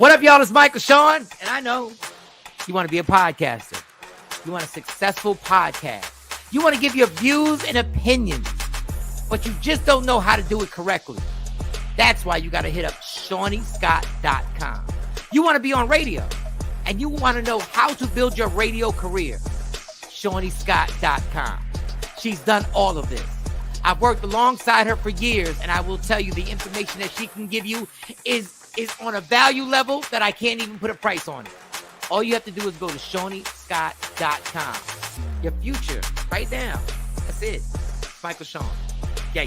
What up, y'all? It's Michael Shawn, and I know you want to be a podcaster. You want a successful podcast. You want to give your views and opinions, but you just don't know how to do it correctly. That's why you got to hit up ShawnnyScott.com. You want to be on radio, and you want to know how to build your radio career. ShawnnyScott.com. She's done all of this. I've worked alongside her for years, and I will tell you the information that she can give you is on a value level that I can't even put a price on it. All you have to do is go to ShawnnyScott.com. Your future, right now. That's it. Michael Shawn. Yeah.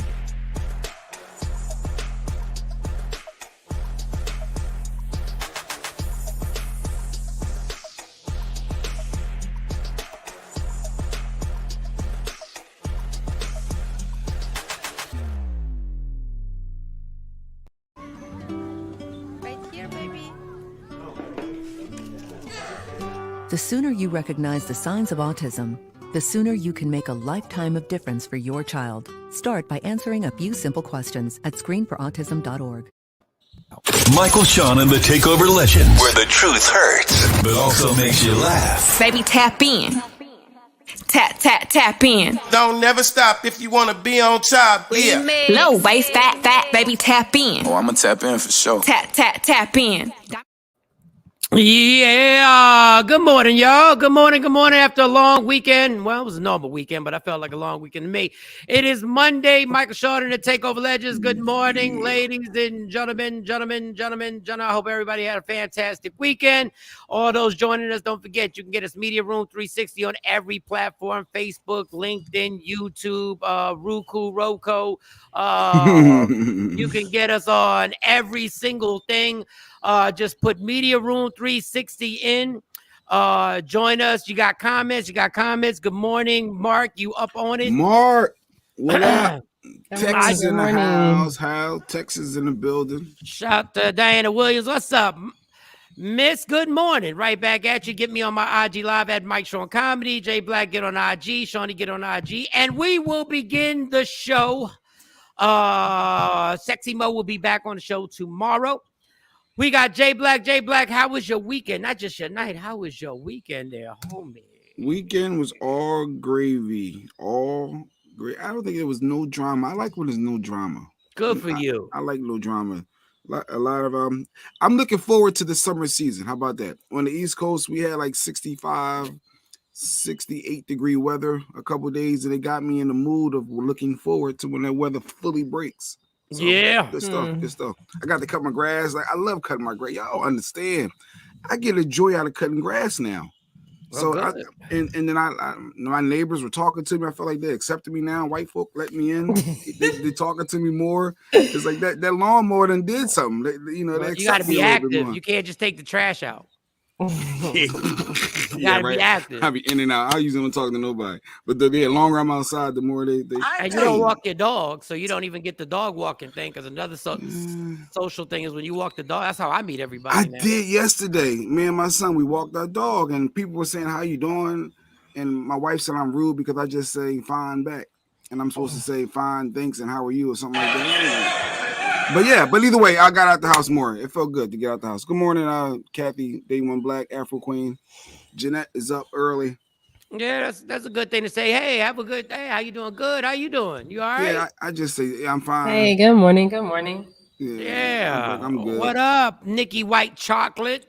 The sooner you recognize the signs of autism, the sooner you can make a lifetime of difference for your child. Start by answering a few simple questions at screenforautism.org. Michael Shawn and the TakeOver legend, where the truth hurts, but also makes you laugh. Baby, tap in. Tap in. Don't never stop if you want to be on top. Yeah. Low waist, fat, baby, tap in. Oh, I'm going to tap in for sure. Tap in. Yeah, good morning, y'all. Good morning after a long weekend. Well, it was a normal weekend, but I felt like a long weekend to me. It is Monday. Michael Shawn and the TakeOver Legends. Good morning, ladies and gentlemen. I hope everybody had a fantastic weekend. All those joining us, don't forget, you can get us Media Room 360 on every platform: Facebook, LinkedIn, YouTube, Roku. You can get us on every single thing. Just put Media Room 360 in. Join us. You got comments. Good morning, Mark. You up on it? Mark, what up? Texas in the house. How? Texas in the building. Shout to Diana Williams. What's up, Miss? Good morning. Right back at you. Get me on my IG live at Mike Shawn Comedy. Jay Black, get on IG. Shawnee, get on IG. And we will begin the show. Sexy Mo will be back on the show tomorrow. We got Jay Black. Jay Black, how was your weekend? Not just your night. How was your weekend there, homie? Weekend was all gravy. All great. I don't think there was no drama. I like when there's no drama. Good for you. I like no drama. A lot of I'm looking forward to the summer season. How about that? On the East Coast, we had like 65, 68 degree weather a couple of days, and it got me in the mood of looking forward to when that weather fully breaks. So, yeah, good stuff. I got to cut my grass. Like, I love cutting my grass. Y'all don't understand. I get a joy out of cutting grass now. So and then my neighbors were talking to me. I felt like they accepted me now. White folk let me in. they talking to me more. It's like that lawnmower done did something. You got to be active. You can't just take the trash out. You gotta be active. I'll be in and out. I usually don't talk to nobody. But the longer I'm outside, the more they and you don't walk your dog, so you don't even get the dog walking thing. Because another social thing is when you walk the dog. That's how I meet everybody. I did yesterday. Me and my son, we walked our dog, and people were saying, "How you doing?" And my wife said I'm rude because I just say "fine" back, and I'm supposed to say "fine, thanks" and "how are you" or something like that. But either way, I got out the house more. It felt good to get out the house. Good morning, Kathy, Day One Black, Afro Queen. Jeanette is up early. Yeah, that's a good thing to say. Hey, have a good day. How you doing? Good. How you doing? You all right? Yeah, I just say I'm fine. Hey, good morning. Yeah. I'm good. What up, Nikki White Chocolate?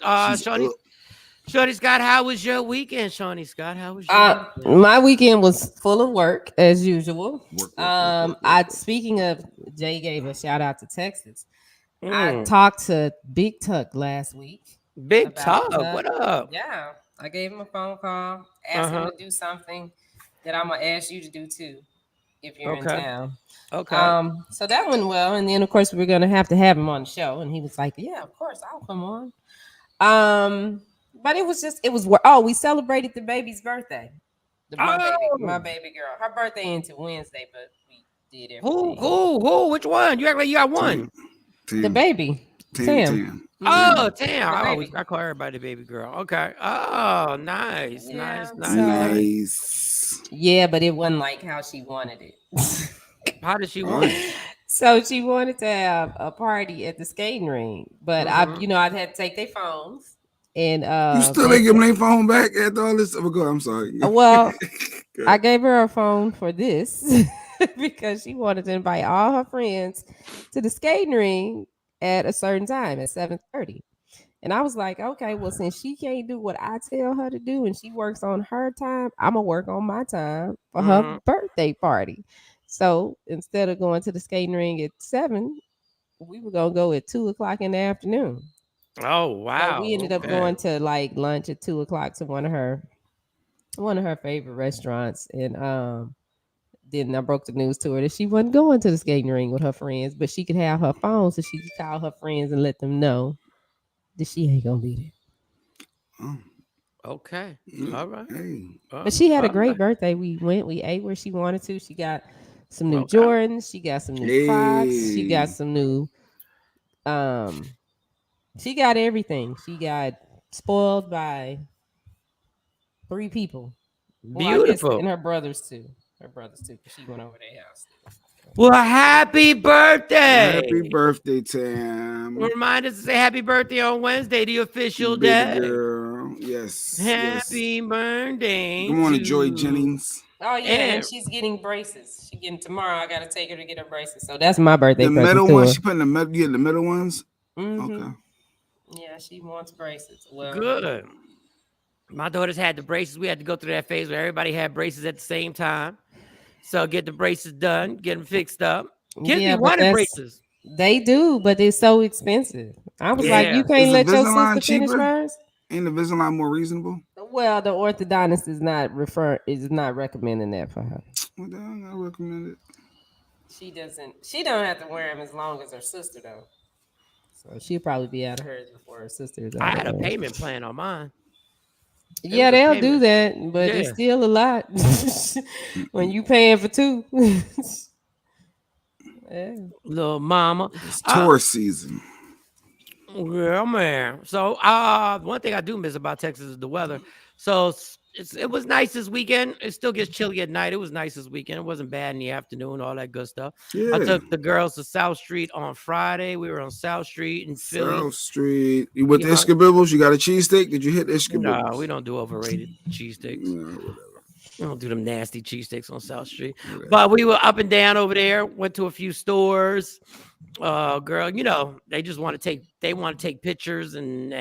Shawnee Scott, how was your weekend, Shawnee Scott? How was your weekend? My weekend was full of work as usual. Work. Speaking of, Jay gave a shout out to Texas. I talked to Big Tuck last week. Big Tuck, what up? Yeah, I gave him a phone call, asked him to do something that I'm gonna ask you to do too, if you're in town. Okay. So that went well, and then of course we're gonna have to have him on the show, and he was like, "Yeah, of course, I'll come on." But we celebrated the baby's birthday. My baby girl. Her birthday into Wednesday, but we did everything. Who? Which one? You act like you got one. The baby. Tam. Oh, Tam. I call everybody baby girl. Okay. Oh, nice. Yeah, but it wasn't like how she wanted it. How did she want it? So she wanted to have a party at the skating ring, but I'd had to take their phones and You still ain't give me their phone back after all this? Oh, God, I'm sorry. well, I gave her a phone for this because she wanted to invite all her friends to the skating ring at a certain time at 7:30. And I was like, okay, well, since she can't do what I tell her to do and she works on her time, I'm going to work on my time for her birthday party. So instead of going to the skating ring at 7, we were going to go at 2:00 in the afternoon. Oh, So wow. we ended up going to like lunch at 2:00 to one of her favorite restaurants. And then I broke the news to her that she wasn't going to the skating ring with her friends, but she could have her phone so she could call her friends and let them know that she ain't gonna be there. Oh, Okay. All right. hey. But she had a all great right. birthday. We went, we ate where she wanted to. She got some new Okay. Jordans, she got some new Crocs, she Hey. got some new she got everything. She got spoiled by 3 people. Well, I guess, Beautiful. and her brothers too. Because she went over their house. Well, happy birthday. Happy birthday, Tam. Remind us to say happy birthday on Wednesday, the official Baby day. girl. Yes. Happy birthday. Good morning, Joy Jennings. Oh yeah, and she's getting braces. She getting tomorrow. I gotta take her to get her braces. So that's my birthday The present middle to ones, her. she putting the middle, the middle ones? Okay. Yeah, she wants braces. Well, good. My daughters had the braces. We had to go through that phase where everybody had braces at the same time. So get the braces done, get them fixed up. Kids be wanting braces. They do, but it's so expensive. I was like, you can't let your sister finish hers? Ain't the Invisalign more reasonable? Well, the orthodontist is not recommending that for her. Well, then I recommend it. She don't have to wear them as long as her sister though. So she'll probably be out of hers before her sister is out. I had a payment plan on mine. Yeah, they'll do that, but it's still a lot when you paying for 2. Yeah. Little mama. It's tourist season. Yeah, man. So one thing I do miss about Texas is the weather. So it was nice this weekend. It still gets chilly at night. It was nice this weekend. It wasn't bad in the afternoon, all that good stuff. Yeah. I took the girls to South Street on Friday. We were on South Street in Philly. South Street. You with the Ishkabibbles? You got a cheesesteak? Did you hit Ishkabibbles? No, we don't do overrated cheesesteaks. No, whatever. We don't do them nasty cheesesteaks on South Street. Whatever. But we were up and down over there, went to a few stores. Girl, they just want to take pictures and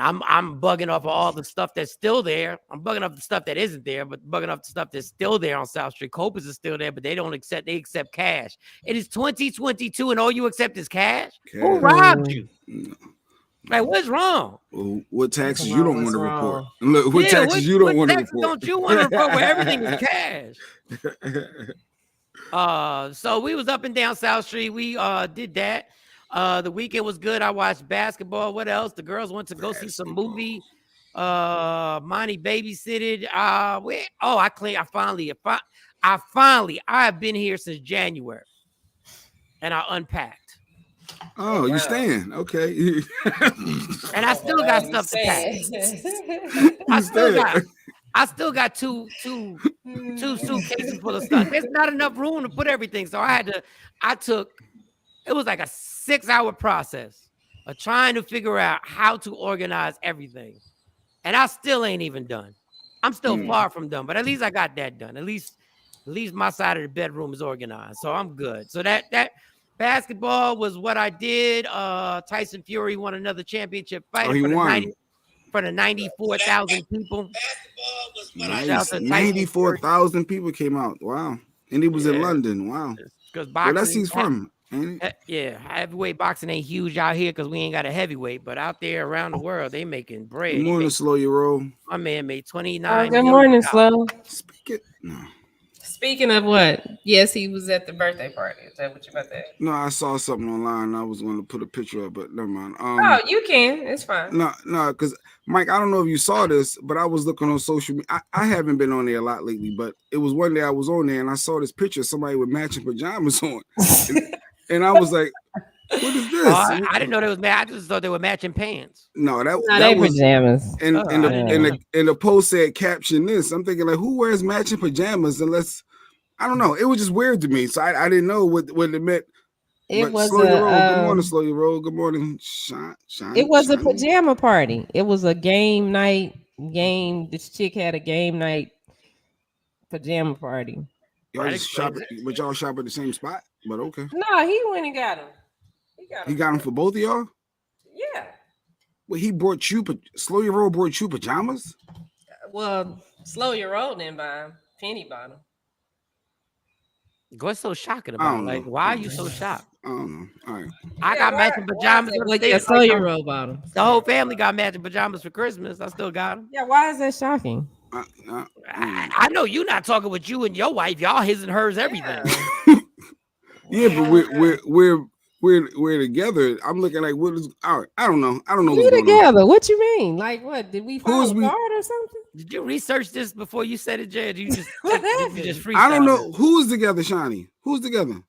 I'm bugging off of all the stuff that's still there. I'm bugging off the stuff that isn't there, but bugging off the stuff that's still there on South Street. Copas is still there, but they accept cash. It is 2022 and all you accept is cash? Who robbed you? No. Like, what's wrong? Well, what taxes you don't want to report? Look, what taxes you don't want to report? Don't you want to report where everything is cash? So we was up and down South Street. We did that. The weekend was good. I watched basketball. What else? The girls went to go see some movie. Monty babysitted. I've been here since January, and I unpacked. Oh, you staying? Okay. And I still got stuff to pack. I still got two suitcases full of stuff. There's not enough room to put everything. So it was like a 6-hour process of trying to figure out how to organize everything. And I still ain't even done. I'm still far from done, but at least I got that done. At least my side of the bedroom is organized. So I'm good. So that basketball was what I did. Tyson Fury won another championship fight for the 94,000 people. Nice. 94,000 people came out. Wow. And he was in London. Wow. Because boxing. Well, that's he's from. Yeah, heavyweight boxing ain't huge out here because we ain't got a heavyweight, but out there around the world, they making bread. Good morning, Slow Your Roll. My man made $29. Good morning, Slow. No. Speaking of what? Yes, he was at the birthday party. Is that what you about to say? No, I saw something online. I was going to put a picture up, but never mind. You can. It's fine. No, because Mike, I don't know if you saw this, but I was looking on social media. I haven't been on there a lot lately, but it was one day I was on there and I saw this picture of somebody with matching pajamas on. And I was like, what is this? I didn't know they was I just thought they were matching pants. No, that was pajamas. And the post said caption this. I'm thinking like, who wears matching pajamas unless I don't know. It was just weird to me, so I didn't know what it meant. It was Slow Your Roll. Good morning, Slow Your Roll. Good morning, Sean. It was a pajama party. It was a game night. This chick had a game night pajama party. Y'all just shop, but y'all shop at the same spot. But okay. No, he went and got him. He got him for both of y'all. Yeah. Well, he brought you. Slow Your Roll brought you pajamas. Well, Slow Your Roll didn't buy him. Penny bought him. What's so shocking about it? Like, why are you so shocked? I don't know. All right. I got matching pajamas. Slow Your Roll bought him. The whole family got matching pajamas for Christmas. I still got them. Yeah, why is that shocking? I know you're not talking with you and your wife. Y'all his and hers everything. Yeah, but we're together. I'm looking like what is all right. I don't know. We're together. What you mean? Like what? Did we fall apart or something? Did you research this before you said it, Jay? Did you just freestyle? I don't know who's together, Shawnee. Who's together?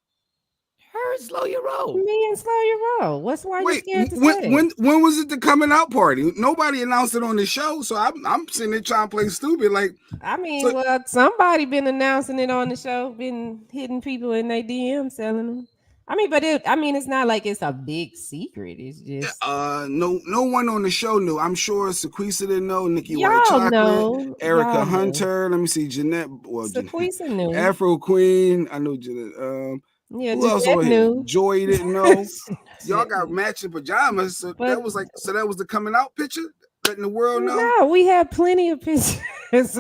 Her and Slow Your Roll. Me and Slow Your Roll. What's why you scared to say? When was it the coming out party? Nobody announced it on the show, so I'm sitting there trying to play stupid. Like I mean, well, somebody been announcing it on the show, been hitting people in their DMs, selling them. I mean, but it's not like it's a big secret. It's just no one on the show knew. I'm sure Sequisa didn't know. Nikki y'all White Chocolate, know. Erica Y'all Hunter. Let me see, Jeanette. Well, Sequisa knew. Afro Queen. I know Jeanette. Yeah, who else Jeanette knew. Joy didn't know. Y'all got matching pajamas, so that was the coming out picture. Letting the world know. No, we have plenty of pictures.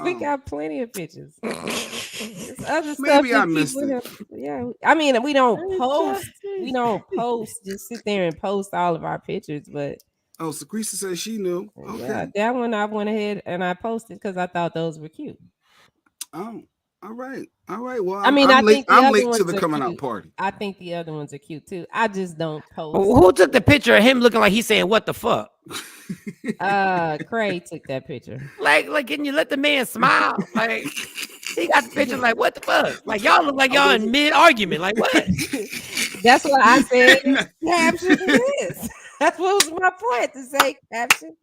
We got plenty of pictures. Other Maybe stuff I missed it. Yeah, I mean, we don't post. We don't post. Just sit there and post all of our pictures. But Sequisa said she knew. Okay, yeah, that one I went ahead and I posted because I thought those were cute. Oh, all right. Well, I mean, I'm late to the coming out party. I think the other ones are cute too. I just don't post. Who took the picture of him looking like he's saying what the fuck? Craig took that picture. Like, can you let the man smile? Like, he got the picture. Like, what the fuck? Like, y'all look like y'all in mid argument. Like, what? That's what I said. Caption this. That's what was my point to say. Caption.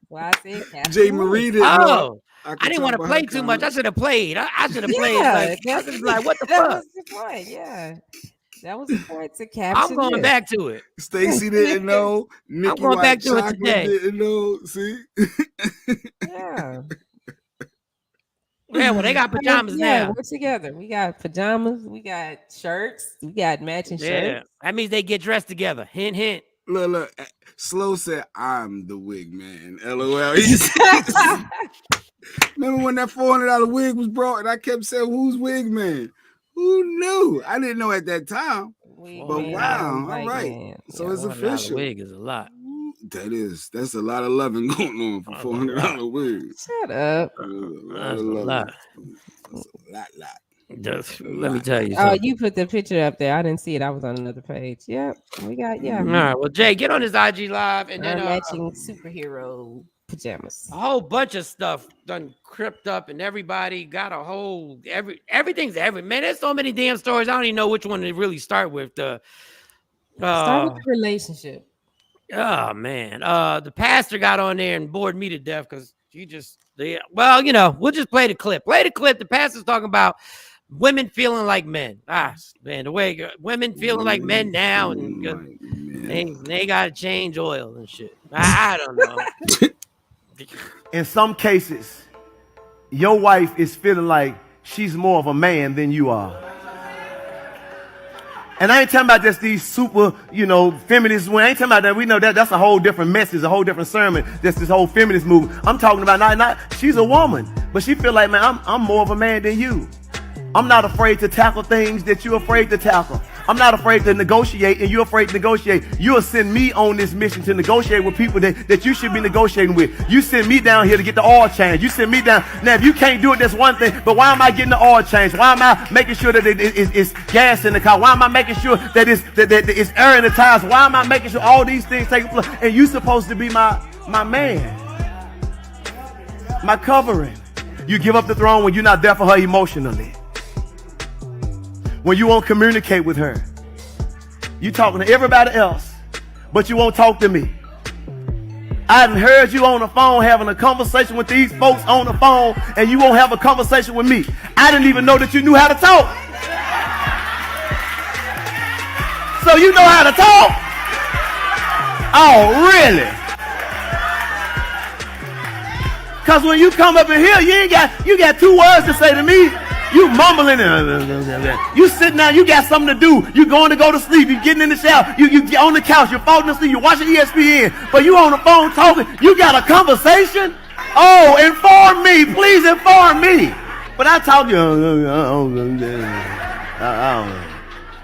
Why I said caption. Jay Marie didn't know. I didn't want to play too much. I should have played. I should have played. Like, I should have like, what the that fuck? Was the point. Yeah. That was the point to caption. I'm going back to it. Stacy didn't know. Nikki I'm going White back to Chocolate it today. Didn't know. See? Yeah. Yeah, well, they got pajamas now. We're together. We got pajamas. We got shirts. We got matching shirts. That means they get dressed together. Hint, hint. Look. Slow said, "I'm the wig man." LOL. Remember when that $400 wig was brought, and I kept saying, "Who's wig man?" Who knew? I didn't know at that time. But wow, all right. Man. So it's official. Wig is a lot. That's a lot of loving going on for $400 wig. Shut up. That's a lot. That's a lot. Let me tell you something. Oh, you put the picture up there. I didn't see it. I was on another page. Yep. We got, All right. Well, Jay, get on his IG live and then matching superhero pajamas. A whole bunch of stuff done crept up, and everybody got a whole everything's man. There's so many damn stories. I don't even know which one to really start with. Start with the relationship. Oh man. The pastor got on there and bored me to death because we'll just play the clip. The pastor's talking about women feeling like men. Man, the way women feeling like men now, and they gotta change oil and shit. I don't know. In some cases, your wife is feeling like she's more of a man than you are. And I ain't talking about just these super, feminist women. I ain't talking about that. We know that's a whole different message, a whole different sermon. That's this whole feminist movement. I'm talking about not she's a woman, but she feel like, man, I'm more of a man than you. I'm not afraid to tackle things that you're afraid to tackle. I'm not afraid to negotiate, and you're afraid to negotiate. You'll send me on this mission to negotiate with people that you should be negotiating with. You send me down here to get the oil change. You send me down. Now, if you can't do it, that's one thing. But why am I getting the oil change? Why am I making sure that it's gas in the car? Why am I making sure that it's air in the tires? Why am I making sure all these things take place? And you're supposed to be my man, my covering. You give up the throne when you're not there for her emotionally. When you won't communicate with her. You talking to everybody else, but you won't talk to me. I done heard you on the phone having a conversation with these folks on the phone, and you won't have a conversation with me. I didn't even know that you knew how to talk. So you know how to talk? Oh, really? Cause when you come up in here, you got 2 words to say to me. You mumbling and you sitting down, you got something to do. You going to go to sleep, you getting in the shower, you on the couch, you're falling asleep, you're watching ESPN, but you on the phone talking, you got a conversation? Oh, inform me, please inform me. But I talk you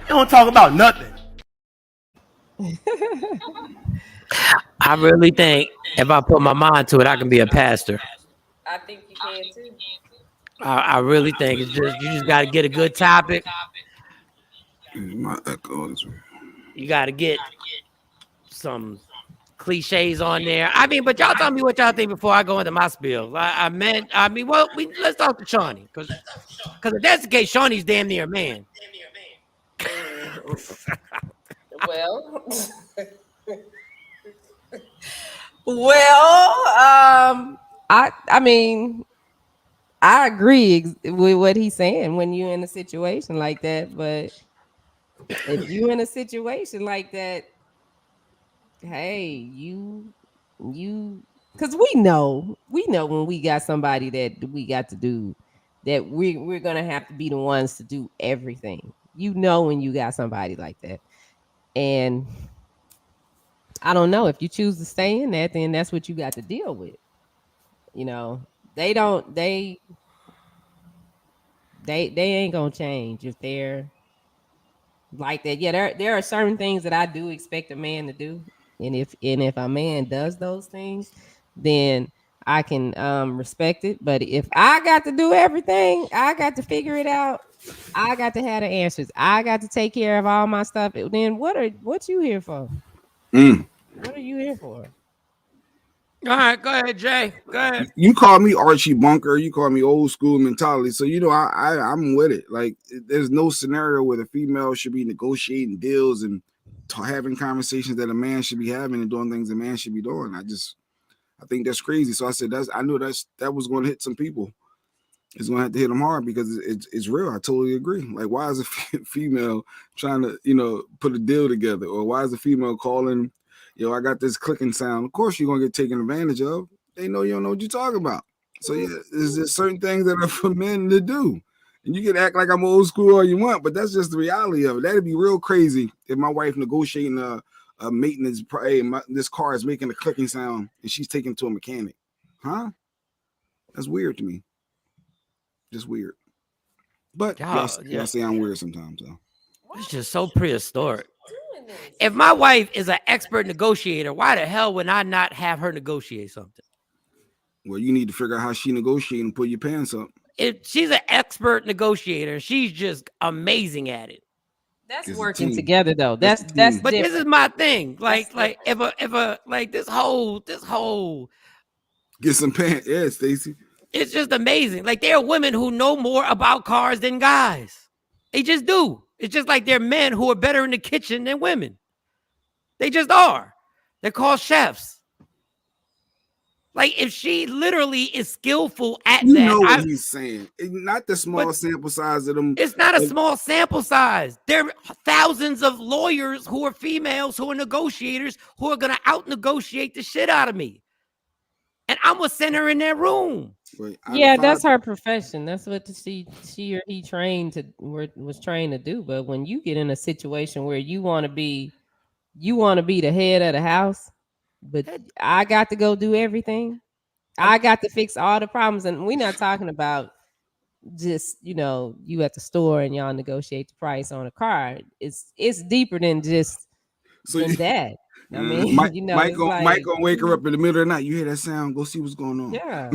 don't talk about nothing. I really think if I put my mind to it, I can be a pastor. I think you can too. I really think it's just you just got to get a good topic. My echo is. You got to get some cliches on there. I mean, but y'all tell me what y'all think before I go into my spiel. Let's talk to Shawnee because if that's the case, Shawnee's damn near a man. Well, I mean, I agree with what he's saying when you're in a situation like that. But if you're in a situation like that, hey, you, because we know when we got somebody that we got to do that, we're gonna have to be the ones to do everything. You know when you got somebody like that, and I don't know, if you choose to stay in that, then that's what you got to deal with. You know, they ain't gonna change if they're like that. Yeah, there are certain things that I do expect a man to do, and if a man does those things, then I can respect it. But if I got to do everything, I got to figure it out. I got to have the answers. I got to take care of all my stuff. Then what you here for? What are you here for? All right, go ahead, Jay. Go ahead. You call me Archie Bunker, you call me old school mentality. So I'm with it. Like, there's no scenario where the female should be negotiating deals and having conversations that a man should be having and doing things a man should be doing. I think that's crazy. So I said I knew that was going to hit some people. It's going to have to hit them hard because it's real. I totally agree. Like, why is a female trying to put a deal together, or why is a female calling? I got this clicking sound. Of course, you're gonna get taken advantage of. They know you don't know what you're talking about. So yeah, there's certain things that are for men to do, and you can act like I'm old school all you want, but that's just the reality of it. That'd be real crazy if my wife negotiating a maintenance. Hey, this car is making a clicking sound, and she's taking it to a mechanic. Huh? That's weird to me. Just weird. But y'all say I'm weird sometimes, though. It's just so prehistoric. If my wife is an expert negotiator, why the hell would I not have her negotiate something? Well, you need to figure out how she negotiates and put your pants up. If she's an expert negotiator, she's just amazing at it. That's working together, though. That's but different. This is my thing. Like if this whole get some pants, yeah, Stacy. It's just amazing. Like, there are women who know more about cars than guys. They just do. It's just like there are men who are better in the kitchen than women. They just are. They're called chefs. Like, if she literally is skillful at you that. You know what he's saying. It's not the small sample size of them. It's not a small sample size. There are thousands of lawyers who are females, who are negotiators, who are going to out-negotiate the shit out of me. And I'm going to send her in that room. Yeah, that's her profession. That's what she or he was trained to do. But when you get in a situation where you want to be the head of the house, but I got to go do everything. I got to fix all the problems. And we're not talking about just, you at the store and y'all negotiate the price on a car. It's deeper than just that. I mean, Mike gonna wake her up in the middle of the night. You hear that sound? Go see what's going on. Yeah.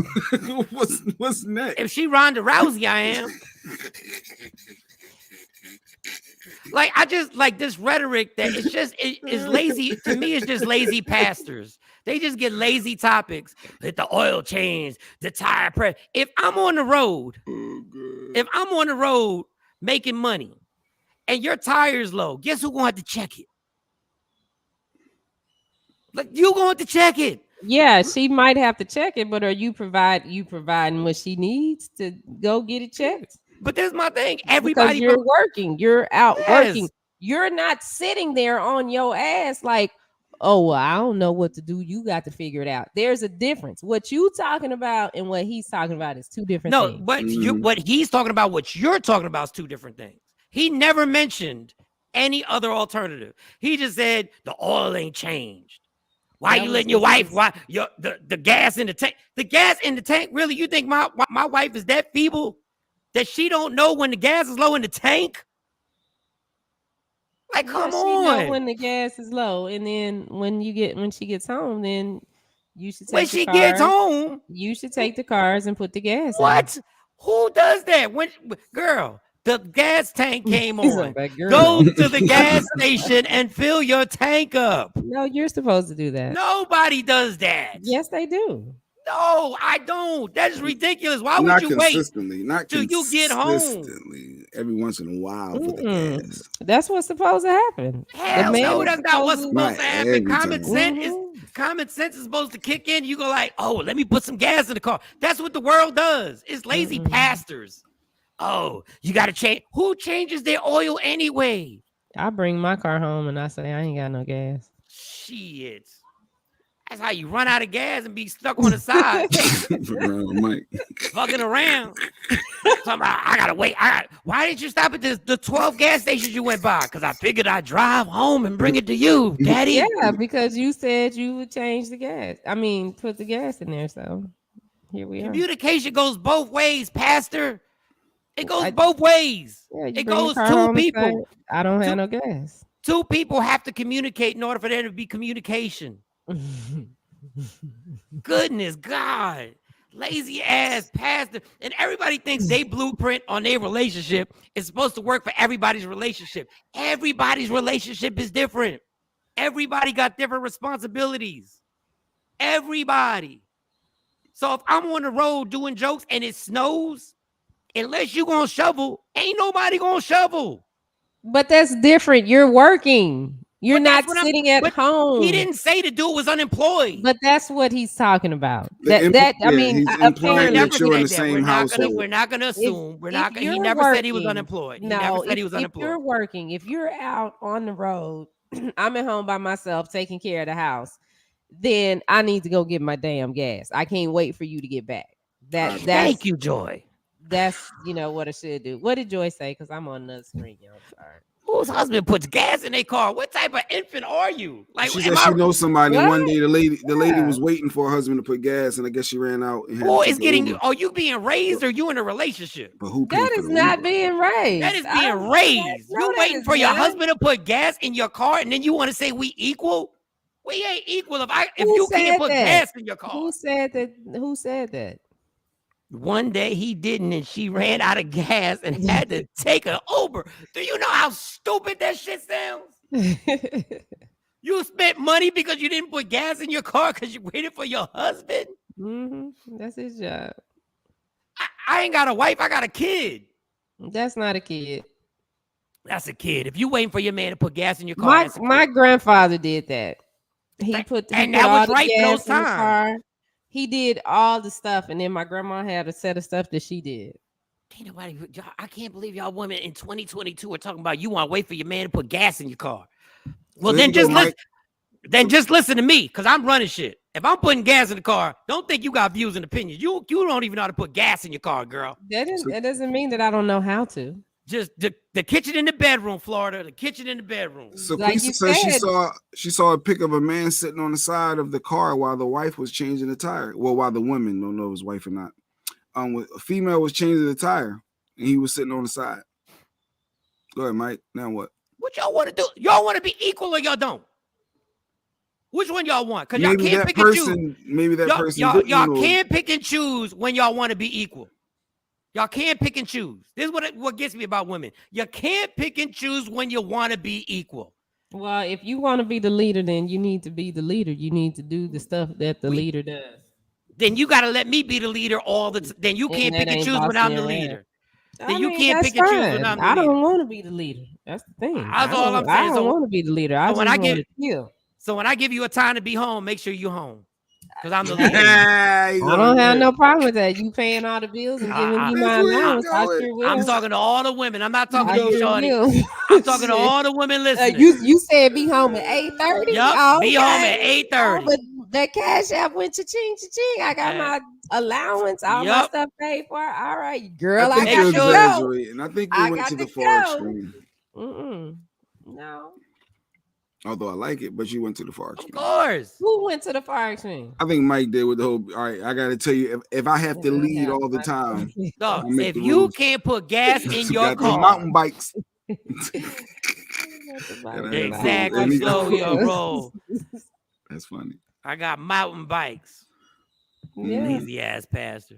what's next? If she Ronda Rousey, I am. Like, I just like this rhetoric that it's lazy. To me, it's just lazy pastors. They just get lazy topics. Like the oil change, the tire press. If I'm on the road making money and your tire's low, guess who's gonna have to check it? Like, you going to check it. Yeah, she might have to check it, but are you providing what she needs to go get it checked? But that's my thing. Everybody, because you're working, you're out working. You're not sitting there on your ass like, oh, well, I don't know what to do. You got to figure it out. There's a difference. What you talking about and what he's talking about is two different No, things. what he's talking about, what you're talking about is two different things. He never mentioned any other alternative. He just said the oil ain't changed. Why you letting your wife? Why the gas in the tank? The gas in the tank? Really? You think my wife is that feeble that she don't know when the gas is low in the tank? Like, come on. She know when the gas is low, and then when she gets home, then you should take when she gets home, you should take the cars and put the gas in. What? Who does that? When girl, the gas tank came on. Go to the gas station and fill your tank up. No, you're supposed to do that. Nobody does that. Yes, they do. No, I don't. That is ridiculous. Why would you wait till you get home? Every once in a while for the gas. That's what's supposed to happen. Hell no, that's not what's supposed to happen. Common sense is supposed to kick in. You go like, oh, let me put some gas in the car. That's what the world does. It's lazy pastors. Oh, you got to change. Who changes their oil anyway? I bring my car home and I say, I ain't got no gas. Shit. That's how you run out of gas and be stuck on the side. Fucking around. I gotta wait. Why didn't you stop at the 12 gas stations you went by? Because I figured I'd drive home and bring it to you, Daddy. Yeah, because you said you would change the gas. I mean, put the gas in there. So here we are. Communication goes both ways, Pastor. It goes both ways. Yeah, it goes two people. I don't have no gas. Two people have to communicate in order for there to be communication. Goodness God, lazy ass pastor. And everybody thinks they blueprint on their relationship is supposed to work for everybody's relationship. Everybody's relationship is different. Everybody got different responsibilities. Everybody. So if I'm on the road doing jokes and it snows, unless you gonna shovel, ain't nobody gonna shovel. But that's different. You're working. You're not sitting at home. He didn't say the dude was unemployed. But that's what he's talking about. He's implying that you're in the same household. We're not going to assume. He never said he was unemployed. He never said he was unemployed. If you're working, if you're out on the road, I'm at home by myself taking care of the house, then I need to go get my damn gas. I can't wait for you to get back. Thank you, Joy. That's what I should do. What did Joy say? Because I'm on another screen, y'all. Sorry. Whose husband puts gas in their car? What type of infant are you? Like, she said she knows somebody. What? One day the lady was waiting for her husband to put gas, and I guess she ran out. Who is getting? Are you being raised, or you in a relationship? But who? That is not being raised. That is being raised. You waiting for your husband to put gas in your car, and then you want to say we equal? We ain't equal if you can't put gas in your car. Who said that? Who said that? One day he didn't, and she ran out of gas and had to take an Uber. Do you know how stupid that shit sounds? You spent money because you didn't put gas in your car because you waited for your husband? Mm-hmm. That's his job. I ain't got a wife. I got a kid. That's not a kid. That's a kid. If you waiting for your man to put gas in your car, my grandfather did that. He put that was right those times. He did all the stuff, and then my grandma had a set of stuff that she did. Ain't nobody, I can't believe y'all women in 2022 are talking about you want to wait for your man to put gas in your car. Well, then just listen to me, because I'm running shit. If I'm putting gas in the car, don't think you got views and opinions. You don't even know how to put gas in your car, girl. That doesn't mean that I don't know how to. Just the kitchen in the bedroom, Florida. The kitchen in the bedroom. So Lisa said she saw a pic of a man sitting on the side of the car while the wife was changing the tire. Well, while the woman, don't know if it was wife or not. A female was changing the tire, and he was sitting on the side. Go ahead, Mike. Now what? What y'all want to do? Y'all want to be equal or y'all don't? Which one y'all want? Because y'all can't pick and choose. Maybe that person. Y'all can't pick and choose when y'all want to be equal. Y'all can't pick and choose. This is what gets me about women. You can't pick and choose when you want to be equal. Well, if you want to be the leader, then you need to be the leader. You need to do the stuff that the leader does. Then you got to let me be the leader all the time. Then you can't pick and choose when I'm the leader. Then you can't pick and choose when I'm the leader. I don't want to be the leader. That's the thing. That's all I'm saying. I don't want to be the leader. I just want to kill. So when I give you a time to be home, make sure you're home. because I'm the Hey, leader. I don't have no problem with that. You paying all the bills and giving me my That's where you allowance. I going. sure will. I'm talking to all the women. I'm not talking I to you, sure Shorty. will. I'm talking to Shit. all the women listening. You said be home at 8:30. Yup, be home at 8:30. But that cash app went cha-ching, cha-ching. I got my allowance, all my Yup. stuff paid for. All right, girl, I I think got you're to go. exaggerating. I think you I went got to the to far go. extreme. No. Although I like it, but you went to the far Of extreme. course. Who went to the far extreme? I think Mike did with the whole. All right, I got to tell you, if I have to lead all the time, Dog, I'll make if the you rules. can't put gas in your Got the car, mountain bikes. exactly, slow your roll. That's funny. I got mountain bikes. Yeah. Lazy ass pastor.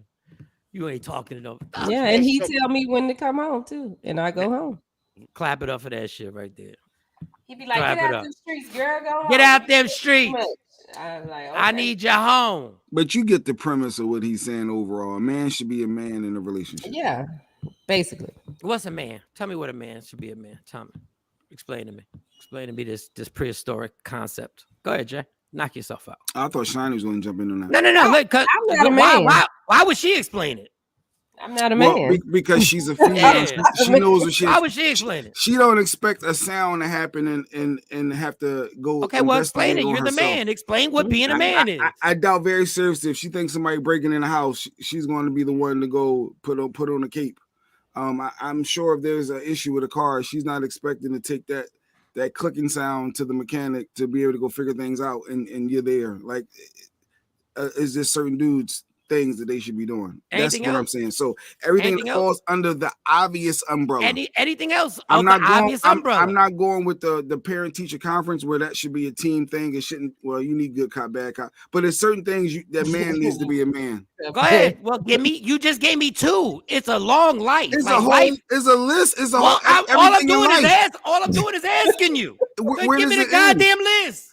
You ain't talking to no. Yeah, and he tell me when to come home too, and I go home. Clap it up for that shit right there. He be like, Clap "Get it out up. the streets, girl. Go home. Get out them Too streets. much." I was like, I "Okay." need you home. But you get the premise of what he's saying overall. A man should be a man in a relationship. Yeah, basically. What's a man? Tell me what a man should be. A man. Tell me. Explain to me. Explain to me this prehistoric concept. Go ahead, Jay. Knock yourself out. I thought Shiny was going to jump in on that. No. Look, I'm not a man. Why would she explain it? I'm not a man. Because she's a female. Yeah. She knows what she. Why would she explain it? She don't expect a sound to happen and have to go. Okay, well, explain it. investigate on You're the herself. man. Explain what being a man is. I doubt very seriously if she thinks somebody breaking in the house, she's going to be the one to go put on a cape. I'm sure if there's an issue with a car, she's not expecting to take that clicking sound to the mechanic to be able to go figure things out, and you're there. Like, is there certain dudes things that they should be doing? Anything That's what else? I'm saying. So everything Anything that else? falls under the obvious umbrella. Anything else? I'm not going. Obvious umbrella. I'm not going with the parent teacher conference where that should be a team thing. It shouldn't. Well, you need good cop, bad cop, but there's certain things that man needs to be a man. Go ahead. Well, you just gave me two. It's a long life. It's like a whole. life. It's a list. It's a Well, whole. all I'm everything in doing is life. all I'm doing is asking you. Where Give does me the it end? goddamn list.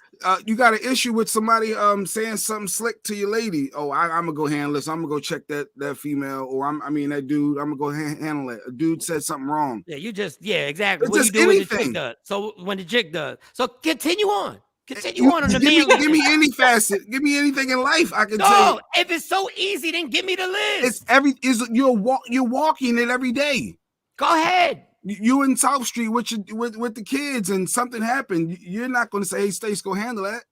You got an issue with somebody saying something slick to your lady. Oh, I'm gonna go handle this. I'm gonna go check that female, or that dude. I'm gonna go handle it. A dude said something wrong. Yeah, exactly. It's What do you just do when the chick anything. does? So when the chick does. So continue on. Continue on the man. Give me any facet. Give me anything in life. I can tell No, you. if it's so easy, then give me the list. You're walking it every day. Go ahead. You in South Street with the kids and something happened. You're not going to say, "Hey, Stace, go handle that."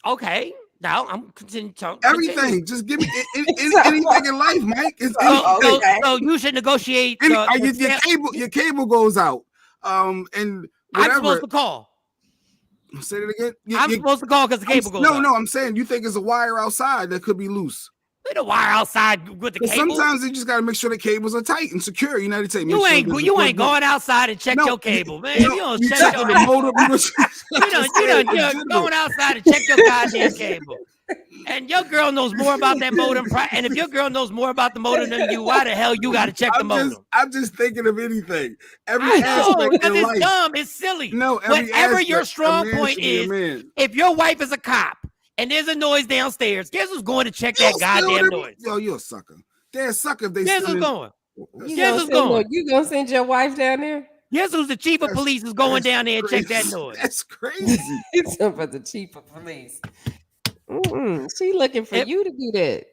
Okay. Now I'm continuing. Everything. Just give me anything in life, Mike. So you should negotiate. Your cable goes out. And whatever. I'm supposed to call. Say it again. I'm supposed to call because the cable goes out. No, I'm saying you think it's a wire outside that could be loose. There's a wire outside with the cable. Sometimes you just got to make sure the cables are tight and secure. You know what I'm saying? You ain't going outside and check your cable, man. You don't check your motor. You're going outside and check your goddamn cable. And your girl knows more about that modem. And if your girl knows more about the modem than you, why the hell you got to check the modem? I'm just thinking of anything. Every I know, aspect because in it's life. dumb. It's silly. No, whatever your strong point is, if your wife is a cop and there's a noise downstairs, guess who's going to check that goddamn noise? Yo, you're a sucker. They're a sucker if they Guess who's going? You gonna send your wife down there? Guess who's the chief of police is going down there and check that noise? That's crazy. It's about the chief of police. She looking for you to do that.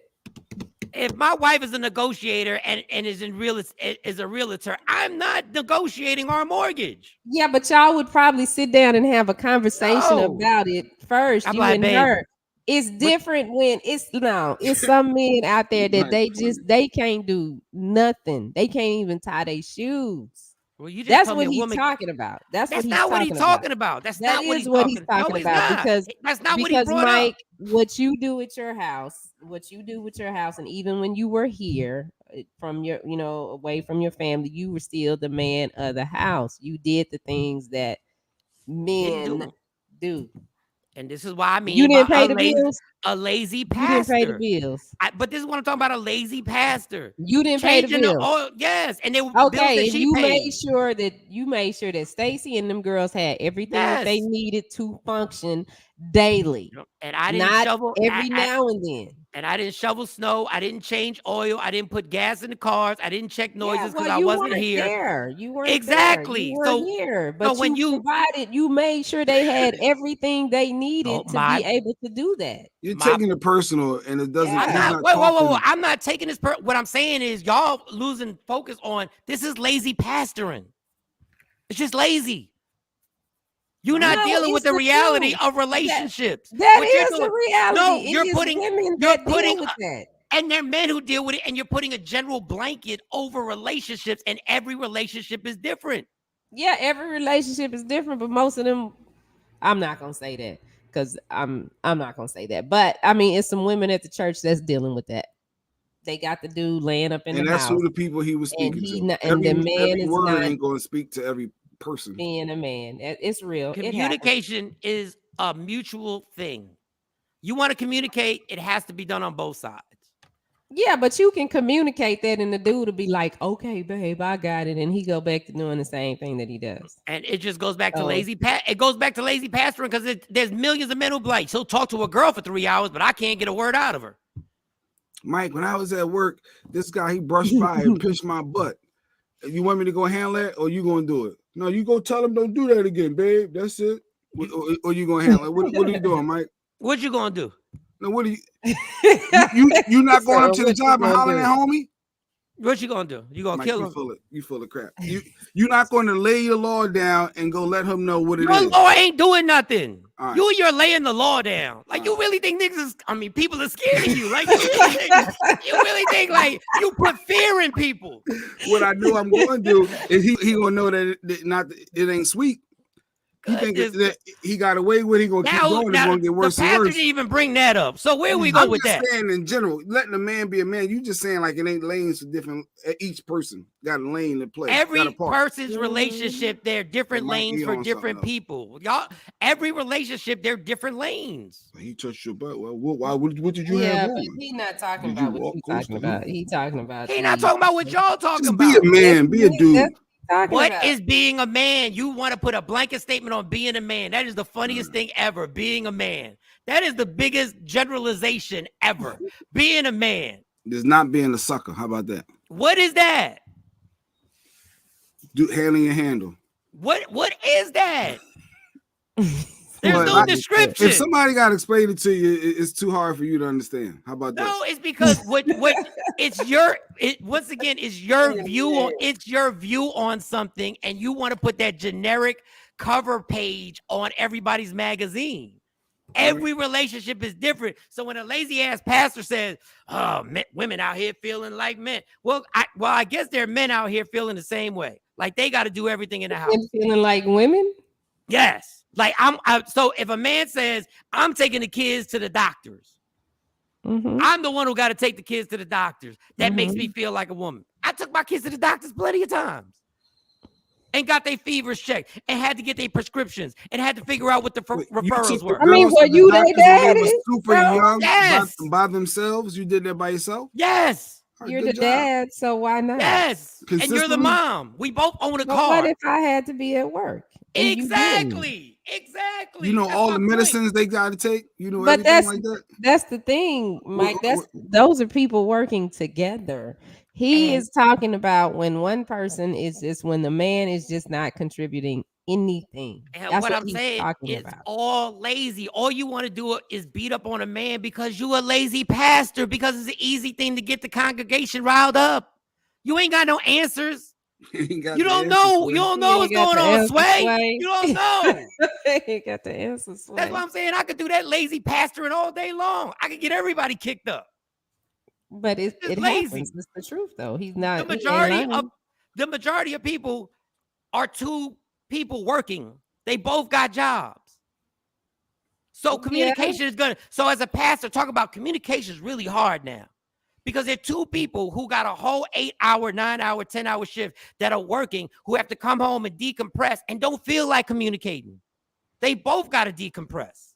If my wife is a negotiator and is a realtor, I'm not negotiating our mortgage. Yeah, but y'all would probably sit down and have a conversation about it first. I'm you like, and babe, her. It's different when it's some men out there that they can't do nothing. They can't even tie their shoes. Well, you just that's told what me a he's woman... talking about. That's not what he's talking about. That's not what he's talking about. Because that's not what he brought Mike, up. what you do at your house, and even when you were here from your, away from your family, you were still the man of the house. You did the things that men do. And this is why I mean you didn't pay the bills. A lazy pastor. You didn't pay the bills. But this is what I'm talking about. A lazy pastor. You didn't pay the bills. Yes, and they were okay. And you paid. made sure that Stacy and them girls had everything that they needed to function daily. And I didn't not shovel every now and then. And I didn't shovel snow. I didn't change oil. I didn't put gas in the cars. I didn't check noises because I wasn't here. You weren't exactly. There. You weren't here. But when you provided, you made sure they had everything they needed to be able to do that. You're taking it personal, and it doesn't. Yeah. Whoa. I'm not taking this. What I'm saying is y'all losing focus on this is lazy pastoring. It's just lazy. You're not dealing with the reality of relationships. That is the reality. No, you're putting with that. And there are men who deal with it, and you're putting a general blanket over relationships, and every relationship is different. Yeah, every relationship is different, but most of them, I'm not gonna say that because I'm not gonna say that. But I mean, it's some women at the church that's dealing with that. They got the dude laying up in the house. And that's who the people he was speaking to. And the man is not ain't going to speak to every person. Being a man, it's real. Communication is a mutual thing. You want to communicate, it has to be done on both sides. Yeah, but you can communicate that, and the dude will be like, "Okay, babe, I got it," and he go back to doing the same thing that he does. And it just goes back to lazy It goes back to lazy pastoring because there's millions of men who be like, she'll talk to a girl for 3 hours, but I can't get a word out of her. Mike, when I was at work, this guy, he brushed by and pushed my butt. You want me to go handle that, or you gonna do it? No, you go tell him don't do that again, babe. That's it. Or you gonna handle it? What are you doing, Mike? What you gonna do? No, what are you? you not going up to the job and hollering at homie? What you gonna do? You gonna Mike, kill him? You full of crap. You're not going to lay your law down and go let him know what it is. Your law ain't doing nothing. Right. You're laying the law down. Like you really think niggas is, people are scared of you. Like you really think like you put fear in people. What I know I'm going to do is he gonna know that it ain't sweet. He think that he got away with it, he gonna keep going. It's gonna get worse and worse. Didn't even bring that up. So where we go with that? I'm saying in general, letting a man be a man. You just saying like it ain't lanes for different. Each person got a lane to play. Every person's relationship, they're different lanes for different people. Y'all, every relationship, they're different lanes. He touched your butt. Well, why? What did you have on? He's not talking about what you talking about. He's talking about. He's not talking about what y'all talking about. Be a man. Be a dude. What is being a man? You want to put a blanket statement on being a man. That is the funniest thing ever, being a man. That is the biggest generalization ever, being a man. There's not being a sucker. How about that? What is that? Handling your handle. What is that? There's no description. If somebody got to explain it to you, it's too hard for you to understand. How about that? No, it's because it's your view on something, and you want to put that generic cover page on everybody's magazine. Every relationship is different. So when a lazy ass pastor says, "Oh, women out here feeling like men," I guess there are men out here feeling the same way. Like they got to do everything in the house. Feeling like women? Yes. Like so if a man says, "I'm taking the kids to the doctors," I'm the one who got to take the kids to the doctors. That makes me feel like a woman. I took my kids to the doctors plenty of times and got their fevers checked and had to get their prescriptions and had to figure out what the referrals were. I mean, were you their daddy? Super young yes. by themselves? You did that by yourself? Yes. You're the dad, so why not? Yes. And you're the mom. We both own a car. What if I had to be at work? Exactly. You know all the medicines they got to take. You know everything like that. That's the thing, Mike. Those are people working together. He is talking about when one person is just when the man is just not contributing anything. And that's what I'm saying is all lazy. All you want to do is beat up on a man because you a lazy pastor, because it's an easy thing to get the congregation riled up. You ain't got no answers. You don't know. You don't know what's going on, Sway. You don't know. You got the answer, Sway. That's what I'm saying. I could do that lazy pastoring all day long. I could get everybody kicked up. But it happens. It's the truth, though. He's not. The majority of people are two people working. They both got jobs. So communication is gonna. So as a pastor, talk about communication is really hard now. Because there are two people who got a whole 8-hour, 9-hour, 10-hour shift that are working, who have to come home and decompress and don't feel like communicating. They both got to decompress.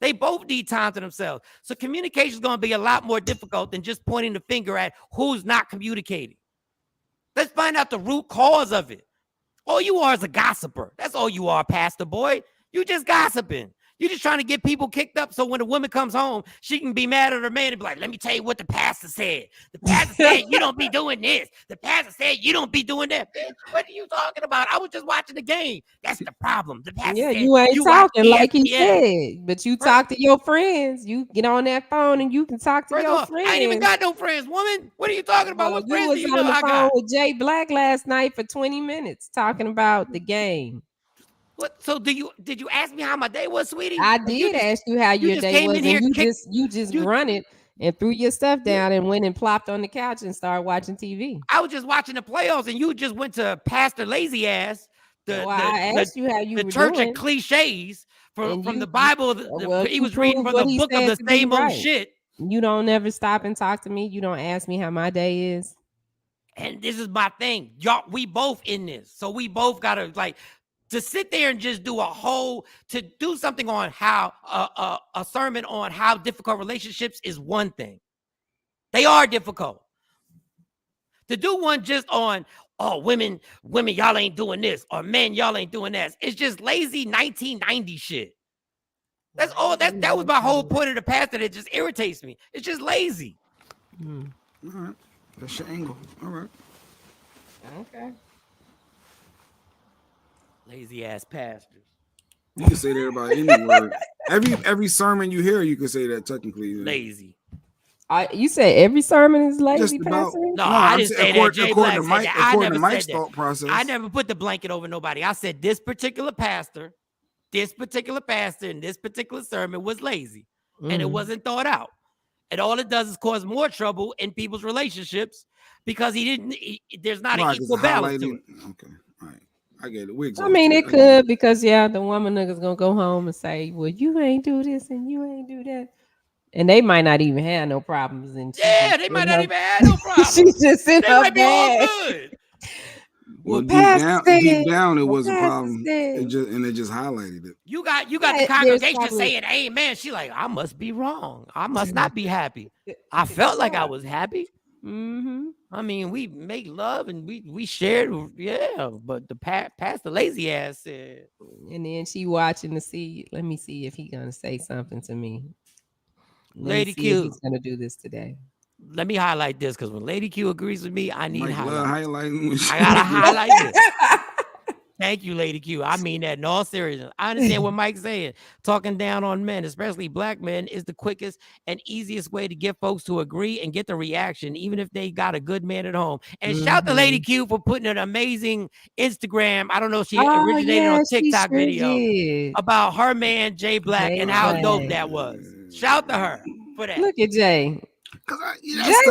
They both need time to themselves. So communication is going to be a lot more difficult than just pointing the finger at who's not communicating. Let's find out the root cause of it. All you are is a gossiper. That's all you are, Pastor Boy. You just gossiping. You're just trying to get people kicked up so when a woman comes home, she can be mad at her man and be like, let me tell you what the pastor said. The pastor said you don't be doing this. The pastor said you don't be doing that. Bitch, what are you talking about? I was just watching the game. That's the problem. The pastor Yeah, said you ain't you watch talking like he ESPN. said, but you talk to your friends. You get on that phone and you can talk to First of your all, friends. I ain't even got no friends, woman. What are you talking about? Well, What you friends was do you on know the I phone got? with Jay Black last night for 20 minutes talking about the game. What? So did you ask me how my day was, sweetie? I Or you did just- ask you how you your just day came was, in and here, you just you- grunted and threw your stuff down and went and plopped on the couch and started watching TV. I was just watching the playoffs, and you just went to Pastor Lazy Ass, Well, I asked you how you the were church doing, of cliches and from you the Bible. well, He you was reading proved from what the he book of said the to be same old right. shit. You don't ever stop and talk to me. You don't ask me how my day is. And this is my thing, y'all. We both in this, so we both gotta like to sit there and just to do something on how a sermon on how difficult relationships is one thing. They are difficult. To do one just on, oh, women, y'all ain't doing this, or men, y'all ain't doing that. It's just lazy 1990 shit. That's all. That was my whole point of the pastor. That just irritates me. It's just lazy. All right. That's your angle. All right. Okay. Lazy ass pastors. You can say that about any word. Every sermon you hear, you can say that technically. Lazy. You said every sermon is lazy, Just about. Pastor? No, I didn't say that. Jay Black According to said Mike, that. I according never to Mike's said that. thought process. I never put the blanket over nobody. I said this particular pastor in this particular sermon was lazy, and it wasn't thought out. And all it does is cause more trouble in people's relationships because there's not an equal balance to it. Okay, all right, I get it. I mean, it could because the woman nigga's gonna go home and say, "Well, you ain't do this and you ain't do that," and they might not even have no problems. And they might not even have no problems. She's just in They her might be all bag. good. Well, Pastor deep down, it was a Pastor problem. said. It just highlighted it. You got the There's congregation probably- saying amen. She like, I must be wrong. I must not be happy. I felt like I was happy. Mm-hmm. I mean, we make love and we shared, yeah. But the pastor lazy ass said, And then she watching to see. Let me see if he gonna say something to me. Lady see if Q. he's gonna do this today. Let me highlight this because when Lady Q agrees with me, I need Mike highlight. highlighting. I gotta highlight this. Thank you, Lady Q. I mean that in all seriousness. I understand what Mike's saying. Talking down on men, especially black men, is the quickest and easiest way to get folks to agree and get the reaction, even if they got a good man at home. And shout to Lady Q for putting an amazing Instagram. I don't know if she originated on TikTok video about her man Jay Black and how dope that was. Shout to her for that. Look at Jay. Jay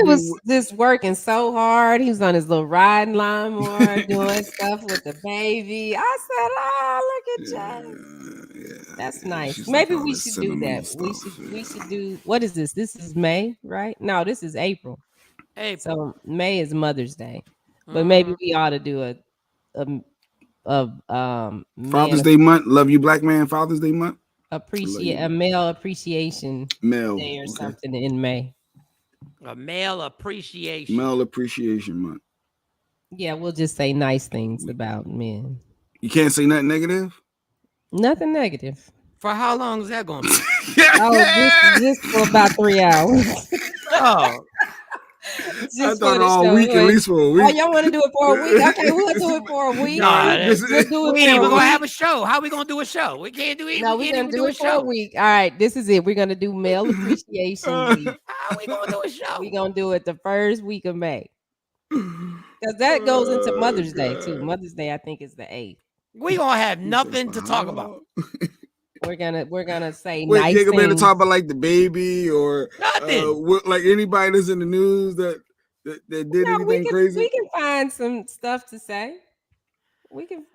was just working so hard. He was on his little riding lawnmower, doing stuff with the baby. I said, "Oh, look at Jay. That's nice. Maybe we should do that. We should do. What is this? This is May, right? No, this is April. So May is Mother's Day, but maybe we ought to do Father's Day month. Love you, black man. Father's Day month. A male appreciation day or something in May. A male appreciation month. Yeah, we'll just say nice things about men. You can't say nothing negative. Nothing negative. For how long is that going to be? Just for about 3 hours. Oh. I thought all week, at least for a week. Oh, y'all want to do it for a week? Okay, we'll do it for a week. We're gonna have a show. How are we gonna do a show? We can't do it. No, we're gonna do it for a week. All right, this is it. We're gonna do Male Appreciation Week. How are we gonna do a show? We're gonna do it the first week of May. Because that goes into Mother's Day too. Mother's Day, I think, is the 8th. We're gonna have nothing to talk about. We're gonna say Wait, nice things. things. To talk about like the baby or nothing. Like anybody that's in the news that did anything crazy. We can find some stuff to say. We can.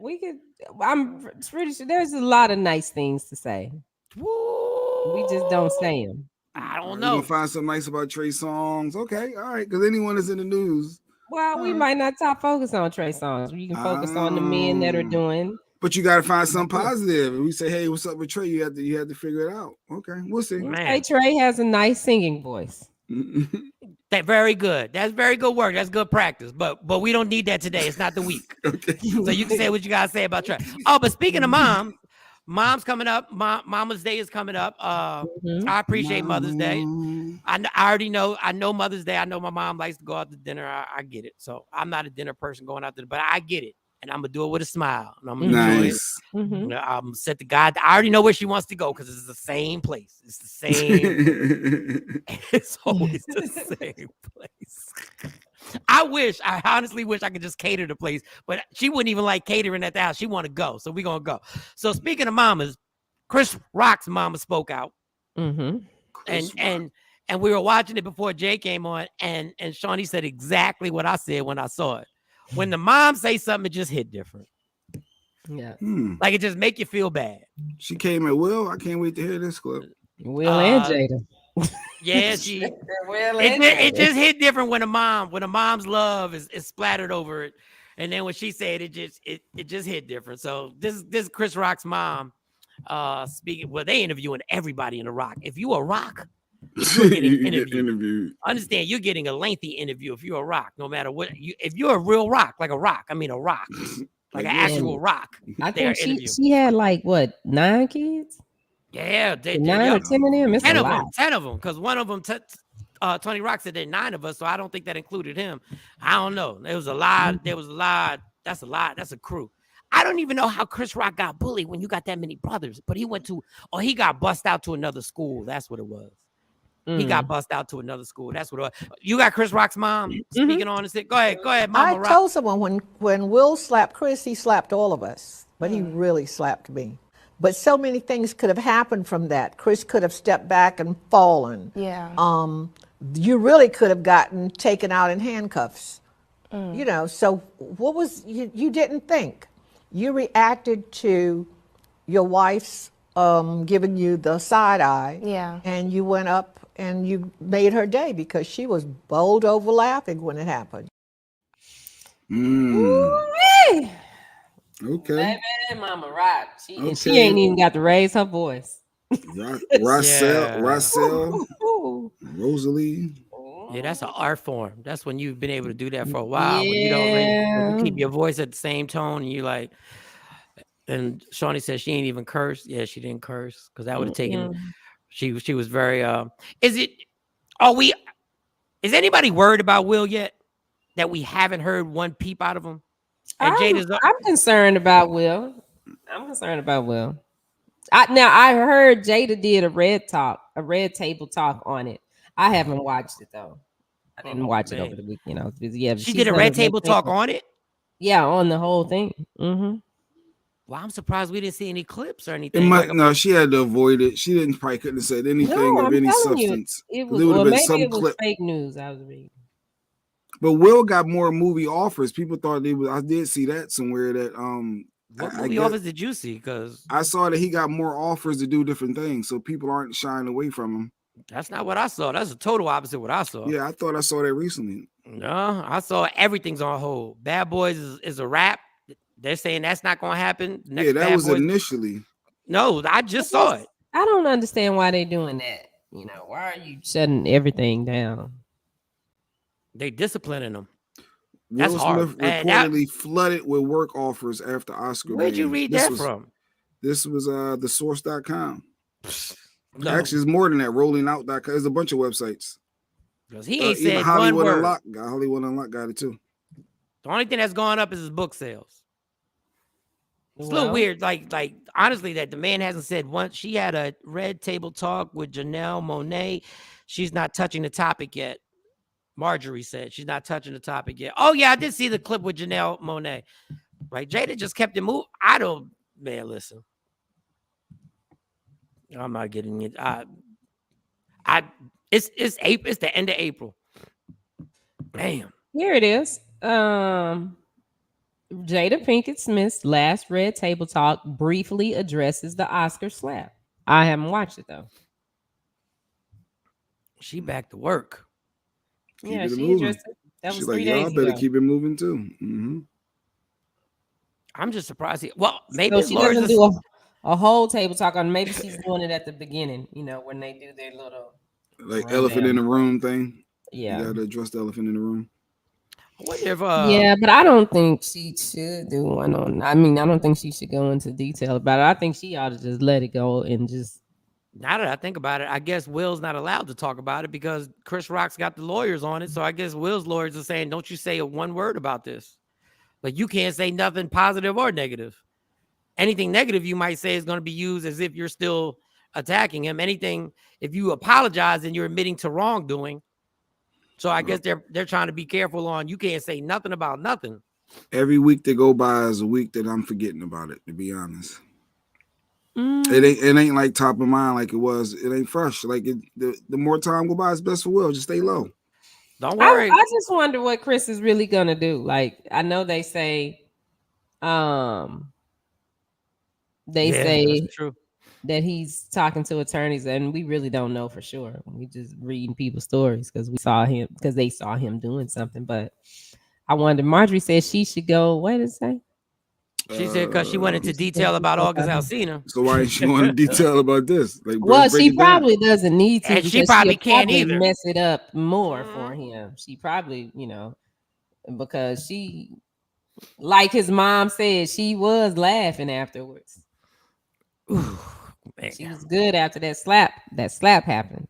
I'm pretty sure there's a lot of nice things to say. Woo. We just don't say them. I don't know. You gonna find something nice about Trey Songz? Okay, all right. Because anyone that's in the news. Well, we might not focus on Trey Songz. You can focus on the men that are doing. But you got to find something positive. And we say, hey, what's up with Trey? You had to figure it out. Okay, we'll see. Hey, Trey has a nice singing voice. That's very good. That's very good work. That's good practice. But we don't need that today. It's not the week. Okay. So you can say what you gotta say about Trey. Oh, but speaking of mom, Mom's coming up. Mama's Day is coming up. I appreciate Mother's Day. I already know. I know Mother's Day. I know my mom likes to go out to dinner. I get it. So I'm not a dinner person going out to, but I get it, and I'm gonna do it with a smile, and I'm gonna enjoy it. I'm set the guide. I already know where she wants to go because it's the same place. It's the same. It's always the same place. I honestly wish I could just cater the place, but she wouldn't even like catering at the house. She want to go, so we're gonna go. So speaking of mamas, Chris Rock's mama spoke out, and we were watching it before Jay came on, and Shawnee said exactly what I said when I saw it. When the mom say something, it just hit different. Yeah, like it just make you feel bad. She came at Will. I can't wait to hear this clip. Will and Jada. Yeah, it just hit different when a mom's love is splattered over it, and then when she said it just hit different. So this Chris Rock's mom speaking. Well, they interviewing everybody in the Rock. If you a Rock, you're getting interviewed. Understand? You're getting a lengthy interview if you're a Rock. No matter what, if you're a real Rock, like a Rock. I mean a Rock, like an actual Rock. I think she had like what 9 kids. Yeah, 9 or 10 of them. It's 10 a of lot. them. 10 of them, because one of them, Tony Rock said there 9 of us, so I don't think that included him. I don't know. There was a lot. There was a lot. That's a lot. That's a crew. I don't even know how Chris Rock got bullied when you got that many brothers. But he he got bussed out to another school. That's what it was. He got bussed out to another school. That's what it was. You got Chris Rock's mom speaking on this. Go ahead, Mama Rock. I told someone when Will slapped Chris, he slapped all of us, but he really slapped me. But so many things could have happened from that. Chris could have stepped back and fallen. Yeah. You really could have gotten taken out in handcuffs. You know, so what was, you didn't think. You reacted to your wife's giving you the side eye. Yeah. And you went up and you made her day because she was bowled over laughing when it happened. Okay. Baby, Mama Rock. She ain't even got to raise her voice. Rossell, Rosalie. Yeah, that's an art form. That's when you've been able to do that for a while. When you don't when you keep your voice at the same tone, and you like. And Shawnee said she ain't even cursed. Yeah, she didn't curse because that would have taken. She was very. Is anybody worried about Will yet? That we haven't heard one peep out of him. And I'm concerned about Will. I heard Jada did a red table talk on it. I haven't watched it though. I didn't watch it over the week, Yeah, she did a red table talk on it. Yeah, on the whole thing. Well, I'm surprised we didn't see any clips or anything. No, she had to avoid it. She couldn't have said anything of any substance. It would have been some clip. Fake news. I was reading. But Will got more movie offers. People thought they was. I did see that somewhere. That what movie offers did you see? Because I saw that he got more offers to do different things, so people aren't shying away from him. That's not what I saw. That's a total opposite of what I saw. Yeah, I thought I saw that recently. No, I saw everything's on hold. Bad Boys is a wrap. They're saying that's not going to happen. Yeah, that was initially. No, I just saw it. I don't understand why they're doing that. Why are you shutting everything down? They disciplining them. Will Smith reportedly flooded with work offers after Oscar. Where'd you read that from? This was the source.com. No. Actually, it's more than that. Rollingout.com. There's a bunch of websites. Because he ain't said Hollywood one word. Hollywood Unlocked got it too. The only thing that's gone up is his book sales. It's a little weird. Like honestly, that the man hasn't said once. She had a red table talk with Janelle Monáe. She's not touching the topic yet. Marjorie said she's not touching the topic yet. Oh, yeah, I did see the clip with Janelle Monáe. Right? Jada just kept it moving. Listen. I'm not getting it. It's April. It's the end of April. Damn. Here it is. Jada Pinkett Smith's last red table talk briefly addresses the Oscar slap. I haven't watched it though. She back to work. She addressed it. That was 3 days ago. Y'all better keep it moving too. Mm-hmm. I'm just surprised. Maybe so she doesn't do a whole table talk on. Maybe she's doing it at the beginning. When they do their little elephant in the room thing. Yeah, you gotta address the elephant in the room. wonder if Yeah, but I don't think she should do one on. I mean, I don't think she should go into detail about it. I think she ought to just let it go and just. Now that I think about it, I guess Will's not allowed to talk about it because Chris Rock's got the lawyers on it. So I guess Will's lawyers are saying, don't you say a one word about this. Like you can't say nothing positive or negative. Anything negative you might say is going to be used as if you're still attacking him. Anything, if you apologize and you're admitting to wrongdoing. So I guess they're trying to be careful on you can't say nothing about nothing. Every week that go by is a week that I'm forgetting about it, to be honest. It ain't like top of mind like it was. It ain't fresh. Like the more time go by, it's best for Will. Just stay low. Don't worry. I just wonder what Chris is really gonna do. Like I know they say, say true. that he's talking to attorneys, and we really don't know for sure. We just reading people's stories because they saw him doing something. But I wonder. Marjorie said she should go. What did it say? She said because she went into detail about August Alsina. So why ain't she going into detail about this? Like, well, she probably doesn't need to, and she probably can't either. Mess it up more for him. She probably, because she, like his mom said, she was laughing afterwards. Ooh, she was good after that slap. That slap happened.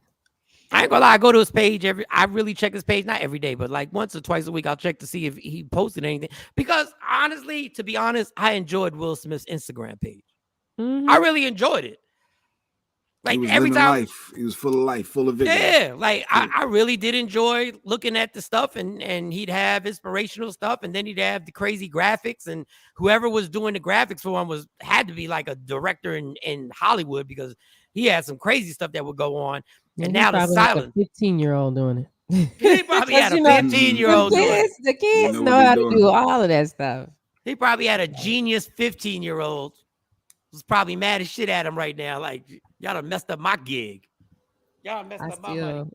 I ain't gonna lie, I go to his page I really check his page, not every day, but like once or twice a week, I'll check to see if he posted anything. Because honestly, to be honest, I enjoyed Will Smith's Instagram page. I really enjoyed it. Like he was every time life. He was full of life, full of vigor. Yeah, like I really did enjoy looking at the stuff, and he'd have inspirational stuff, and then he'd have the crazy graphics, and whoever was doing the graphics for him had to be like a director in Hollywood because he had some crazy stuff that would go on. Yeah, and now the silent 15-year-old doing it. He probably had a 15-year-old doing it. The kids know how to do all of that stuff. He probably had a genius 15-year-old who's probably mad as shit at him right now. Like, y'all done messed up my gig. Y'all messed up my money.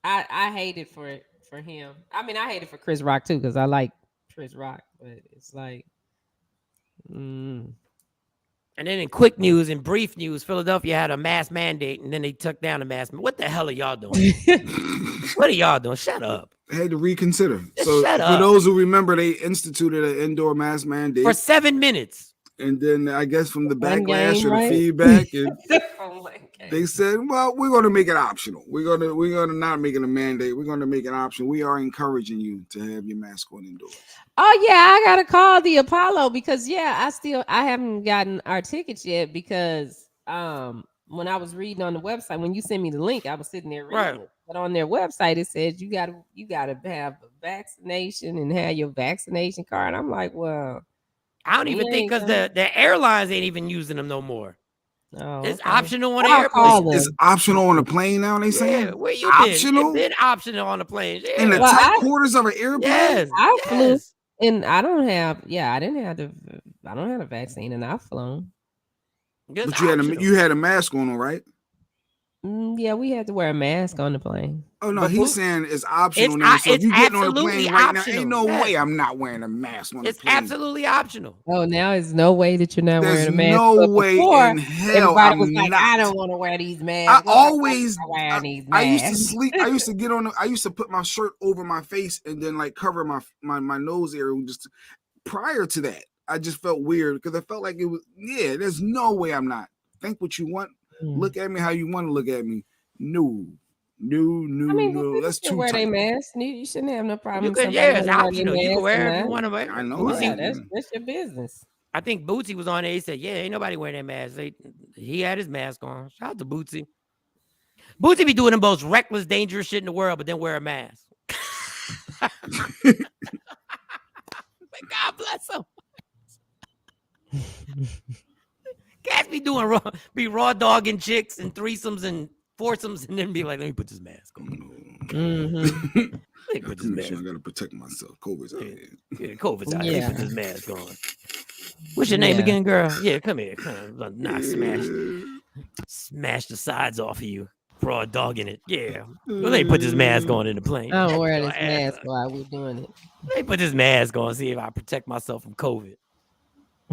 I hate it for him. I mean, I hate it for Chris Rock too because I like Chris Rock, but it's like. And then in quick news and brief news, Philadelphia had a mask mandate, and then they took down the mask. What the hell are y'all doing? What are y'all doing? Shut up. They had to reconsider. Just so shut for up. those who remember, they instituted an indoor mask mandate for 7 minutes. And then I guess from the backlash or the feedback, they said, "Well, we're going to make it optional. We're going to not make it a mandate. We're going to make it optional. We are encouraging you to have your mask on indoors." Oh yeah, I gotta call the Apollo because I haven't gotten our tickets yet because when I was reading on the website, when you sent me the link, I was sitting there reading it. But on their website it says you gotta have a vaccination and have your vaccination card. I'm like, well, I don't even think because the airlines ain't even using them no more. Oh, it's optional on the airplane. It's optional on the plane now. They saying, yeah, where you optional? Been optional on the plane. Yeah. In the tight quarters of an airplane. Yes, I flew, and I don't have. Yeah, I don't have a vaccine, and I've flown. But you had a mask on, right? Yeah, we had to wear a mask on the plane. Oh no, he's saying it's optional now. So if you getting on the plane right now, ain't no way I'm not wearing a mask on the plane. It's absolutely optional. Oh, now it's no way that you're not wearing a mask. No way in hell. Everybody was like, I don't want to wear these masks. I used to sleep. I used to get on. I used to put my shirt over my face and then like cover my nose area. Just prior to that, I just felt weird because I felt like it was. Yeah, there's no way I'm not. Think what you want. Look at me how you want to look at me. No. I mean, that's too wear tight. their mask. You shouldn't have no problem. It's optional. You can wear it if you want to wear. I know. That's your business. I think Bootsy was on there. He said, "Yeah, ain't nobody wearing that mask." He had his mask on. Shout out to Bootsy. Bootsy be doing the most reckless, dangerous shit in the world, but then wear a mask. God bless him. Cats be raw dogging chicks and threesomes and foursomes, and then be like, "Let me put this mask on." Let me put this mask. I gotta protect myself. COVID's out here. Yeah, COVID's out here. Let me put this mask on. What's your name again, girl? Yeah, come here. Come on. Not smash the sides off of you. Raw dogging it. Yeah. Well, let me put this mask on in the plane. I don't wear this mask while we're doing it. Let me put this mask on, see if I protect myself from COVID.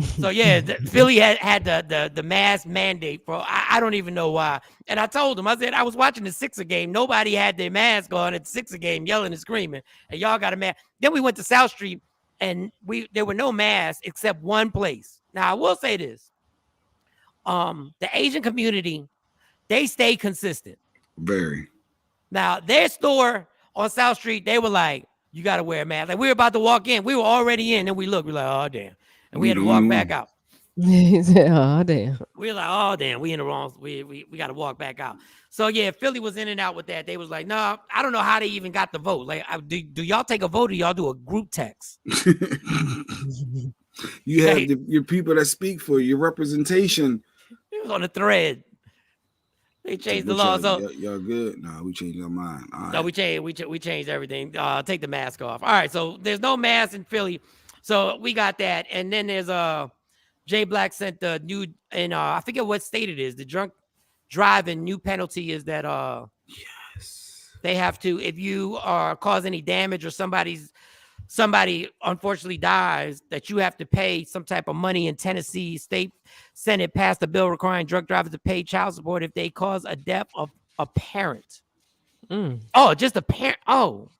So yeah, Philly had the mask mandate for I don't even know why. And I told him, I said I was watching the Sixer game. Nobody had their mask on at the Sixer game, yelling and screaming, and y'all got a mask. Then we went to South Street, and there were no masks except one place. Now I will say this: the Asian community, they stay consistent. Very. Now their store on South Street, they were like, "You got to wear a mask." Like we were about to walk in, we were already in, and we looked, we're like, "Oh damn." And we had to walk back out. He said, "Oh damn." We were like, "Oh damn, we in the wrong. We got to walk back out." So yeah, Philly was in and out with that. They was like, "No, I don't know how they even got the vote. Like, do y'all take a vote or y'all do a group text?" You have your people that speak for your representation. It was on the thread. They changed the law. So y'all good? Nah, we changed our mind. No, we changed. We changed everything. Take the mask off. All right. So there's no mask in Philly. So we got that. And then there's Jay Black sent the new, and I forget what state it is. The drunk driving new penalty is that yes, they have to, if you cause any damage or somebody unfortunately dies, that you have to pay some type of money. In Tennessee, state Senate passed a bill requiring drunk drivers to pay child support if they cause a death of a parent. Oh, just a parent. Oh,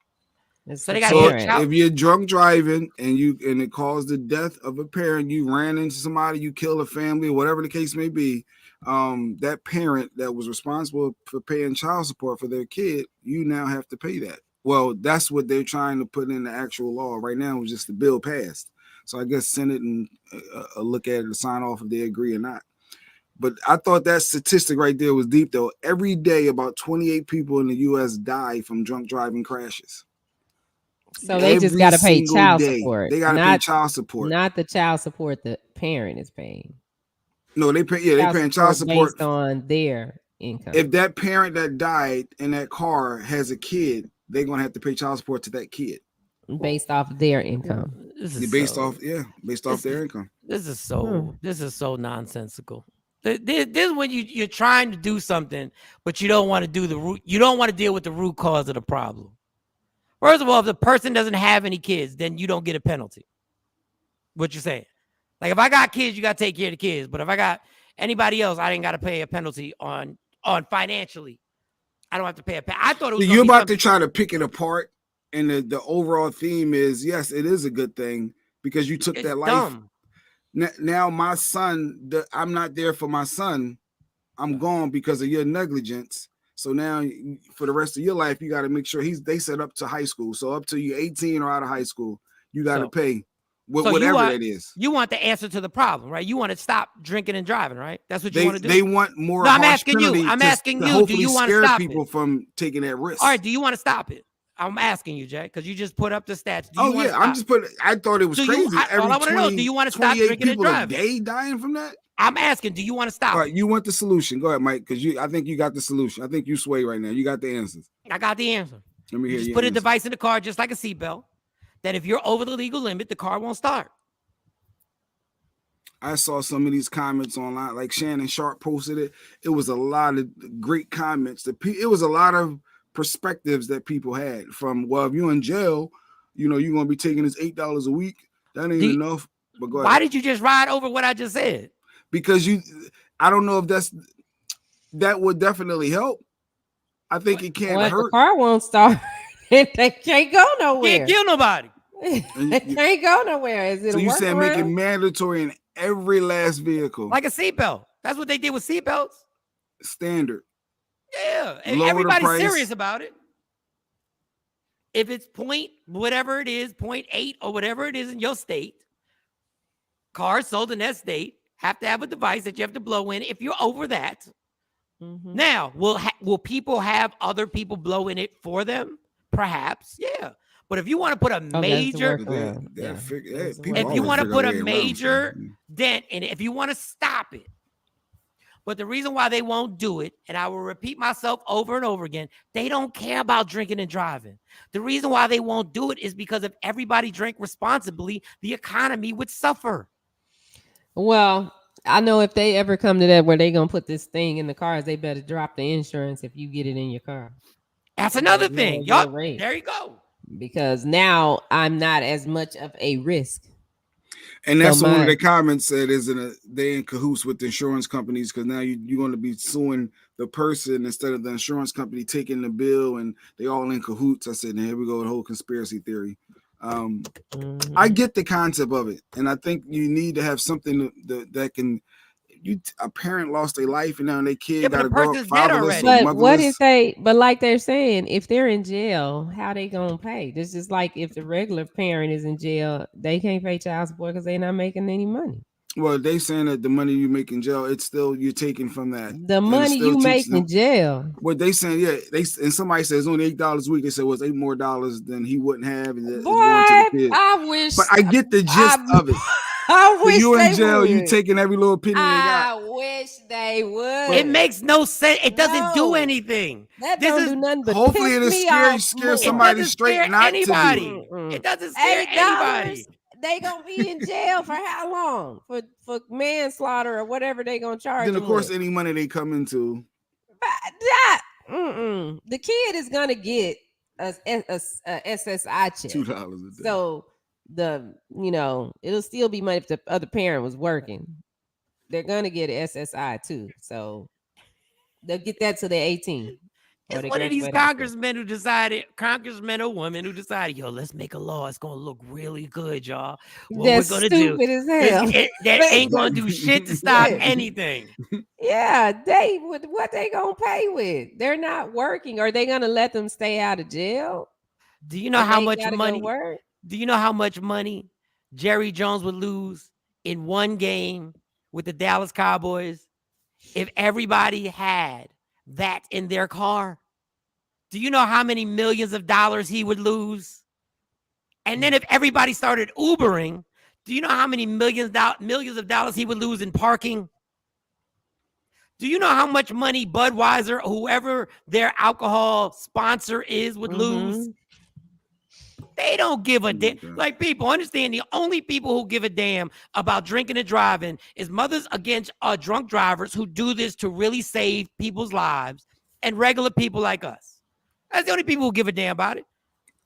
so they got if you're drunk driving and it caused the death of a parent, you ran into somebody, you killed a family, whatever the case may be, that parent that was responsible for paying child support for their kid, you now have to pay that. Well, that's what they're trying to put in the actual law right now. Was just the bill passed, so I guess Senate and look at it and sign off if they agree or not. But I thought that statistic right there was deep, though. Every day, about 28 people in the U.S. die from drunk driving crashes. So they just got to pay child support. They got to pay child support. Not the child support the parent is paying. No, they pay. Yeah, they paying child support based on their income. If that parent that died in that car has a kid, they're gonna have to pay child support to that kid based off their income. Based off their income. This is so nonsensical. This is when you're trying to do something, but you don't want to do the root. You don't want to deal with the root cause of the problem. First of all, if the person doesn't have any kids, then you don't get a penalty. What you're saying? Like if I got kids, you got to take care of the kids. But if I got anybody else, I didn't got to pay a penalty on financially. I don't have to pay a penalty. I thought it was. You're about to try to pick it apart, and the overall theme is yes, it is a good thing because you took that life. Dumb. Now my son, I'm not there for my son. I'm gone because of your negligence. So now for the rest of your life, you got to make sure they set up to high school. So up to you 18 or out of high school, you got to pay whatever it is. You want the answer to the problem, right? You want to stop drinking and driving, right? That's what you want to do. They want more. No, I'm asking you. I'm asking you. Do you want to stop people from taking that risk? All right. Do you want to stop it? I'm asking you, Jay, because you just put up the stats. I thought it was crazy. All I want to know: do you want to stop drinking and driving? A day dying from that? I'm asking, do you want to stop? All right, you want the solution. Go ahead, Mike, because I think you got the solution. I think you sway right now. You got the answers. I got the answer. Let me hear you. Just put a device in the car, just like a seatbelt, that if you're over the legal limit, the car won't start. I saw some of these comments online, like Shannon Sharp posted it. It was a lot of great comments. It was a lot of perspectives that people had from, well, if you're in jail, you're going to be taking this $8 a week. That ain't enough. But go ahead. Why did you just ride over what I just said? Because I don't know if that would definitely help. I think it can't hurt. The car won't start. They can't go nowhere. Can't kill nobody. They can't go nowhere. Is it? So you said make it mandatory in every last vehicle, like a seatbelt. That's what they did with seatbelts. Standard. Yeah, everybody's serious about it. If it's whatever it is, 0.8 or whatever it is in your state, cars sold in that state have to have a device that you have to blow in. If you're over that, now will people have other people blow in it for them? Perhaps, yeah. But if you want to put a major, if you want to put a major dent in it, if you want to stop it, but the reason why they won't do it, and I will repeat myself over and over again, they don't care about drinking and driving. The reason why they won't do it is because if everybody drank responsibly, the economy would suffer. Well, I know if they ever come to that where they're going to put this thing in the cars, they better drop the insurance if you get it in your car. That's another thing. There you go. Because now I'm not as much of a risk. And that's So what one of my- the comments said, they in cahoots with the insurance companies because now you're going to be suing the person instead of the insurance company taking the bill, and they all in cahoots. I said, now here we go, the whole conspiracy theory. I get the concept of it, and I think you need to have something that can. A parent lost their life, and now their kid got to grow up fatherless or But motherless. what if they? But like they're saying, if they're in jail, how they gonna pay? This is like if the regular parent is in jail, they can't pay child support because they're not making any money. Well, they saying that the money you make in jail, it's still you're taking from that. The money you make in jail. What they saying, yeah, and somebody says only $8 a week. They said was $8 more than he wouldn't have, and it's going to the kid. I wish. But I get the gist of it. I wish you in jail, would. you taking every little penny they got. I wish they would. It makes no sense. It doesn't do anything. That don't do nothing but hopefully it'll scare somebody straight not anybody. to do. It doesn't scare anybody. They gonna be in jail for how long? For manslaughter or whatever they gonna charge. Then of them course with. any money they come into. The kid is gonna get a SSI check. $2 a day. So it'll still be money if the other parent was working. They're gonna get an SSI too. So they'll get that till they're 18. It's one of these congressmen or women who decided, yo, let's make a law. It's gonna look really good, y'all. What That's we're gonna do stupid as hell. that ain't gonna do shit to stop anything. Yeah, what they gonna pay with? They're not working. Are they gonna let them stay out of jail? Do you know how much money? Do you know how much money Jerry Jones would lose in one game with the Dallas Cowboys if everybody had that in their car? Do you know how many millions of dollars he would lose? And then if everybody started Ubering, do you know how many millions of dollars he would lose in parking? Do you know how much money Budweiser, whoever their alcohol sponsor is, would lose? They don't give a damn. Like, people understand, the only people who give a damn about drinking and driving is mothers against drunk drivers who do this to really save people's lives, and regular people like us. That's the only people who give a damn about it.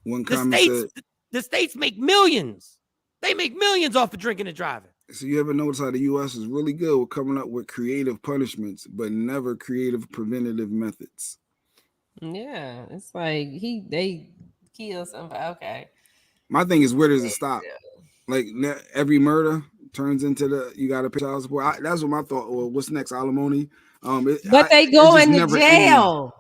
The states make millions. They make millions off of drinking and driving. So you ever notice how the U.S. is really good with coming up with creative punishments, but never creative preventative methods? Yeah, it's like they kill somebody. Okay. My thing is, where does it stop? Like every murder turns into you got to pay child support. That's what my thought. Well, what's next? Alimony. But they going to jail.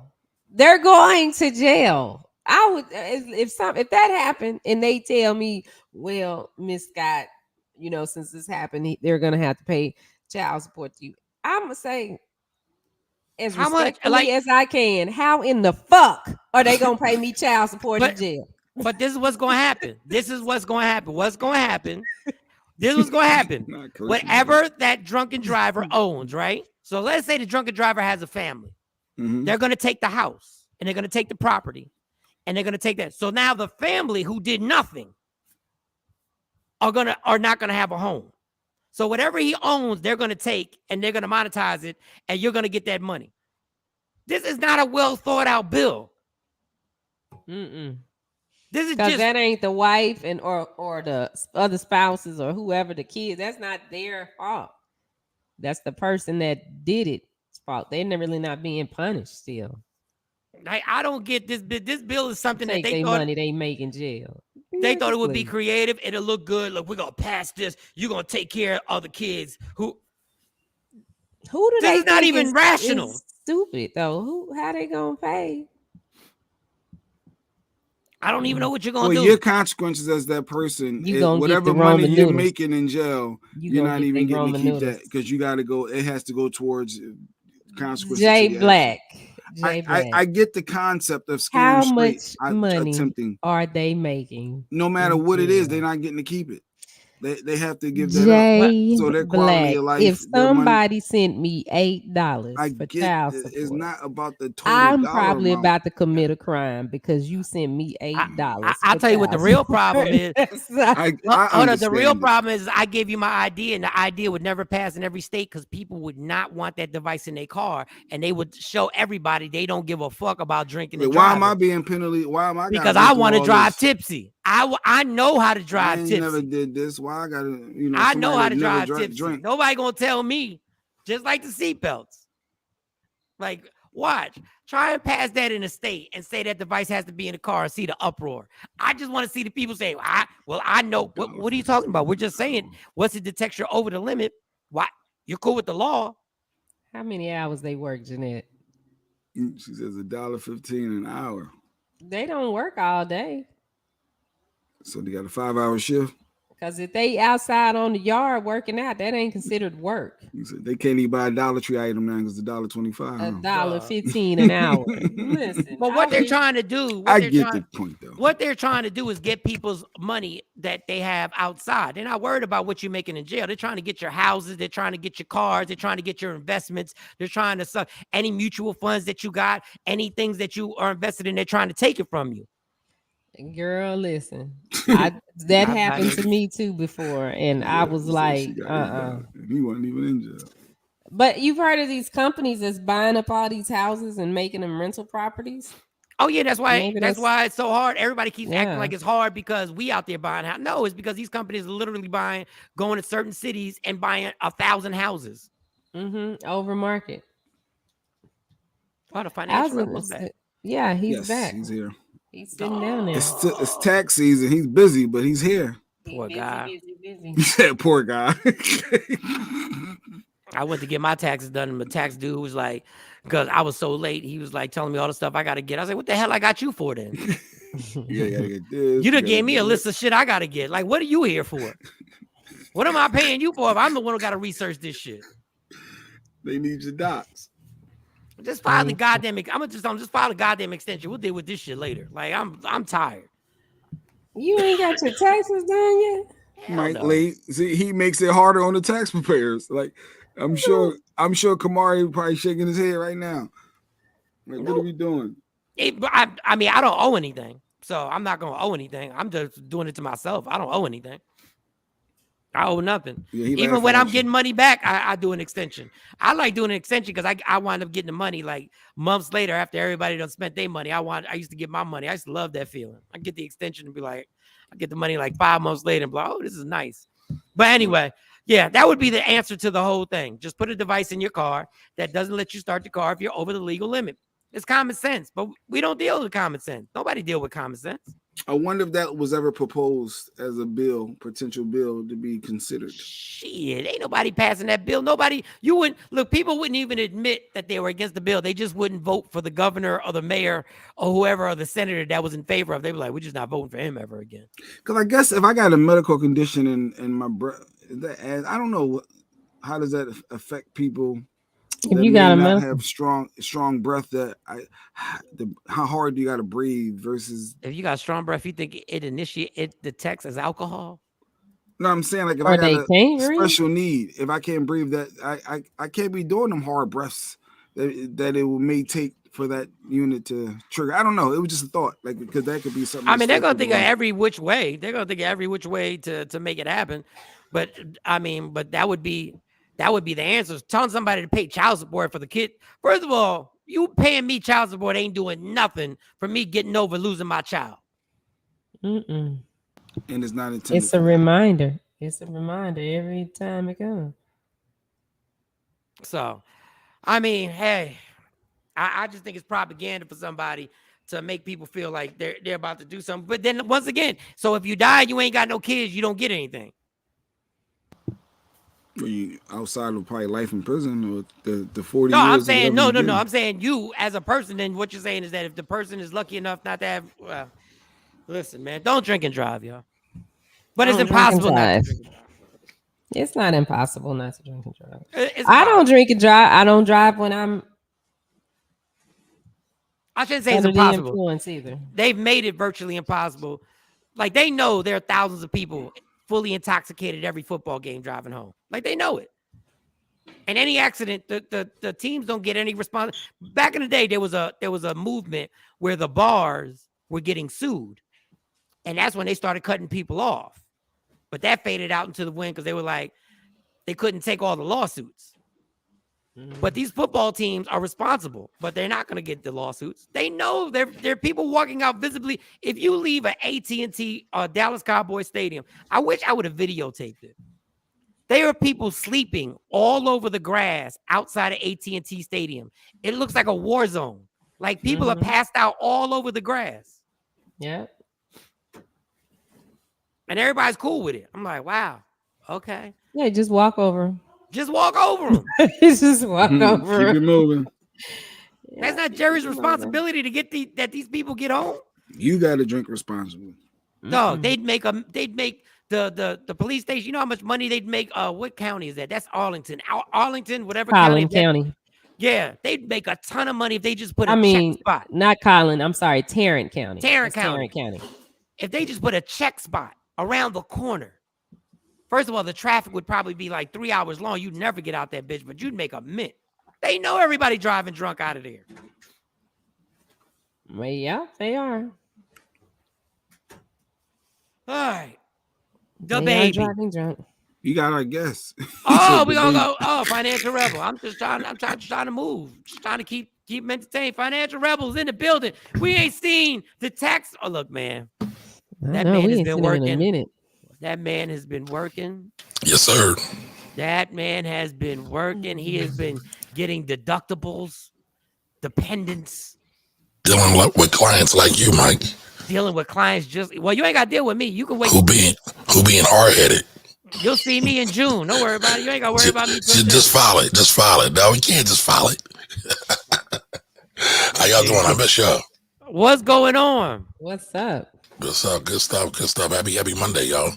They're going to jail. I would if that happened and they tell me, well, Miss Scott, since this happened, they're gonna have to pay child support to you. I'm gonna say, as respectfully as I can, how in the fuck are they gonna pay me child support in jail? But this is what's gonna happen. This is what's gonna happen. What's gonna happen? This is gonna happen. Whatever that drunken driver owns, right? So let's say the drunken driver has a family. Mm-hmm. They're gonna take the house and they're gonna take the property and they're gonna take that. So now the family who did nothing are not gonna have a home. So whatever he owns, they're gonna take and they're gonna monetize it, and you're gonna get that money. This is not a well thought out bill. This is because that ain't the wife and or the other spouses or whoever, the kids. That's not their fault. That's the person that did it's fault. They're really not being punished still. I don't get this. This bill is something that they thought money they make in jail. They thought it would be creative. It'll look good. Look, we're gonna pass this. You're gonna take care of other kids who do this they is not even rational. Is stupid though. How they gonna pay? I don't even know what you're gonna do. Well, your consequences as that person, whatever money you're making in jail, you're not even getting to keep that because you got to go. It has to go towards consequences. Jay Black. I get the concept of how much money are they making? No matter what it is, they're not getting to keep it. They have to give that up. So their quality of life. If somebody sent me $8 for child support, it's not about the total. I'm probably about to commit a crime because you sent me $8. I'll tell you what the real problem is. The real problem is I gave you my ID, and the ID would never pass in every state because people would not want that device in their car, and they would show everybody they don't give a fuck about drinking. Why am I being penalized? Why am I? Because I want to drive tipsy. I know how to I drive ain't tipsy. never did this. Why I gotta, I know how to never drive tipsy. drink. Nobody gonna tell me. Just like the seatbelts. Like, watch. Try and pass that in a state and say that device has to be in the car and see the uproar. I just want to see the people say, I know. What are you talking about? We're just saying, once it detects you're over the limit, why you're cool with the law. How many hours they work, Jeanette? She says $1.15 an hour. They don't work all day. So they got a 5-hour shift. Because if they outside on the yard working out, that ain't considered work. You said they can't even buy a Dollar Tree item now because it's $1.25. $1.15 an hour. Listen, But what they're trying to do, I get the point though. What they're trying to do is get people's money that they have outside. They're not worried about what you're making in jail. They're trying to get your houses. They're trying to get your cars. They're trying to get your investments. They're trying to suck any mutual funds that you got, any things that you are invested in. They're trying to take it from you. Girl, listen, that happened to me too before, and I was like, He wasn't even in jail. But you've heard of these companies that's buying up all these houses and making them rental properties? Oh yeah, that's why it's so hard. Everybody keeps acting like it's hard because we out there buying houses. No, it's because these companies are literally going to certain cities and buying 1,000 houses. Over market. Oh, the financial was back. Yeah, he's back. He's here. He's sitting down there. It's tax season. He's busy, but he's here. Poor guy. You said poor guy. I went to get my taxes done, and the tax dude was like, because I was so late, he was like telling me all the stuff I got to get. I was like, what the hell I got you for then? Yeah, gotta get this. You done gave me a list of shit I got to get. Like, what are you here for? What am I paying you for if I'm the one who got to research this shit? They need your docs. Just file the goddamn. I'm just file the goddamn extension. We'll deal with this shit later. Like, I'm tired. You ain't got your taxes done yet? Mike late. See, he makes it harder on the tax preparers. Like, I'm sure Kamari probably shaking his head right now. Like, what are we doing? I mean, I don't owe anything, so I'm not gonna owe anything. I'm just doing it to myself. I don't owe anything. I owe nothing. Yeah, even when I'm getting money back, I do an extension. I like doing an extension because I wind up getting the money like months later after everybody done spent their money. I used to get my money. I used to love that feeling. I get the extension and be like, I get the money like 5 months later and be like, oh, this is nice. But anyway, yeah, that would be the answer to the whole thing. Just put a device in your car that doesn't let you start the car if you're over the legal limit. It's common sense, but we don't deal with common sense. Nobody deal with common sense. I wonder if that was ever proposed as a potential bill to be considered. Shit, ain't nobody passing that bill. People wouldn't even admit that they were against the bill. They just wouldn't vote for the governor or the mayor or whoever or the senator that was in favor of. They were like, we're just not voting for him ever again. Because I guess if I got a medical condition in my breath, I don't know, how does that affect people? If you got have strong breath, how hard do you got to breathe versus if you got strong breath, you think it detects as alcohol? No, I'm saying like if I got a special need, if I can't breathe, that I can't be doing them hard breaths that it may take for that unit to trigger. I don't know. It was just a thought, like because that could be something. I mean, they're gonna think of every which way. They're gonna think of every which way to make it happen. But I mean, that would be the answer. Telling somebody to pay child support for the kid. First of all, you paying me child support ain't doing nothing for me getting over losing my child. And it's not intended. It's a reminder. It's a reminder every time it comes. So, I mean, hey, I just think it's propaganda for somebody to make people feel like they're about to do something. But then once again, so if you die, you ain't got no kids, you don't get anything. You outside of probably life in prison or the 40 years. No, I'm saying no. I'm saying you as a person. Then what you're saying is that if the person is lucky enough not to have, listen, man, don't drink and drive, y'all. But it's impossible not to drink and drive. It's not impossible not to drink and drive. I don't drink and drive. I don't drive when I'm. I shouldn't say it's impossible. Either. They've made it virtually impossible. Like they know there are thousands of people fully intoxicated every football game driving home. Like they know it. And any accident, the teams don't get any response. Back in the day, there was a movement where the bars were getting sued. And that's when they started cutting people off. But that faded out into the wind because they were like, they couldn't take all the lawsuits. But these football teams are responsible, but they're not going to get the lawsuits. They know there are people walking out visibly. If you leave an AT&T Dallas Cowboys stadium, I wish I would have videotaped it. There are people sleeping all over the grass outside of AT&T Stadium. It looks like a war zone. Like people are passed out all over the grass. Yeah. And everybody's cool with it. I'm like, wow, okay. Yeah, just walk over. Just walk over them. Just walk over. Keep it moving. That's not Jerry's responsibility to get that these people get home. You got to drink responsibly. No, they'd make the police station. You know how much money they'd make? What county is that? That's Arlington. Arlington, whatever Collin county. County. Yeah, they'd make a ton of money if they just put a check spot. Not Collin. I'm sorry, Tarrant County. Tarrant County. If they just put a check spot around the corner. First of all, the traffic would probably be like 3 hours long. You'd never get out that bitch, but you'd make a mint. They know everybody driving drunk out of there. Well, yeah, they are. All right. The They baby. are driving drunk. You got our guess. Oh, we gonna go. Oh, Financial Rebel. I'm trying to move. Just trying to keep them entertained. Financial Rebels in the building. We ain't seen the tax. Oh, look, man. That man has been working. That man has been working. Yes, sir. That man has been working. He has been getting deductibles, dependents. Dealing with clients like you, Mike. Dealing with clients well, you ain't got to deal with me. You can wait. Who being hard-headed. You'll see me in June. Don't worry about it. You ain't got to worry about me. Just file it. Just file it. No, we can't just file it. How y'all doing? I miss y'all. What's going on? What's up? Good stuff. Good stuff. Good stuff. Happy Monday, y'all.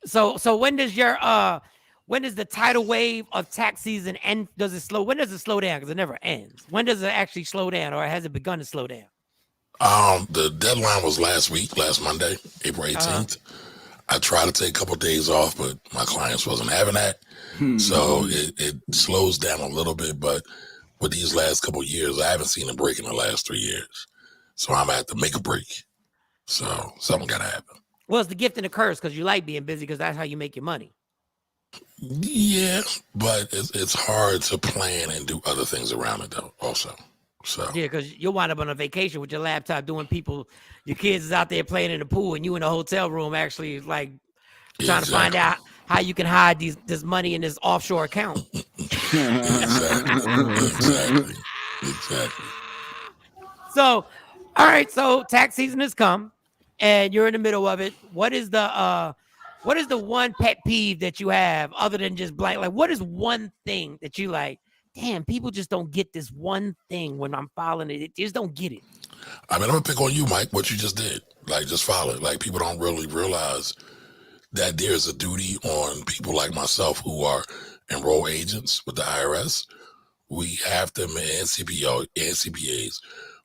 So when does the tidal wave of tax season end? When does it slow down? Because it never ends. When does it actually slow down, or has it begun to slow down? The deadline was last Monday, April 18th. I tried to take a couple of days off, but my clients wasn't having that. So it slows down a little bit, but with these last couple of years, I haven't seen a break in the last 3 years. So I'm gonna have to make a break. So something gotta happen. Well, it's the gift and the curse, because you like being busy, because that's how you make your money. Yeah, but it's hard to plan and do other things around it though also. So yeah, because you'll wind up on a vacation with your laptop doing your kids is out there playing in the pool, and you in a hotel room actually like trying to find out how you can hide this money in this offshore account. Exactly. So, all right, so tax season has come and you're in the middle of it. What is the one pet peeve that you have other than just blank? Like, what is one thing that you like? Damn, people just don't get this one thing when I'm following it. They just don't get it. I mean, I'm gonna pick on you, Mike, what you just did. Like, just follow it. Like, people don't really realize that there's a duty on people like myself who are enrolled agents with the IRS. We have to, and CPAs,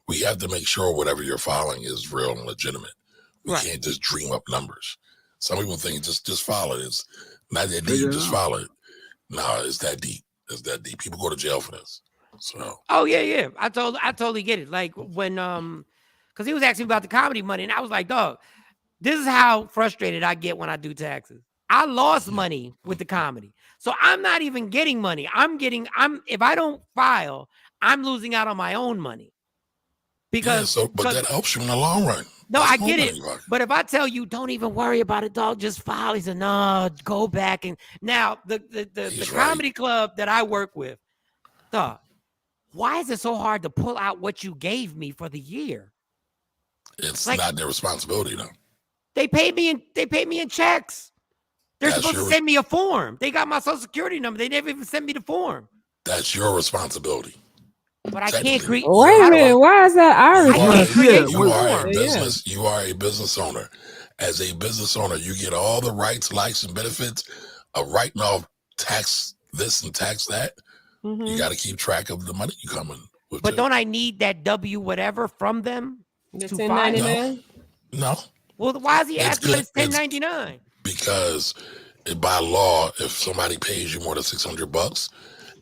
we have to make sure whatever you're filing is real and legitimate. We can't just dream up numbers. Some people think just follow it. It's not that deep, just follow it. No, it's that deep. It's that deep. People go to jail for this. So. Oh yeah. I totally get it. Like when because he was asking me about the comedy money, and I was like, dog, this is how frustrated I get when I do taxes. I lost money with the comedy, so I'm not even getting money. If I don't file, I'm losing out on my own money. Because but that helps you in the long run. No, I get it. But if I tell you, don't even worry about it, dog, just file. He said, no, go back. And now the comedy club that I work with, dog, why is it so hard to pull out what you gave me for the year? It's like, not their responsibility, though. They pay me in checks. They're supposed to send me a form. They got my social security number. They never even sent me the form. That's your responsibility. But I can't create. Wait a minute. Why is that our responsibility? You are a business owner. As a business owner, you get all the rights, likes, and benefits of writing off tax this and tax that. Mm-hmm. You got to keep track of the money you coming with. But don't I need that W whatever from them? The 1099? No. Well, why is he asking for 1099? Because by law, if somebody pays you more than $600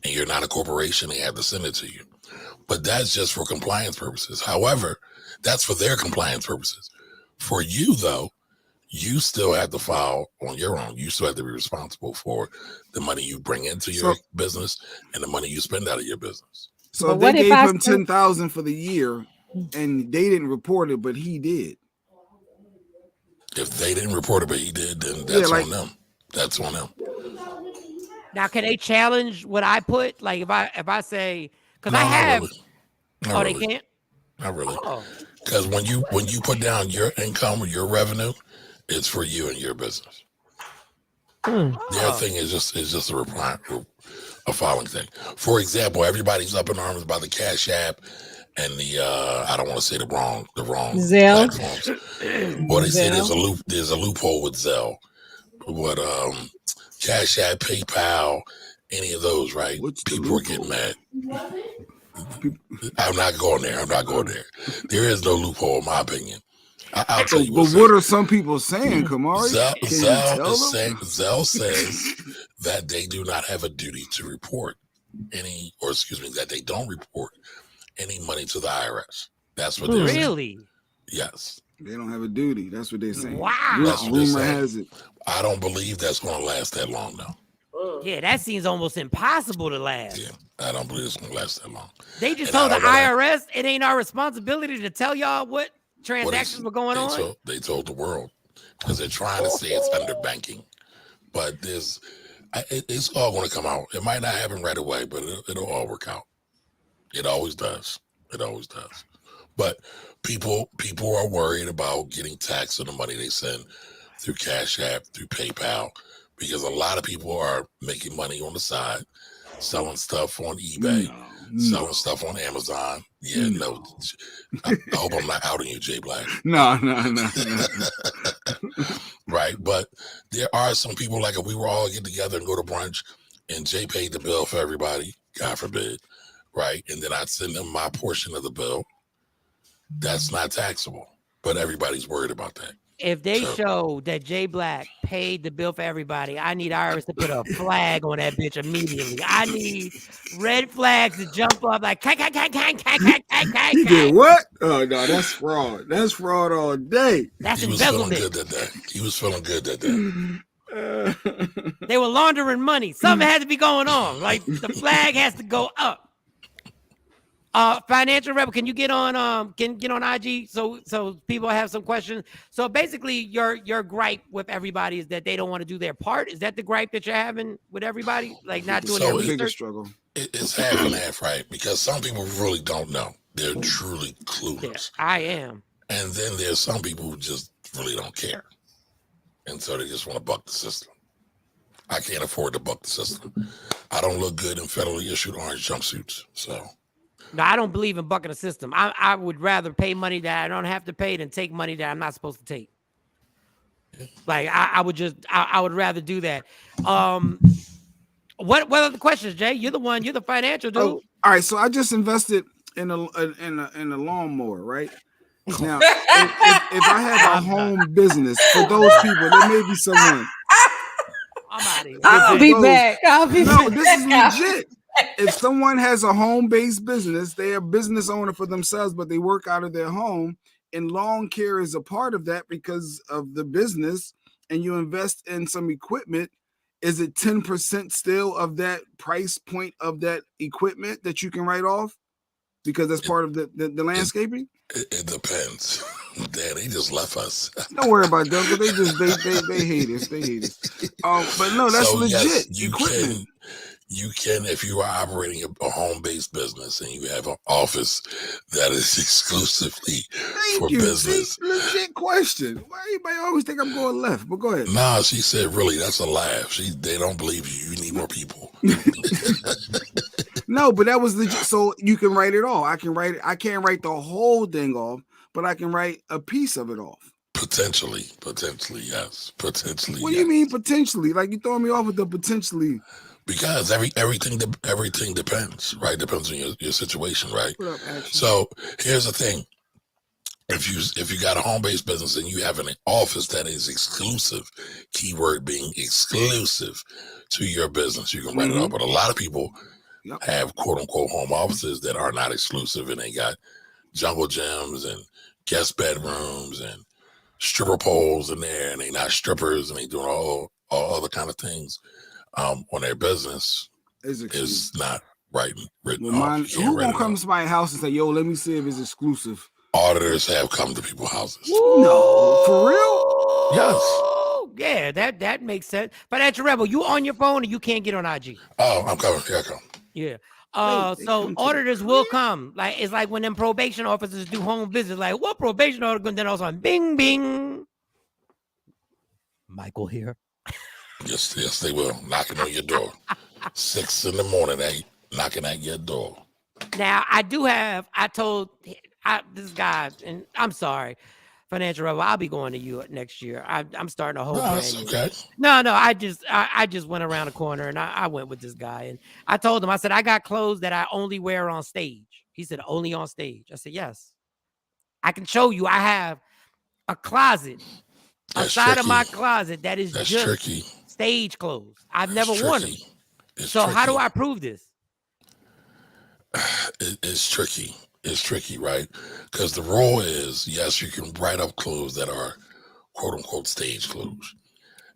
and you're not a corporation, they have to send it to you. But that's just for compliance purposes. However, that's for their compliance purposes. For you, though, you still have to file on your own. You still have to be responsible for the money you bring into your business and the money you spend out of your business. So they gave him $10,000 for the year, and they didn't report it, but he did. If they didn't report it, but he did, then that's on them. That's on them. Now, can they challenge what I put? Like if I say, because No, I have. Not really. They can't. Not really. Because when you put down your income or your revenue, it's for you and your business. Their thing is just a filing thing. For example, everybody's up in arms about the Cash App and the I don't want to say the wrong Zelle platforms. Well, they say there's a loophole with Zelle. What Cash App, PayPal, any of those, right? People are getting mad. I'm not going there. There is no loophole, in my opinion. I'll tell you. But what are some people saying, Kamari? Zelle says that they do not have a duty to report that they don't report any money to the IRS. That's what they're saying. Really? Yes. They don't have a duty. That's what they're saying. Wow. Rumor has it. I don't believe that's going to last that long, though. Yeah, that seems almost impossible to last. Yeah, I don't believe it's going to last that long. They just told the IRS it ain't our responsibility to tell y'all what transactions were going on. They told the world because they're trying to say it's under banking, but it's all going to come out. It might not happen right away, but it'll all work out. It always does. But people are worried about getting taxed on the money they send through Cash App, through PayPal, because a lot of people are making money on the side, selling stuff on eBay, selling stuff on Amazon. Yeah, no. I hope I'm not outing you, Jay Black. No. Right, but there are some people, like if we were all get together and go to brunch and Jay paid the bill for everybody, God forbid, right? And then I'd send them my portion of the bill. That's not taxable, but everybody's worried about that. If they show that Jay Black paid the bill for everybody, I need IRS to put a flag on that bitch immediately. I need red flags to jump up like, He did what? Oh, no, that's fraud. That's fraud all day. That's embezzlement. He was feeling good that day. They were laundering money. Something had to be going on. Like the flag has to go up. Financial Rebel, can you get on get on IG so people have some questions? So basically your gripe with everybody is that they don't want to do their part. Is that the gripe that you're having with everybody? Like not doing their research? Struggle. It's half and half, right? Because some people really don't know. They're truly clueless. Yeah, I am. And then there's some people who just really don't care. And so they just want to buck the system. I can't afford to buck the system. I don't look good in federally issued orange jumpsuits. So no, I don't believe in bucking the system. I would rather pay money that I don't have to pay than take money that I'm not supposed to take. Like I would rather do that. What other questions, Jay? You're the financial dude. Oh, all right, so I just invested in a lawnmower, right? Now, if I have a home business, for those people, there may be someone. I'm out of here. I'll be back. No, this is legit. If someone has a home-based business, they're a business owner for themselves, but they work out of their home, and lawn care is a part of that because of the business, and you invest in some equipment, is it 10% still of that price point of that equipment that you can write off? Because that's part of the landscaping? It depends. Damn, they just left us. Don't worry about them, but they hate us. They hate us. But no, that's legit. Yes, you can, if you are operating a home-based business and you have an office that is exclusively for business. See, legit question. Why everybody always think I'm going left? But go ahead. Nah, she said, really, that's a laugh. They don't believe you. You need more people. No, but that was legit. So you can write it all. I can write it. I can't write the whole thing off, but I can write a piece of it off. Potentially, yes. Potentially. What do you mean potentially? Like you throwing me off with the potentially. Because everything depends, right? Depends on your situation, right? So here's the thing: if you got a home-based business and you have an office that is exclusive, keyword being exclusive to your business, you can write it up. But a lot of people have quote unquote home offices that are not exclusive, and they got jungle gyms and guest bedrooms and stripper poles in there, and they not strippers, and they doing all other kind of things on their business is not written Well, off. who gonna come to somebody's house and say, "Yo, let me see if it's exclusive"? Auditors have come to people's houses. No, for real? Yes. Yeah, that makes sense. Financial Rebel, you on your phone or you can't get on IG? Oh, I'm coming. Here I come. Yeah. Wait, So auditors will come. Like it's like when them probation officers do home visits. Like what probation auditor? Then all of a sudden, bing, bing. Michael here. Yes, they will. Knocking on your door. 6 a.m, they knocking at your door. Now I told this guy, and I'm sorry, Financial Rebel, I'll be going to you next year. I'm starting a whole brand new. Okay. No, I just went around the corner and I went with this guy and I told him, I said, I got clothes that I only wear on stage. He said, only on stage. I said, yes. I can show you. I have a closet outside of my closet that is just tricky. Stage clothes. I've never worn them. So how do I prove this? It's tricky. It's tricky, right? Because the rule is, yes, you can write up clothes that are quote unquote stage clothes.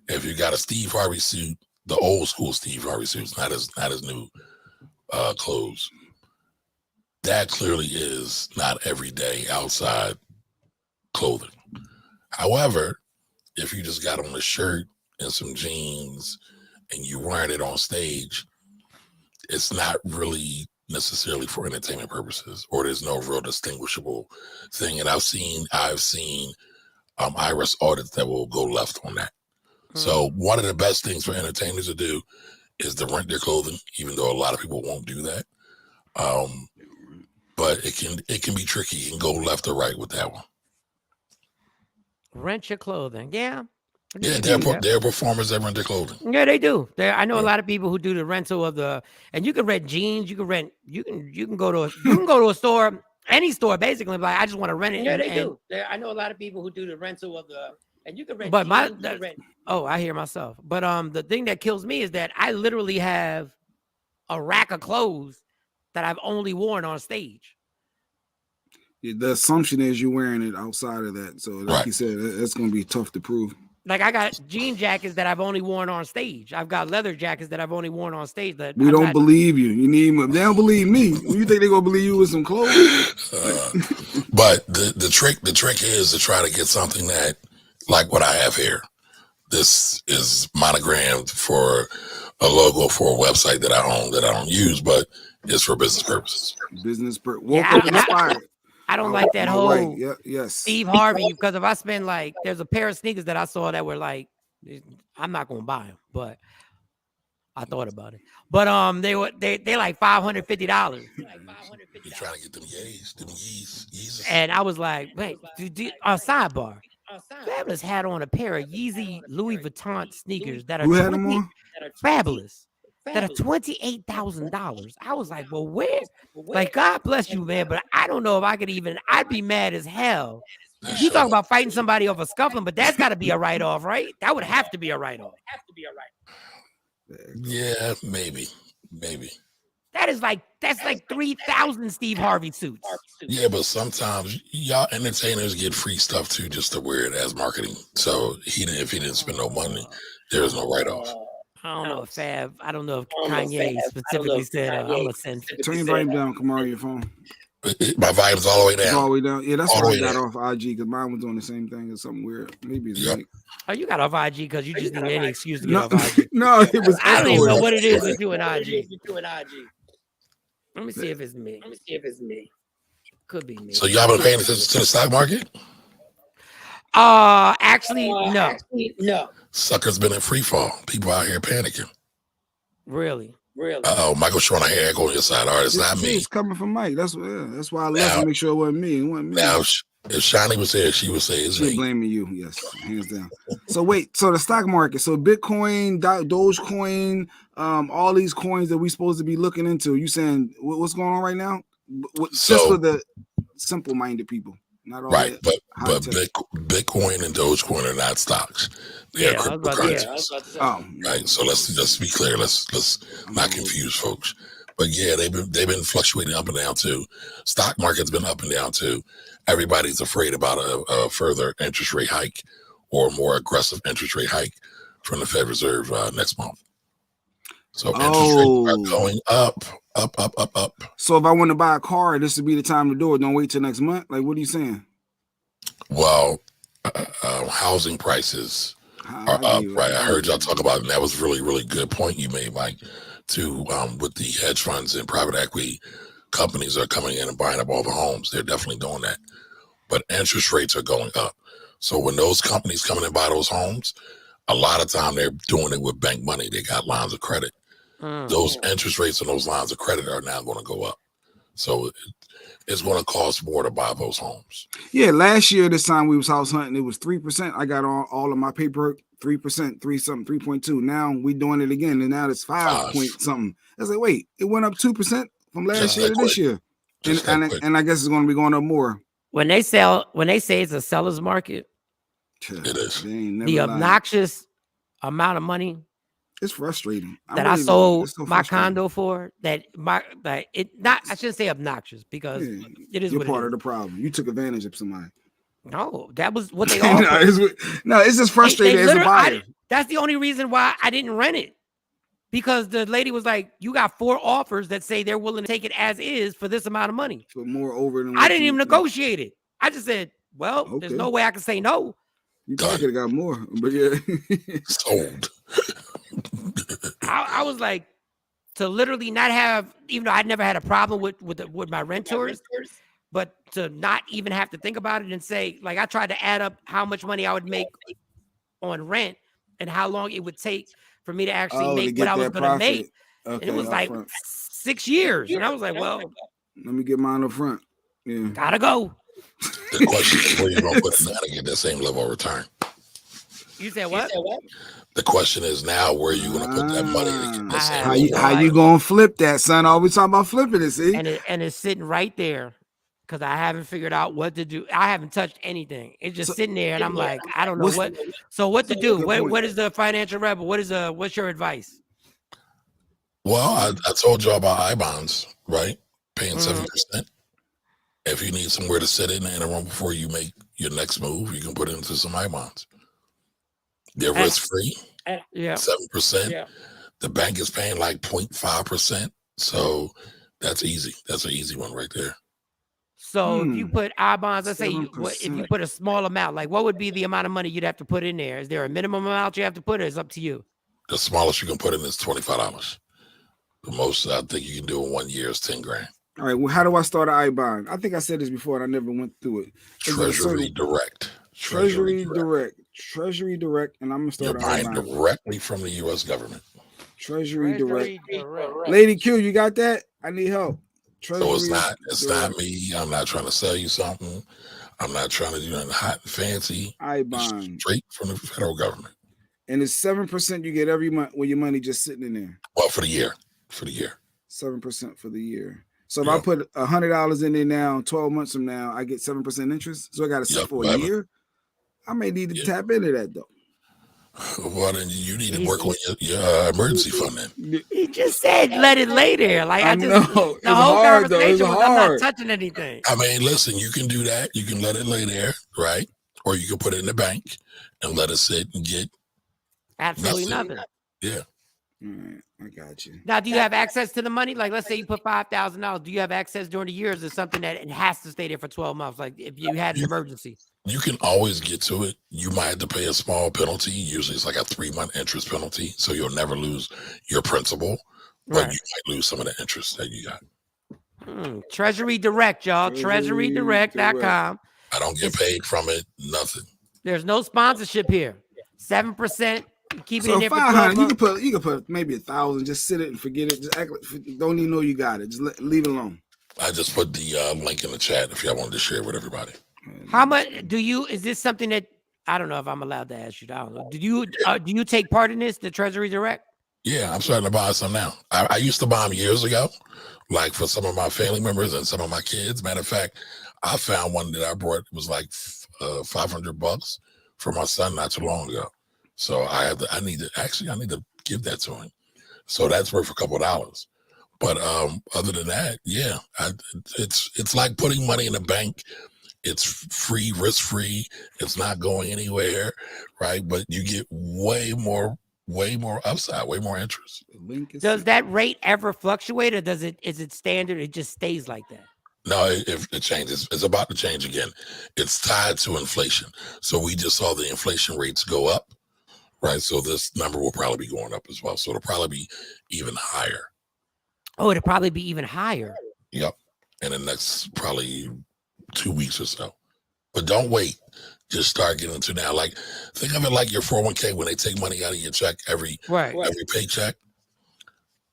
If you got a Steve Harvey suit, the old school Steve Harvey suits, not as new clothes, that clearly is not everyday outside clothing. However, if you just got on a shirt and some jeans and you wearing it on stage, it's not really necessarily for entertainment purposes, or there's no real distinguishable thing. And I've seen IRS audits that will go left on that. So one of the best things for entertainers to do is to rent their clothing, even though a lot of people won't do that. But it can be tricky. You can go left or right with that one. Rent your clothing. Yeah. Yeah, there are performers that rent their clothing. Yeah, they do. I know a lot of people who do the rental of and you can rent jeans. You can go to a store, any store, basically. Like I just want to rent it. Yeah, they do. I know a lot of people who do the rental of and you can rent. But I hear myself. But the thing that kills me is that I literally have a rack of clothes that I've only worn on stage. Yeah, the assumption is you're wearing it outside of that. So like you said, that's going to be tough to prove. Like I got jean jackets that I've only worn on stage. I've got leather jackets that I've only worn on stage. That we don't believe you. You need them. They don't believe me. You think they're gonna believe you with some clothes? But the trick is to try to get something that, like what I have here. This is monogrammed for a logo for a website that I own that I don't use, but it's for business purposes. I don't like that whole yes. Steve Harvey, because if I spend there's a pair of sneakers that I saw that were I'm not gonna buy them, but I thought about it. But they like $550. You're trying to get them Yeezys. And I was like, wait, sidebar. Fabulous had on a pair of Yeezy Louis Vuitton sneakers that are Fabulous. That are $28,000. I was like, well, where? Like, God bless you, man. But I don't know if I could I'd be mad as hell. You talk about fighting somebody over scuffling, but that's got to be a write-off, right? That would have to be a write-off. Yeah, maybe. That's like 3,000 Steve Harvey suits. Yeah, but sometimes y'all entertainers get free stuff too, just to wear it as marketing. So if he didn't spend no money, there is no write-off. I don't know if Kanye specifically said, I'm going to send. Turn your volume down, Kamara, your phone. My volume's all the way down. It's all the way down. Yeah, that's why I got off IG, because mine was doing the same thing. It's something weird. Maybe it's like. Oh, you got off IG because you just need any excuse to get off IG. No, it was. I don't even know what it is with you and IG. Let me see if it's me. Could be me. So y'all been paying attention to the stock market? Actually, no. Sucker's been in free fall. People out here panicking. Really? Uh-oh, Michael Shawn, I hear echo on your side. All right, it's not me. It's coming from Mike. That's why I left to make sure it wasn't me. Now, if Shani was here, she would say it's me. She's blaming you. Yes, hands down. So wait, so the stock market, so Bitcoin, Dogecoin, all these coins that we supposed to be looking into. You saying what's going on right now? Just for the simple-minded people. Not all right, but Bitcoin and Dogecoin are not stocks. They are cryptocurrencies. Right, so let's just be clear. Let's not confuse folks. But yeah, they've been fluctuating up and down too. Stock market's been up and down too. Everybody's afraid about a further interest rate hike or a more aggressive interest rate hike from the Fed Reserve next month. So interest rates are going up. So if I want to buy a car, this would be the time to do it. Don't wait till next month. Like, what are you saying? Well, housing prices are up, right? I heard y'all talk about it, and that was really, really good point you made, Mike, too, with the hedge funds and private equity companies are coming in and buying up all the homes. They're definitely doing that. But interest rates are going up. So when those companies come in and buy those homes, a lot of time they're doing it with bank money. They got lines of credit. Those interest rates on those lines of credit are now going to go up. So it's going to cost more to buy those homes. Yeah, last year this time we was house hunting, it was 3%. I got all of my paperwork, 3%, 3.2. Now we doing it again, and now it's 5 point something. I was like, wait, it went up 2% from last year to this year, and I guess it's going to be going up more. When they say it's a seller's market, it is. The obnoxious amount of money. It's frustrating. I sold my condo for I shouldn't say obnoxious because it is. You're part of the problem. You took advantage of somebody. No, that was what they offered. It's just frustrating as a buyer. That's the only reason why I didn't rent it, because the lady was like, "You got 4 offers that say they're willing to take it as is for this amount of money." For more over than I didn't even negotiate it. I just said, "Well, there's no way I can say no." You probably could have got more, but yeah, sold. I was like, to literally not have, even though I'd never had a problem with my renters, but to not even have to think about it and say, like, I tried to add up how much money I would make on rent and how long it would take for me to actually make what I was going to make. And it was like 6 years. And I was like, well, let me get mine up front. Yeah. Gotta go. The question is where you going to put it now to get that same level of return. You said what? The question is now, where are you going to put that money to get that same level? How you going to flip that, son? Always talking about flipping it, see? And it's sitting right there because I haven't figured out what to do. I haven't touched anything. It's just sitting there, and I'm like, I don't know what. So what to do? What is the financial rebel? What's your advice? Well, I told you about I-bonds, right? Paying 7%. If you need somewhere to sit in the interim before you make your next move, you can put it into some I-bonds. They're risk-free. 7%. Yeah. The bank is paying like 0.5%. So that's easy. That's an easy one right there. So if you put I-bonds, let's say if you put a small amount, like what would be the amount of money you'd have to put in there? Is there a minimum amount you have to put, or it's up to you? The smallest you can put in is $25. The most I think you can do in 1 year is $10,000. All right. Well, how do I start an I-bond? I think I said this before, and I never went through it. Treasury Direct. Treasury Direct, and I'm gonna start. You're buying directly from the U.S. government. Treasury Direct. Lady Q, you got that? I need help. So it's not me. I'm not trying to sell you something. I'm not trying to do nothing hot and fancy. I-bond straight from the federal government. And it's 7% you get every month with your money just sitting in there. Well, for the year. 7% for the year. So if I put $100 in there now, 12 months from now, I get 7% interest. So I got to sit for a year. I may need to tap into that though. Well, then you need to work on your emergency fund then. He just said let it lay there. Like I just know. The whole conversation was I'm not touching anything. I mean, listen, you can do that. You can let it lay there, right? Or you can put it in the bank and let it sit and get absolutely nothing. Yeah. All right, I got you. Now, do you have access to the money? Like, let's say you put $5,000. Do you have access during the year? Or is it something that it has to stay there for 12 months? Like, if you had an emergency, you can always get to it. You might have to pay a small penalty. Usually, it's like a 3-month interest penalty, so you'll never lose your principal, but you might lose some of the interest that you got. Treasury Direct, y'all. TreasuryDirect.com. I don't get paid from it. Nothing. There's no sponsorship here. 7%. Keep it in there for 500. You can put maybe 1,000. Just sit it and forget it. Just act like, don't even know you got it. Just leave it alone. I just put the link in the chat if y'all wanted to share with everybody. How much do you? Is this something that I don't know if I'm allowed to ask you? I don't know. Do you take part in this? The Treasury Direct? Yeah, I'm starting to buy some now. I used to buy them years ago, like for some of my family members and some of my kids. Matter of fact, I found one that I brought. It was like $500 for my son not too long ago. So I need to give that to him. So that's worth a couple of dollars. But other than that, yeah, it's like putting money in the bank. It's free, risk free. It's not going anywhere, right? But you get way more upside, way more interest. Does that rate ever fluctuate, or is it standard? It just stays like that? No, it changes. It's about to change again. It's tied to inflation. So we just saw the inflation rates go up, right? So this number will probably be going up as well. So it'll probably be even higher. Oh, it'll probably be even higher. Yep. In the next probably 2 weeks or so. But don't wait. Just start getting into now. Like, think of it like your 401k when they take money out of your check every paycheck.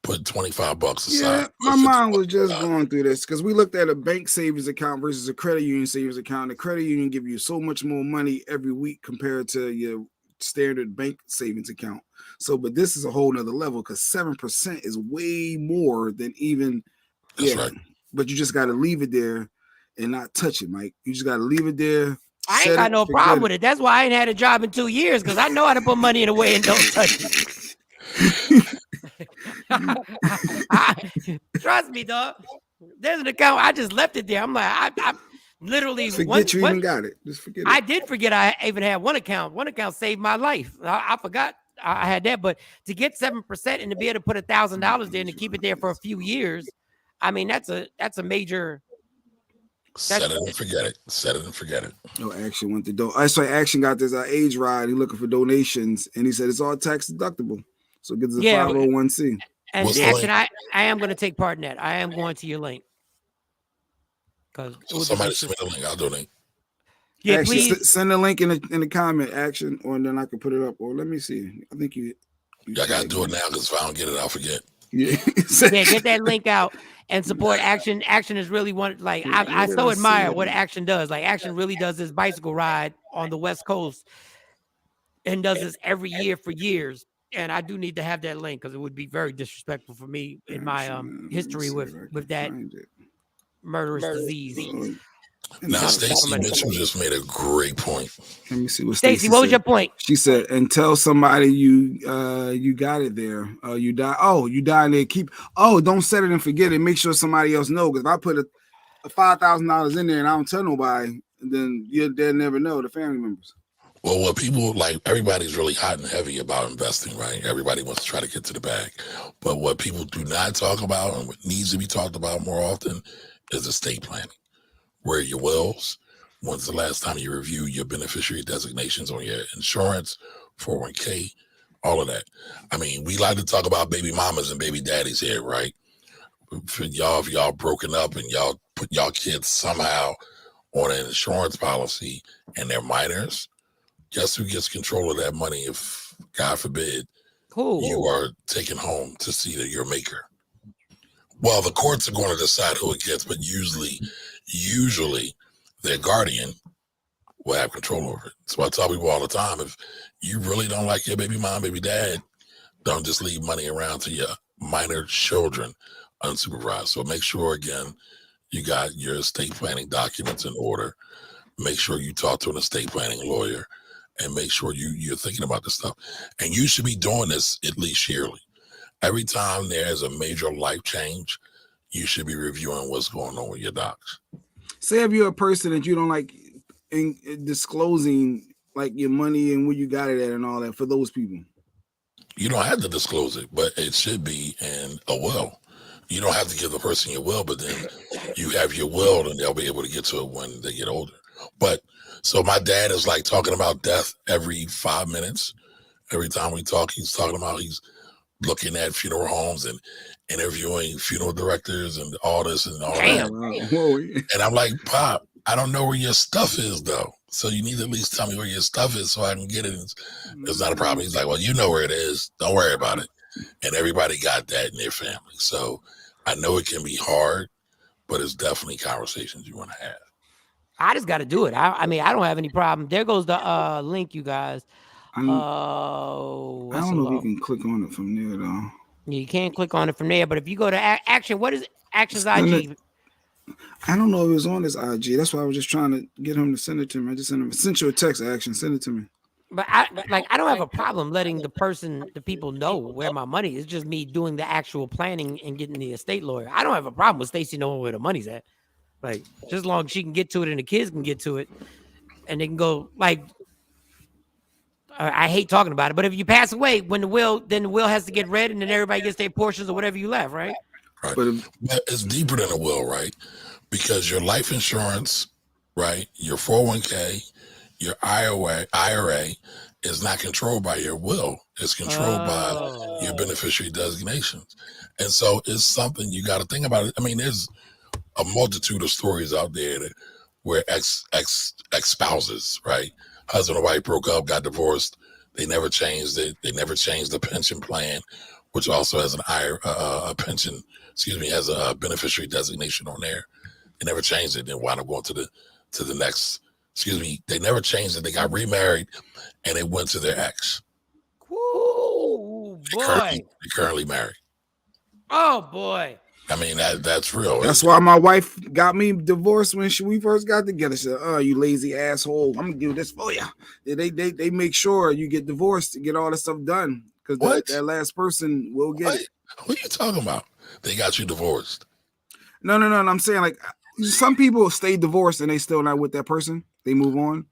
Put $25 aside. Yeah, my mind was just going through this because we looked at a bank savings account versus a credit union savings account. The credit union give you so much more money every week compared to your standard bank savings account. So, but this is a whole nother level because 7% is way more than even. That's right. But you just got to leave it there and not touch it, Mike. You just got to leave it there. I ain't got no problem with it. That's why I ain't had a job in 2 years, because I know how to put money in a way and don't touch it. Trust me, dog. There's an account. I just left it there. I'm like, I literally forget you even got it. Just forget it. I did forget I even had one account. One account saved my life. I forgot I had that. But to get 7% and to be able to put $1,000 there and to keep it there for a few years, I mean, that's a major. Set it and forget it. Set it and forget it. No, Action went to do. I saw Action got this age ride. He looking for donations, and he said it's all tax deductible. So it gives us a 501c. And Action, I am going to take part in that. I am going to your link. So somebody send me the link. I'll donate. Yeah, Action, please send the link in the comment, Action, or then I can put it up. Or let me see. I think you I got to do it now because if I don't get it, I'll forget. Yeah, get that link out and support Action. Action is really one, like, I so admire what Action does. Like, Action really does this bicycle ride on the West Coast and does this every year for years. And I do need to have that link because it would be very disrespectful for me in my history with that murderous disease. Now, Stacey Mitchell just made a great point. Let me see what Stacey, what was your point? She said, and tell somebody you got it there. You die. Oh, you die in there. Don't set it and forget it. Make sure somebody else know. Because if I put a $5,000 in there and I don't tell nobody, then they'll never know, the family members. Well, what people like, everybody's really hot and heavy about investing, right? Everybody wants to try to get to the bag. But what people do not talk about and what needs to be talked about more often is estate planning. Where are your wills? When's the last time you reviewed your beneficiary designations on your insurance, 401k, all of that? I mean, we like to talk about baby mamas and baby daddies here, right? For y'all, if y'all broken up and y'all put y'all kids somehow on an insurance policy and they're minors, guess who gets control of that money if, God forbid, you are taken home to see that your maker? Well, the courts are going to decide who it gets, but usually their guardian will have control over it. So I tell people all the time, if you really don't like your baby mom, baby dad, don't just leave money around to your minor children unsupervised. So make sure, again, you got your estate planning documents in order. Make sure you talk to an estate planning lawyer and make sure you're thinking about this stuff. And you should be doing this at least yearly. Every time there's a major life change, you should be reviewing what's going on with your docs. Say if you're a person that you don't like in disclosing like your money and where you got it at and all that for those people. You don't have to disclose it, but it should be in a will. You don't have to give the person your will, but then you have your will and they'll be able to get to it when they get older. But so my dad is like talking about death every 5 minutes. Every time we talk, he's talking about he's looking at funeral homes and interviewing funeral directors and all this and all that. And I'm like, Pop, I don't know where your stuff is though. So you need to at least tell me where your stuff is so I can get it. It's not a problem. He's like, well, you know where it is. Don't worry about it. And everybody got that in their family. So I know it can be hard, but it's definitely conversations you want to have. I just got to do it. I mean, I don't have any problem. There goes the link, you guys. I don't know if you can click on it from there though. Yeah, you can't click on it from there, but if you go to Action, what is Action's IG? I don't know if it was on his IG. That's why I was just trying to get him to send it to me. I just sent you a text, Action. Send it to me. But I don't have a problem letting the people know where my money is. It's just me doing the actual planning and getting the estate lawyer. I don't have a problem with Stacey knowing where the money's at. Like, just as long as she can get to it and the kids can get to it, and they can go. Like, I hate talking about it, but if you pass away, then the will has to get read, and then everybody gets their portions of whatever you left, right? Right. But it's deeper than a will, right? Because your life insurance, right, your 401k, your IRA is not controlled by your will. It's controlled by your beneficiary designations. And so it's something you got to think about. I mean, there's a multitude of stories out there where ex-spouses, right, husband and wife broke up, got divorced. They never changed it. They never changed the pension plan, which also has a pension, has a beneficiary designation on there. They never changed it. They wound up going to the next, they never changed it. They got remarried and they went to their ex. Ooh, boy. They're currently married. Oh, boy. I mean, that's real. That's why my wife got me divorced when we first got together. She said, "Oh, you lazy asshole! I'm gonna do this for you." They make sure you get divorced to get all this stuff done because that last person will get it. What are you talking about? They got you divorced? No. I'm saying like some people stay divorced and they still not with that person. They move on.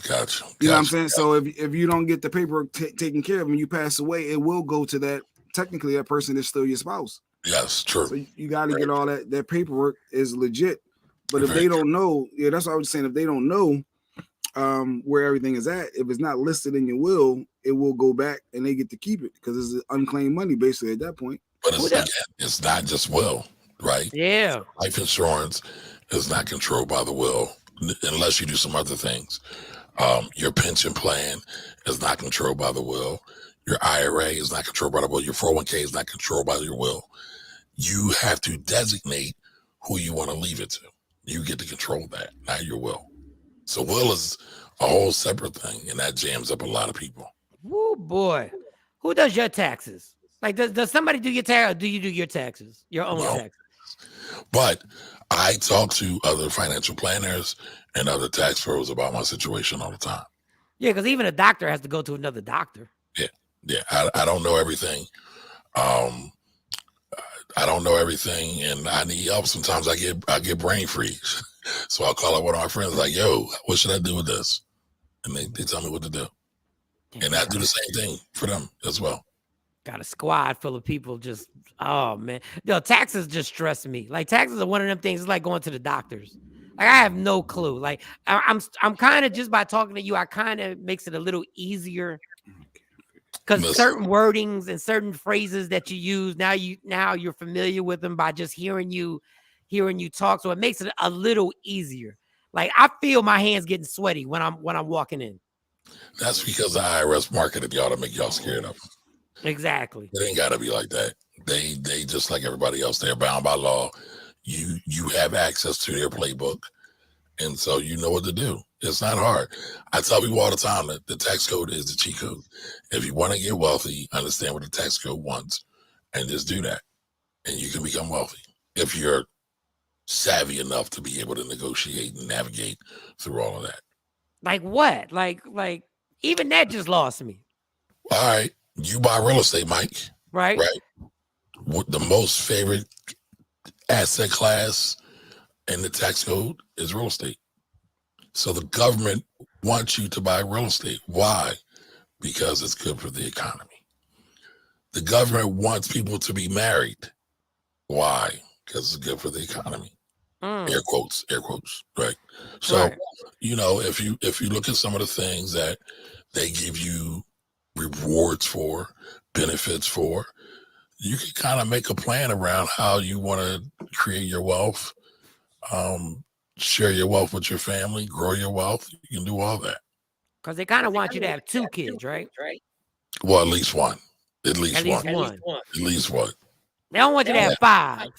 Gotcha. You know what I'm saying? So if you don't get the paperwork taken care of and you pass away, it will go to that. Technically, that person is still your spouse. Yes, true. So you got to get all that paperwork is legit. But if they don't know, that's what I was saying. If they don't know where everything is at, if it's not listed in your will, it will go back and they get to keep it because it's unclaimed money basically at that point. But it's not just will, right? Yeah. Life insurance is not controlled by the will unless you do some other things. Your pension plan is not controlled by the will. Your IRA is not controlled by the will. Your 401k is not controlled by your will. You have to designate who you want to leave it to. You get to control that, not your will. So will is a whole separate thing, and that jams up a lot of people. Woo, boy. Who does your taxes? Like, does somebody do your taxes, or do you do your taxes, your own taxes? But I talk to other financial planners and other tax pros about my situation all the time. Yeah, because even a doctor has to go to another doctor. Yeah. I don't know everything. I don't know everything, and I need help. Sometimes I get brain freeze. So I'll call up one of my friends like, yo, what should I do with this? And they tell me what to do. And I do the same thing for them as well. Got a squad full of people just, oh, man. Yo, taxes just stress me. Like, taxes are one of them things. It's like going to the doctors. Like, I have no clue. Like, I'm kind of, just by talking to you, I kind of makes it a little easier. Because certain wordings and certain phrases that you use, now you're familiar with them by just hearing you talk. So it makes it a little easier. Like, I feel my hands getting sweaty when I'm walking in. That's because the IRS marketed y'all to make y'all scared of them. Exactly. It ain't gotta be like that. They just like everybody else, they're bound by law. You have access to their playbook, and so you know what to do. It's not hard. I tell people all the time that the tax code is the cheat code. If you want to get wealthy, understand what the tax code wants and just do that. And you can become wealthy if you're savvy enough to be able to negotiate and navigate through all of that. Like what? Like even that just lost me. All right. You buy real estate, Mike. Right. What the most favorite asset class in the tax code is real estate. So the government wants you to buy real estate. Why? Because it's good for the economy. The government wants people to be married. Why? Because it's good for the economy. Air quotes, right? So, if you look at some of the things that they give you rewards for, benefits for, you can kind of make a plan around how you want to create your wealth, share your wealth with your family, grow your wealth. You can do all that. Because they kind of want you to have 2 kids, right? Well, at least one. At least one. At least one. They don't want you to have 5.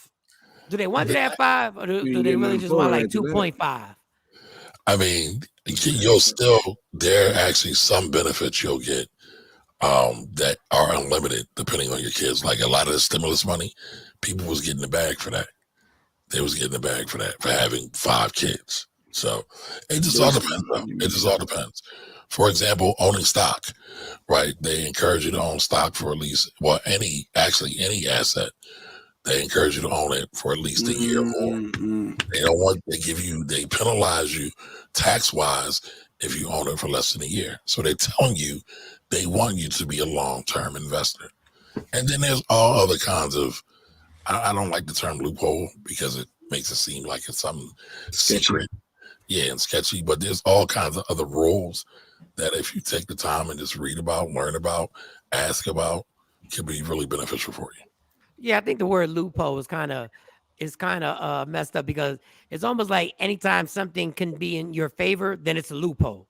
Do they want you to have 5, or do they really just want like 2.5? I mean, there are actually some benefits you'll get that are unlimited depending on your kids. Like a lot of the stimulus money, people was getting the bag for that. They was getting the bag for that, for having 5 kids. So it just all depends. It just all depends. For example, owning stock, right? They encourage you to own stock for at least, well, any asset. They encourage you to own it for at least a year or more. They don't want, they penalize you tax wise if you own it for less than a year. So they're telling you they want you to be a long-term investor. And then there's all other kinds of, I don't like the term loophole because it makes it seem like it's something secret. Yeah, and sketchy, but there's all kinds of other rules that if you take the time and just read about, learn about, ask about, can be really beneficial for you. Yeah, I think the word loophole is kind of messed up because it's almost like anytime something can be in your favor, then it's a loophole.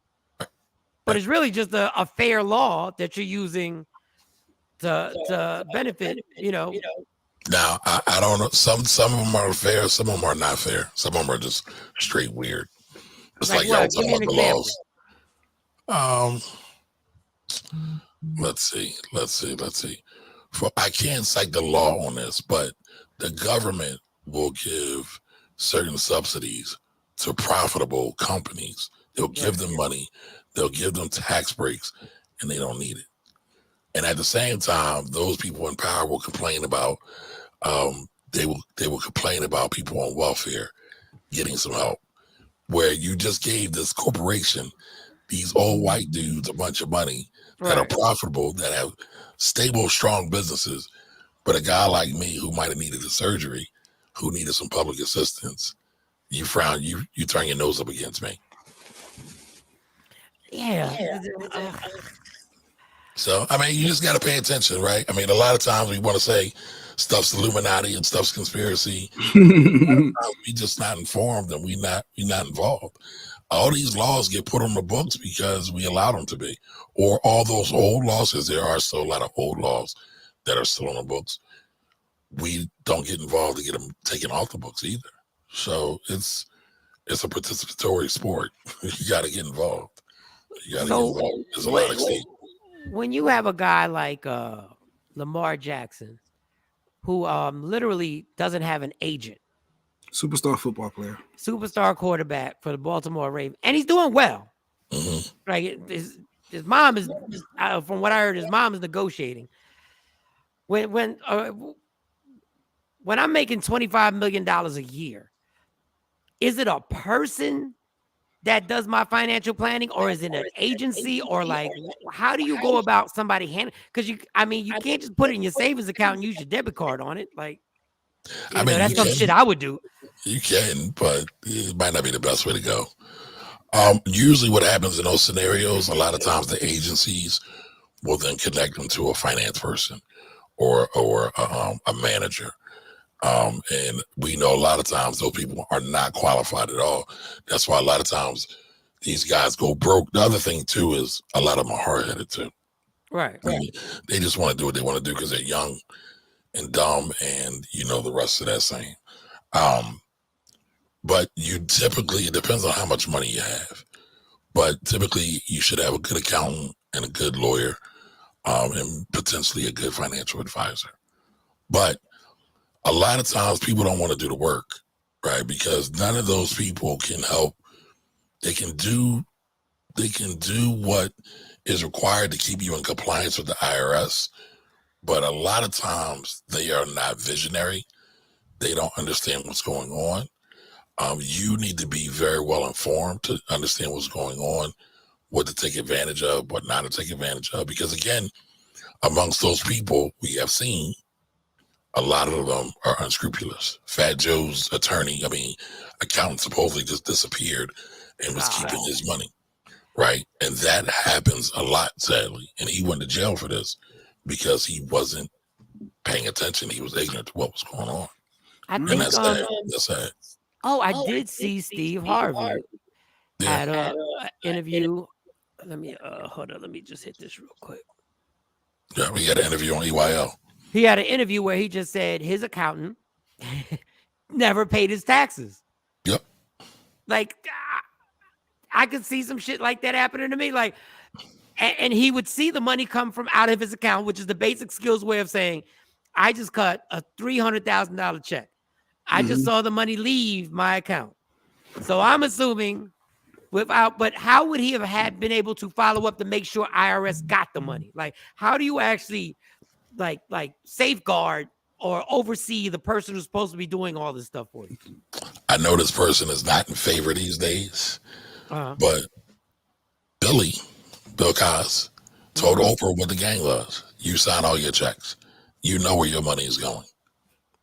But it's really just a fair law that you're using to benefit, Now, I don't know. Some of them are fair, some of them are not fair. Some of them are just straight weird. It's like y'all talking about the laws. Let's see. I can't cite the law on this, but the government will give certain subsidies to profitable companies. They'll give them money, they'll give them tax breaks, and they don't need it. And at the same time, those people in power will complain about they will complain about people on welfare getting some help, where you just gave this corporation, these old white dudes, a bunch of money that are profitable, that have stable, strong businesses. But a guy like me who might have needed a surgery, who needed some public assistance, you frown, you turn your nose up against me. Yeah. So, I mean, you just got to pay attention, right? I mean, a lot of times we want to say stuff's Illuminati and stuff's conspiracy. We just not informed and we not involved. All these laws get put on the books because we allow them to be, or all those old laws, because there are still a lot of old laws that are still on the books. We don't get involved to get them taken off the books either. So it's a participatory sport. You got to get involved. You got to get involved. There's a lot of state. When you have a guy like Lamar Jackson, who literally doesn't have an agent, superstar football player, superstar quarterback for the Baltimore Ravens, and he's doing well. Mm-hmm. Right, his mom is, from what I heard, his mom is negotiating. When I'm making $25 million a year, is it a person that does my financial planning, or is it an agency, or like, how do you go about somebody handling? Because you can't just put it in your savings account and use your debit card on it. Like, that's some shit I would do. You can, but it might not be the best way to go. Usually what happens in those scenarios, a lot of times the agencies will then connect them to a finance person or a manager. And we know a lot of times those people are not qualified at all. That's why a lot of times these guys go broke. The other thing too is a lot of them are hard-headed too. Right. I mean, they just want to do what they want to do because they're young and dumb, and the rest of that saying. But you typically, it depends on how much money you have, but typically you should have a good accountant and a good lawyer, and potentially a good financial advisor. But a lot of times people don't want to do the work, right? Because none of those people can help. They can do what is required to keep you in compliance with the IRS. But a lot of times they are not visionary. They don't understand what's going on. You need to be very well informed to understand what's going on, what to take advantage of, what not to take advantage of. Because again, amongst those people we have seen, a lot of them are unscrupulous. Fat Joe's accountant supposedly just disappeared and was keeping his money, right? And that happens a lot, sadly. And he went to jail for this because he wasn't paying attention. He was ignorant to what was going on. I think that's sad. That's sad. Oh, I did see Steve Harvey at an interview. Let me hold on. Let me just hit this real quick. Yeah, we had an interview on EYL. He had an interview where he just said his accountant never paid his taxes. Yep. Like, I could see some shit like that happening to me. Like, and he would see the money come from out of his account, which is the basic skills way of saying, I just cut a $300,000 check. I just saw the money leave my account. So I'm assuming But how would he have been able to follow up to make sure IRS got the money? Like, how do you actually like safeguard or oversee the person who's supposed to be doing all this stuff for you? I know this person is not in favor these days, but Bill Cos, told Oprah what the game was. You sign all your checks. You know where your money is going.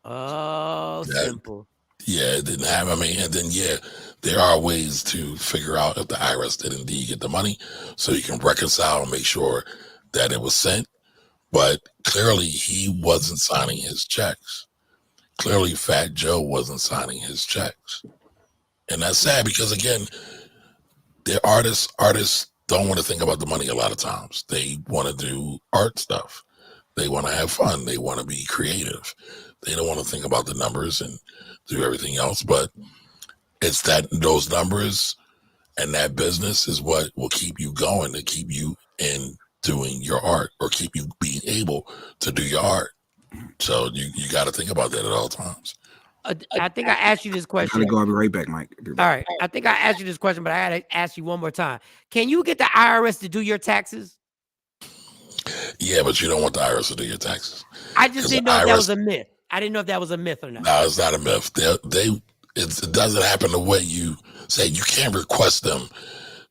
Oh, simple. Yeah, it didn't have, and then, there are ways to figure out if the IRS did indeed get the money, so you can reconcile and make sure that it was sent. But clearly, he wasn't signing his checks. Clearly, Fat Joe wasn't signing his checks. And that's sad because, again, they're artists. Artists don't want to think about the money a lot of times. They want to do art stuff. They want to have fun. They want to be creative. They don't want to think about the numbers and do everything else. But it's those numbers and that business is what will keep you going, to keep you in doing your art, or keep you being able to do your art. So you got to think about that at all times. I think I asked you this question. I'll be right back, Mike. All right. I think I asked you this question, but I had to ask you one more time. Can you get the IRS to do your taxes? Yeah, but you don't want the IRS to do your taxes. I just didn't know if that was a myth. I didn't know if that was a myth or not. No, it's not a myth. It doesn't happen the way you say. You can't request them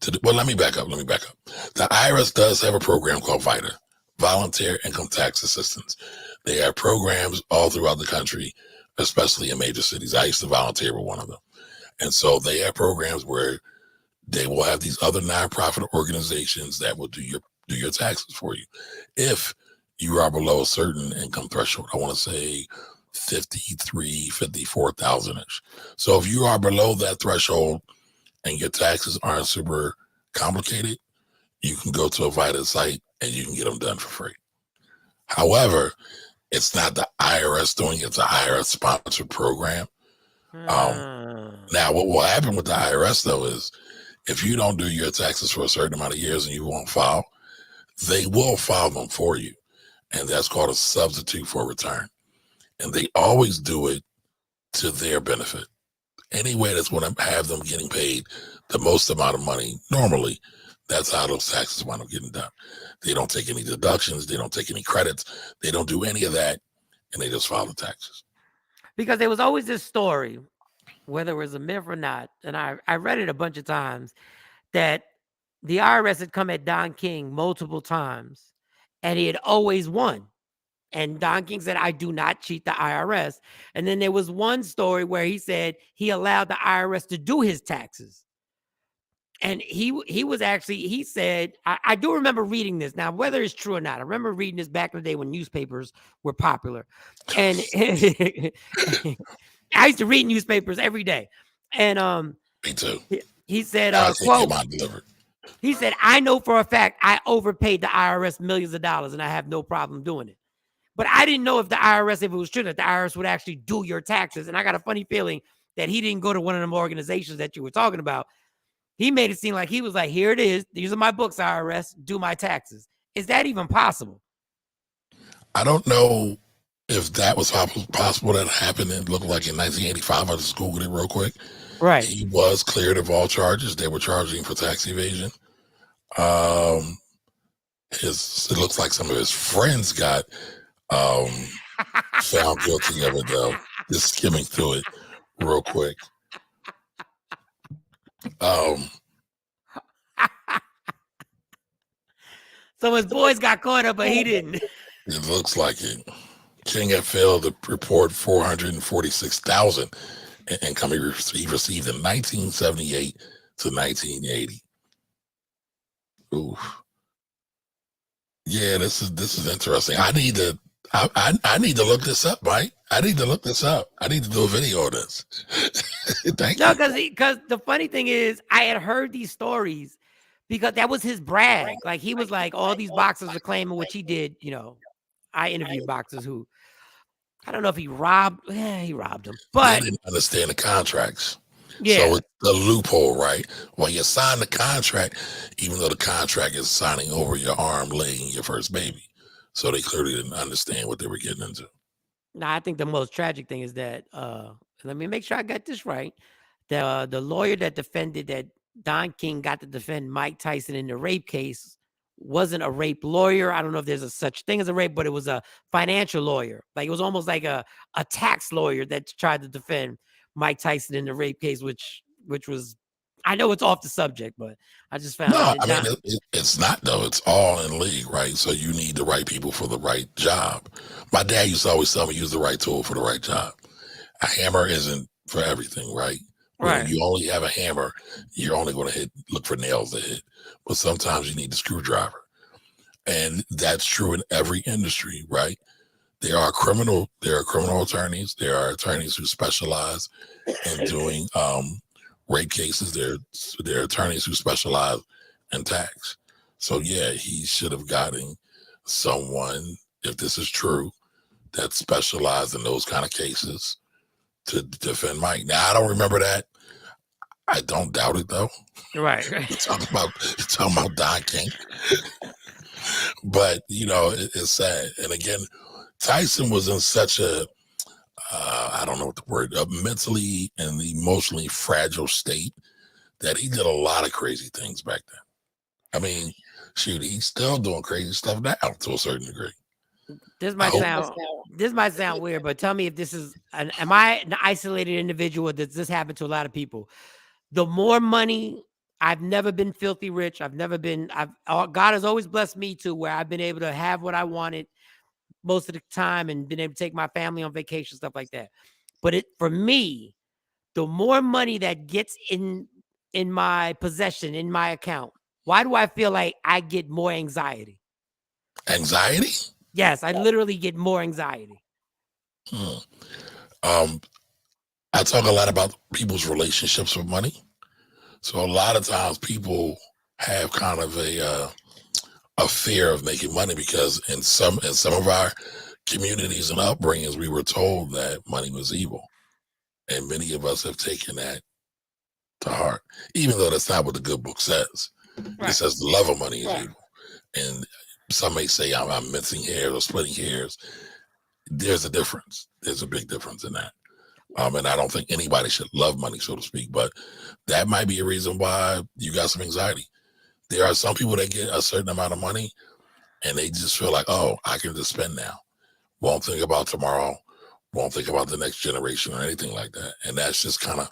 to do. Well, let me back up. The IRS does have a program called VITA, Volunteer Income Tax Assistance. They have programs all throughout the country, especially in major cities. I used to volunteer with one of them. And so they have programs where they will have these other nonprofit organizations that will do your taxes for you. If you are below a certain income threshold, I want to say 54,000-ish. So if you are below that threshold and your taxes aren't super complicated, you can go to a VITA site and you can get them done for free. However, it's not the IRS doing it. It's an IRS sponsored program. Now, what will happen with the IRS, though, is if you don't do your taxes for a certain amount of years and you won't file, they will file them for you. And that's called a substitute for return. And they always do it to their benefit. Any way that's going to have them getting paid the most amount of money, normally, that's how those taxes wind up getting done. They don't take any deductions. They don't take any credits. They don't do any of that. And they just file the taxes. Because there was always this story, whether it was a myth or not, and I read it a bunch of times, that the IRS had come at Don King multiple times and he had always won. And Don King said, I do not cheat the IRS. And then there was one story where he said he allowed the IRS to do his taxes. And he said, I do remember reading this. Now, whether it's true or not, I remember reading this back in the day when newspapers were popular. And I used to read newspapers every day. And me too. He said, quote, he said, I know for a fact I overpaid the IRS millions of dollars and I have no problem doing it. But I didn't know if the IRS, if it was true that the IRS would actually do your taxes. And I got a funny feeling that he didn't go to one of them organizations that you were talking about. He made it seem like he was like, here it is. These are my books, IRS. Do my taxes. Is that even possible? I don't know if that was possible. That happened. It looked like in 1985. I just Googled it real quick. Right. He was cleared of all charges. They were charging him for tax evasion. It looks like some of his friends got found guilty of it, though. Just skimming through it real quick. So his boys got caught up, but he didn't. It looks like it. King had failed to report $446,000 in income he received in 1978 to 1980. Ooh. Yeah, this is interesting. I need to look this up, Mike. I need to look this up. I need to do a video on this. Thank you. Because the funny thing is, I had heard these stories because that was his brag. Like he was like, all these boxers are claiming, which he did. You know, I interviewed boxers who, I don't know if he robbed them, but they didn't understand the contracts. Yeah. So it's a loophole, right? Well, you sign the contract, even though the contract is signing over your arm, laying your first baby. So they clearly didn't understand what they were getting into. Now, I think the most tragic thing is that, let me make sure I got this right. The lawyer that defended that Don King got to defend Mike Tyson in the rape case wasn't a rape lawyer. I don't know if there's a such thing as a rape, but it was a financial lawyer. Like it was almost like a tax lawyer that tried to defend Mike Tyson in the rape case, which was, I know it's off the subject, but I just found No, that. I mean, it's not, though. It's all in league, right? So you need the right people for the right job. My dad used to always tell me use the right tool for the right job. A hammer isn't for everything, right? When Right. you only have a hammer, you're only going to look for nails to hit. But sometimes you need the screwdriver. And that's true in every industry, right? There are criminal attorneys. There are attorneys who specialize in doing rape cases. There are attorneys who specialize in tax. So yeah, he should have gotten someone, if this is true, that specialized in those kind of cases to defend Mike. Now I don't remember that. I don't doubt it though. Right. You're talking about Don King. But it's sad. And again, Tyson was in such a I don't know what the word, a mentally and emotionally fragile state that he did a lot of crazy things back then. I mean, shoot, he's still doing crazy stuff now to a certain degree. This might sound weird, but tell me if this is am I an isolated individual? Does this happen to a lot of people? The more money, I've never been filthy rich. God has always blessed me to where I've been able to have what I wanted most of the time and been able to take my family on vacation, stuff like that. But for me, the more money that gets in my possession, in my account, why do I feel like I get more anxiety? Anxiety? Yes, I literally get more anxiety. I talk a lot about people's relationships with money. So a lot of times people have kind of a fear of making money because in some of our communities and upbringings, we were told that money was evil. And many of us have taken that to heart, even though that's not what the good book says. Right. It says the love of money is evil. And some may say I'm mincing hairs or splitting hairs. There's a difference. There's a big difference in that. And I don't think anybody should love money, so to speak, but that might be a reason why you got some anxiety. There are some people that get a certain amount of money and they just feel like, oh, I can just spend now. Won't think about tomorrow, won't think about the next generation or anything like that. And that's just kind of,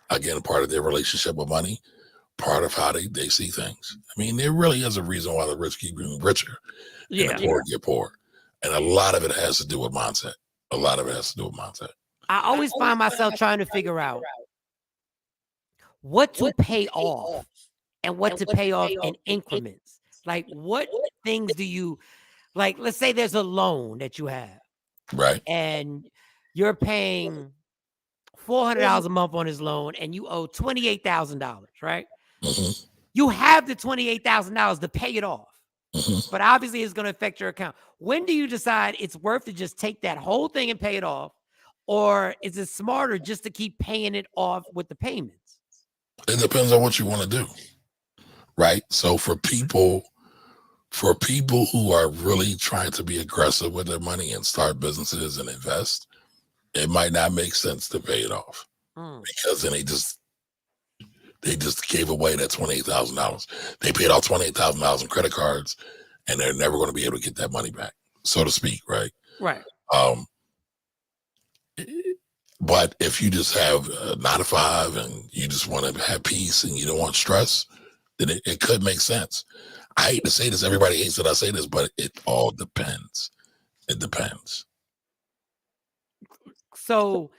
again, part of their relationship with money, part of how they see things. I mean, there really is a reason why the rich keep getting richer and the poor get poor. And a lot of it has to do with mindset. I always find myself trying to figure out what to pay off and what to pay off in increments. Like, what things do you, like, let's say there's a loan that you have. Right. And you're paying $400 a month on this loan and you owe $28,000, right? Mm-hmm. You have the $28,000 to pay it off. Mm-hmm. But obviously it's going to affect your account. When do you decide it's worth to just take that whole thing and pay it off? Or is it smarter just to keep paying it off with the payments? It depends on what you want to do, right? So for people who are really trying to be aggressive with their money and start businesses and invest, it might not make sense to pay it off because then they just gave away that $28,000. They paid off $28,000 in credit cards, and they're never going to be able to get that money back, so to speak, right? Right. But if you just have a 9 to 5 and you just want to have peace and you don't want stress, then it could make sense. I hate to say this, everybody hates that I say this, but it all depends. It depends. So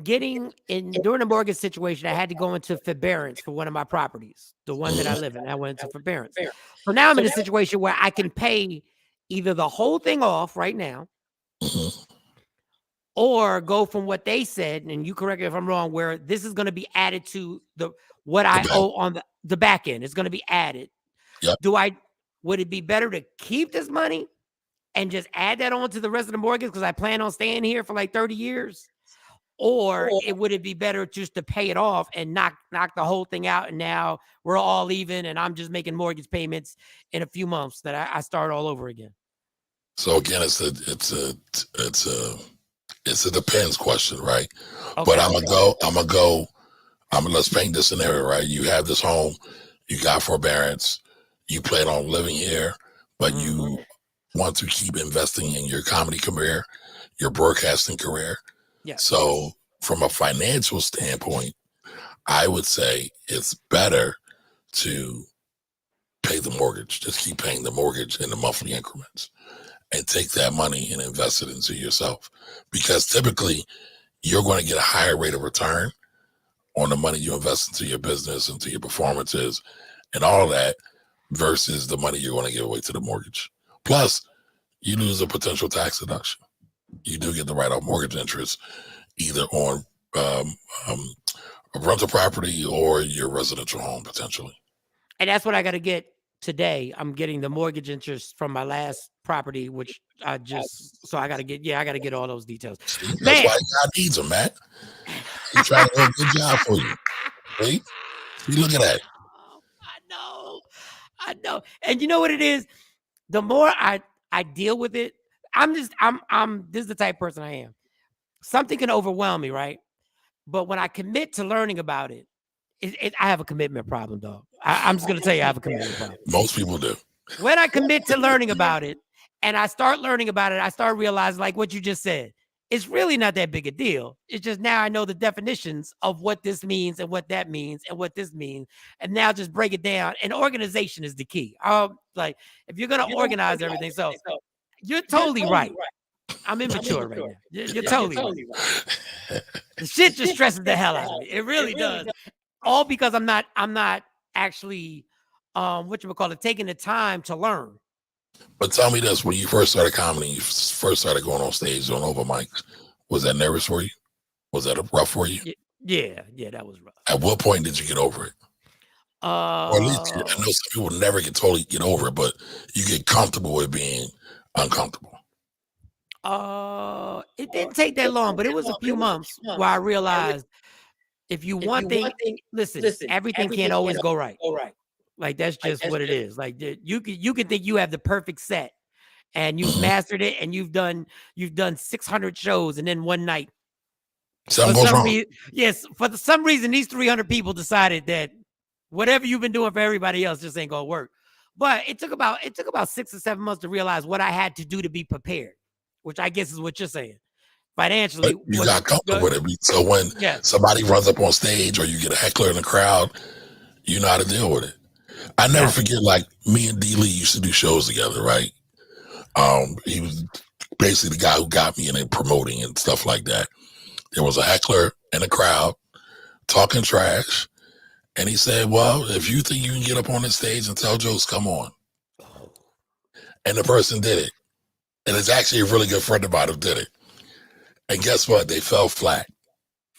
during the mortgage situation, I had to go into forbearance for one of my properties, the one that I live in. I went into forbearance. So now I'm in a situation where I can pay either the whole thing off right now, or go from what they said, and you correct me if I'm wrong, where this is going to be added to what I owe on the back end. It's going to be added. Yep. Would it be better to keep this money and just add that on to the rest of the mortgage because I plan on staying here for like 30 years? Or would it be better just to pay it off and knock the whole thing out, and now we're all even and I'm just making mortgage payments in a few months that I start all over again? So again, it's a depends question, right? Okay, but I'm gonna go Let's paint this scenario, right? You have this home, you got forbearance, you plan on living here, but you want to keep investing in your comedy career, your broadcasting career. Yeah. So from a financial standpoint, I would say it's better to pay the mortgage. Just keep paying the mortgage in the monthly increments and take that money and invest it into yourself. Because typically you're going to get a higher rate of return on the money you invest into your business, into your performances and all that versus the money you're going to give away to the mortgage. Plus, you lose a potential tax deduction. You do get the write-off mortgage interest either on a rental property or your residential home potentially. And that's what I got to get today. I'm getting the mortgage interest from my last property, which I got to get all those details. That's why God needs them, man. He's trying to do a good job for you. Right? You look at that. I know. And you know what it is? The more I deal with it, this is the type of person I am. Something can overwhelm me, right? But when I commit to learning about it, I have a commitment problem, dog. I'm just going to tell you I have a commitment problem. Most people do. When I commit to learning about it and I start learning about it, I start realizing, like what you just said, it's really not that big a deal. It's just now I know the definitions of what this means and what that means and what this means. And now just break it down. And organization is the key. Like if you're going to organize everything. So you're totally right. I'm immature right now. You're totally right. The shit just stresses the hell out of me. It really does. All because I'm not actually taking the time to learn. But tell me this, when you first started comedy, you first started going on stage doing open mics, was that nervous for you? Was that rough for you? Yeah, that was rough. At what point did you get over it? Or at least I know some people never totally get over it, but you get comfortable with being uncomfortable. It didn't take that long, but it was a few months where I realized if you want things, listen, everything can't always go right. Like that's just what it is. Like you can think you have the perfect set and you've mastered it and you've done 600 shows, and then one night something goes wrong. For some reason these 300 people decided that whatever you've been doing for everybody else just ain't gonna work. But it took about 6 or 7 months to realize what I had to do to be prepared, which I guess is what you're saying. Financially, but you got comfortable with it. So when somebody runs up on stage or you get a heckler in the crowd, you know how to deal with it. I never forget, like me and D. Lee used to do shows together, right? He was basically the guy who got me in promoting and stuff like that. There was a heckler in the crowd talking trash, and he said, well, if you think you can get up on the stage and tell jokes, come on. And the person did it. And it's actually a really good friend of mine who did it. And guess what? They fell flat.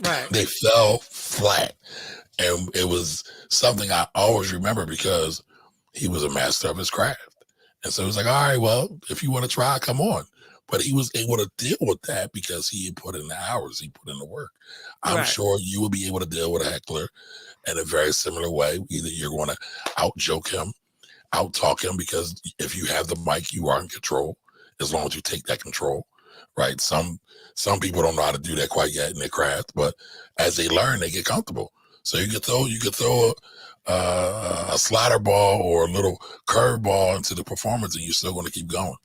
Right. They fell flat. And it was something I always remember because he was a master of his craft. And so he was like, all right, well, if you want to try, come on. But he was able to deal with that because he had put in the hours, he put in the work. I'm sure you will be able to deal with a heckler in a very similar way. Either you're going to out-joke him, out-talk him, because if you have the mic, you are in control, as long as you take that control, right? Some people don't know how to do that quite yet in their craft, but as they learn, they get comfortable. So you could throw a slider ball or a little curve ball into the performance and you're still going to keep going.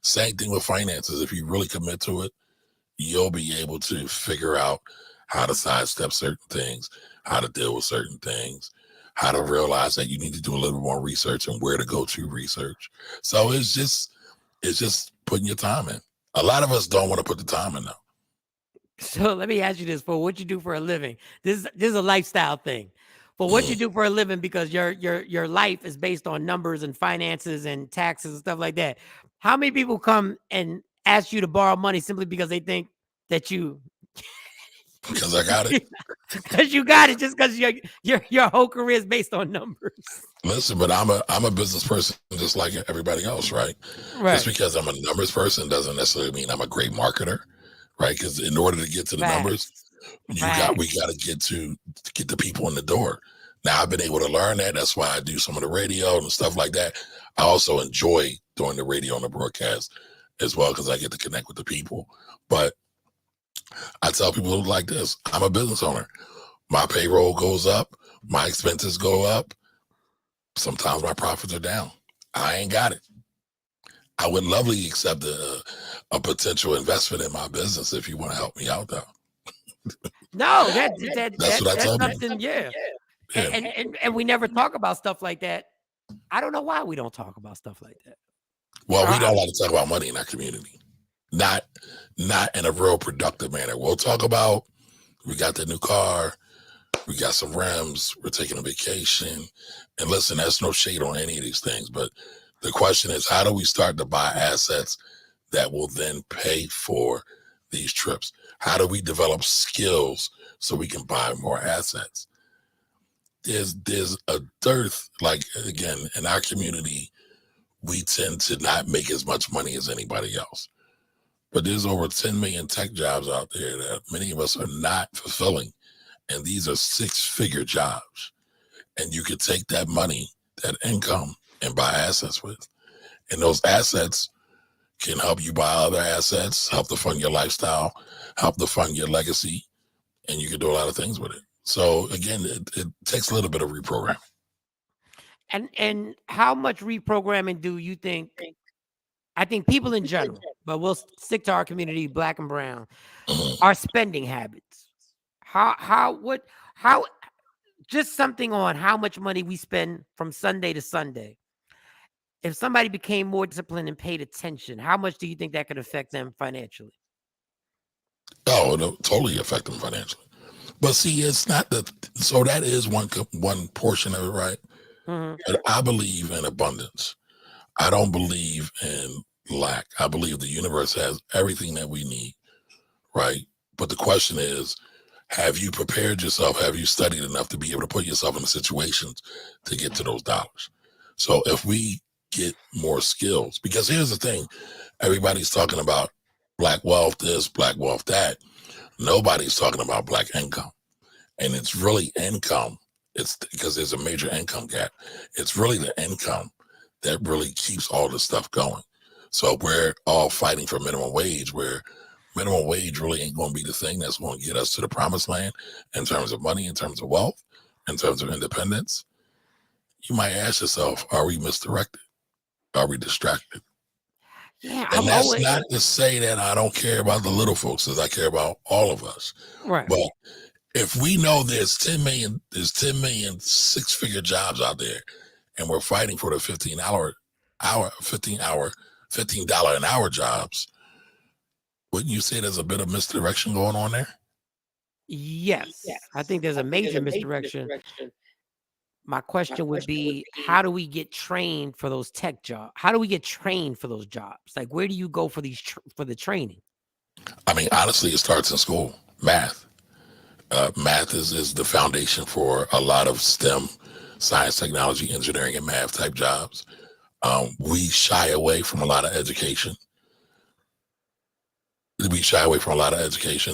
Same thing with finances. If you really commit to it, you'll be able to figure out how to sidestep certain things, how to deal with certain things, how to realize that you need to do a little bit more research and where to go to research. So it's just putting your time in. A lot of us don't want to put the time in though. So let me ask you this: for what you do for a living, this is a lifestyle thing. For what you do for a living, because your life is based on numbers and finances and taxes and stuff like that. How many people come and ask you to borrow money simply because they think that you? Because I got it. Because you got it, just because your whole career is based on numbers. Listen, but I'm a business person just like everybody else, right? Just because I'm a numbers person doesn't necessarily mean I'm a great marketer, right? Because in order to get to the numbers, we got to get the people in the door. Now I've been able to learn that. That's why I do some of the radio and stuff like that. I also enjoy doing the radio and the broadcast as well because I get to connect with the people. But I tell people like this: I'm a business owner. My payroll goes up, my expenses go up. Sometimes my profits are down. I ain't got it. I would lovely accept a potential investment in my business if you want to help me out, though. No, That's what I that's told them. something, yeah. And we never talk about stuff like that. I don't know why we don't talk about stuff like that. Well, we don't like to talk about money in our community. Not in a real productive manner. We'll talk about, we got the new car, we got some rims, we're taking a vacation. And listen, there's no shade on any of these things, but the question is, how do we start to buy assets that will then pay for these trips? How do we develop skills so we can buy more assets? There's a dearth, like, again, in our community, we tend to not make as much money as anybody else. But there's over 10 million tech jobs out there that many of us are not fulfilling. And these are 6-figure jobs. And you could take that money, that income, and buy assets with. And those assets can help you buy other assets, help to fund your lifestyle, help to fund your legacy. And you can do a lot of things with it. So again, it takes a little bit of reprogramming. And how much reprogramming do you think? I think people in general, but we'll stick to our community, Black and brown, our spending habits. How just something on how much money we spend from Sunday to Sunday. If somebody became more disciplined and paid attention, how much do you think that could affect them financially? Oh, it'll totally affect them financially. But see, it's not so that is one portion of it, right? Mm-hmm. But I believe in abundance. I don't believe in lack. I believe the universe has everything that we need, right? But the question is, have you prepared yourself? Have you studied enough to be able to put yourself in the situations to get to those dollars? So if we get more skills, because here's the thing, everybody's talking about Black wealth this, Black wealth that. Nobody's talking about Black income. And it's really income. It's because there's a major income gap. It's really the income that really keeps all this stuff going. So we're all fighting for minimum wage, where minimum wage really ain't going to be the thing that's going to get us to the promised land in terms of money, in terms of wealth, in terms of independence. You might ask yourself, are we misdirected? Are we distracted? Yeah, and that's not to say that I don't care about the little folks, as I care about all of us. Right. But if we know there's 10 million 6-figure jobs out there, and we're fighting for the $15 an hour jobs, wouldn't you say there's a bit of misdirection going on there? Yes. I think there's a major misdirection. My question would be, how do we get trained for those tech jobs? How do we get trained for those jobs? Like, where do you go for these for the training? I mean, honestly, it starts in school. Math. Math is the foundation for a lot of STEM, science, technology, engineering, and math type jobs. We shy away from a lot of education.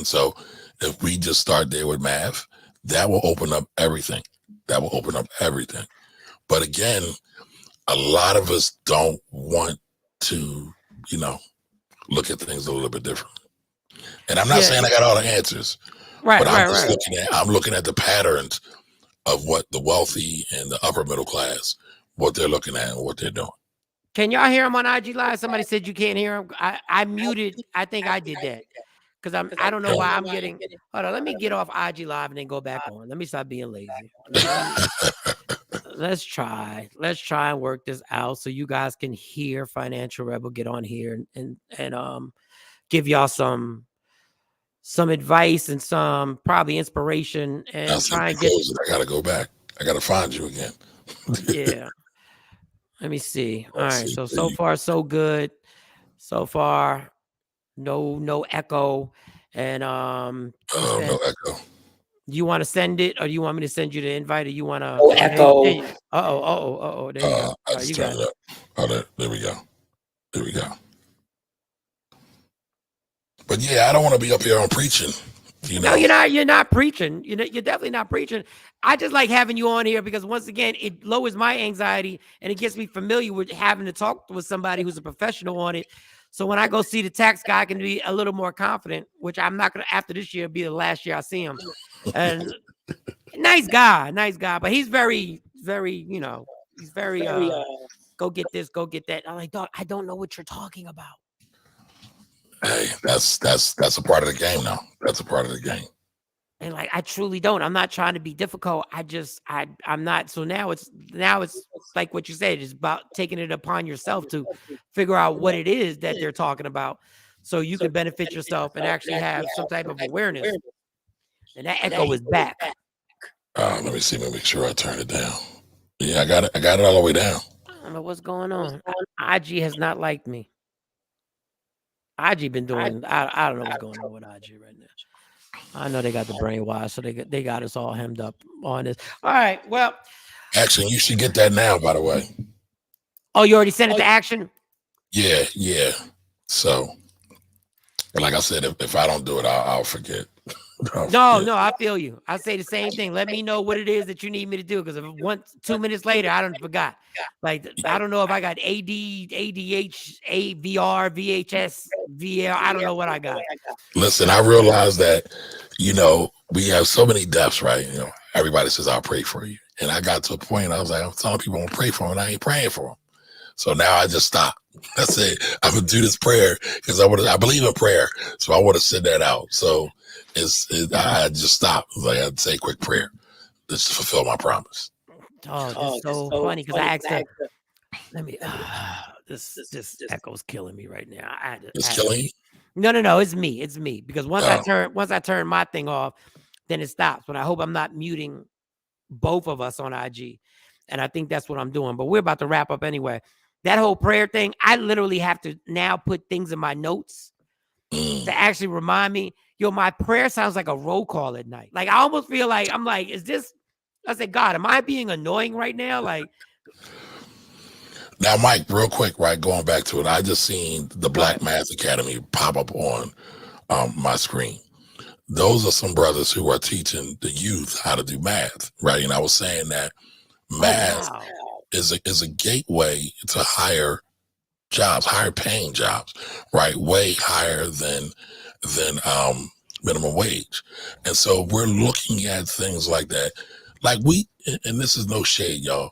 So if we just start there with math, that will open up everything. But again, a lot of us don't want to, look at things a little bit different. And I'm not saying I got all the answers, but I'm looking at the patterns of what the wealthy and the upper middle class, what they're looking at and what they're doing. Can y'all hear him on IG Live? Somebody said you can't hear him. I muted. I think I did that because I don't know why I'm getting. Hold on, let me get off IG Live and then go back on. Let me stop being lazy. Let's try and work this out so you guys can hear Financial Rebel get on here and give y'all some advice and some probably inspiration and try and get. I gotta go back. I gotta find you again. Yeah. Let me see. All right. So far so good. So far, no echo. And no echo. Do you want to send it, or do you want me to send you the invite, or you want to? No echo. There you go. I just turned it up. Oh, there we go. But yeah, I don't want to be up here on preaching. No, you're not preaching. You're definitely not preaching. I just like having you on here because once again, it lowers my anxiety and it gets me familiar with having to talk with somebody who's a professional on it. So when I go see the tax guy, I can be a little more confident, which I'm not going to, after this year, be the last year I see him. And nice guy, but he's very, he's very, go get this, go get that. I'm like, dog, I don't know what you're talking about. Hey, that's a part of the game now. That's a part of the game. And like, I truly don't. I'm not trying to be difficult. I'm not. So now it's like what you said. It's about taking it upon yourself to figure out what it is that they're talking about, so you can benefit yourself and actually have some type of awareness. And that echo is back. Let me see. Let me make sure I turn it down. Yeah, I got it all the way down. I don't know what's going on. IG has not liked me. IG been doing. I don't know what's going on with IG right now. I know they got the brainwash, so they got us all hemmed up on this. All right, well, Action, you should get that now, by the way. Oh, you already sent it to Action? Yeah. So, like I said, if I don't do it, I'll forget. No, I feel you. I say the same thing. Let me know what it is that you need me to do, because if 2 minutes later, I don't forgot. Like, I don't know if I got AD, ADH, AVR, VHS, VL. I don't know what I got. Listen, I realize that, we have so many deaths, right? Everybody says, I'll pray for you. And I got to a point, I was like, I'm telling people I'm going to pray for them, and I ain't praying for them. So now I just stop. I say, I'm going to do this prayer because I believe in prayer. So I want to send that out. So I just stop. Like, I'd say a quick prayer just to fulfill my promise. Oh, that's so funny, because I asked her, let me, this echo's killing me right now. It's killing you? No, it's me. Because once I turn my thing off, then it stops. But I hope I'm not muting both of us on IG. And I think that's what I'm doing. But we're about to wrap up anyway. That whole prayer thing, I literally have to now put things in my notes to actually remind me. My prayer sounds like a roll call at night. Like, I almost feel like, I'm like, is this, I said, God, am I being annoying right now? Like, now, Mike, real quick, right, going back to it, I just seen the Black Math Academy pop up on my screen. Those are some brothers who are teaching the youth how to do math, right? And I was saying that math is a gateway to higher jobs, higher paying jobs, right? Way higher than minimum wage. And so we're looking at things like that. Like and this is no shade, y'all.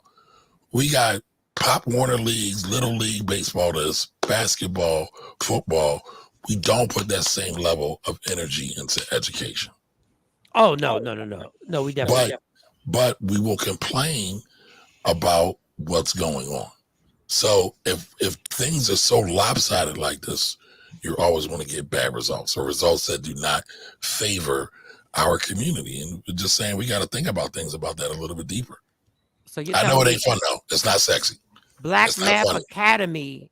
We got Pop Warner leagues, Little League baseball, basketball, football. We don't put that same level of energy into education. Oh, no, we definitely. But we will complain about what's going on. So if things are so lopsided like this, you're always going to get bad results, or results that do not favor our community. And we're just saying we got to think about things about that a little bit deeper. So I know it ain't fun though. It's not sexy. Black Math Academy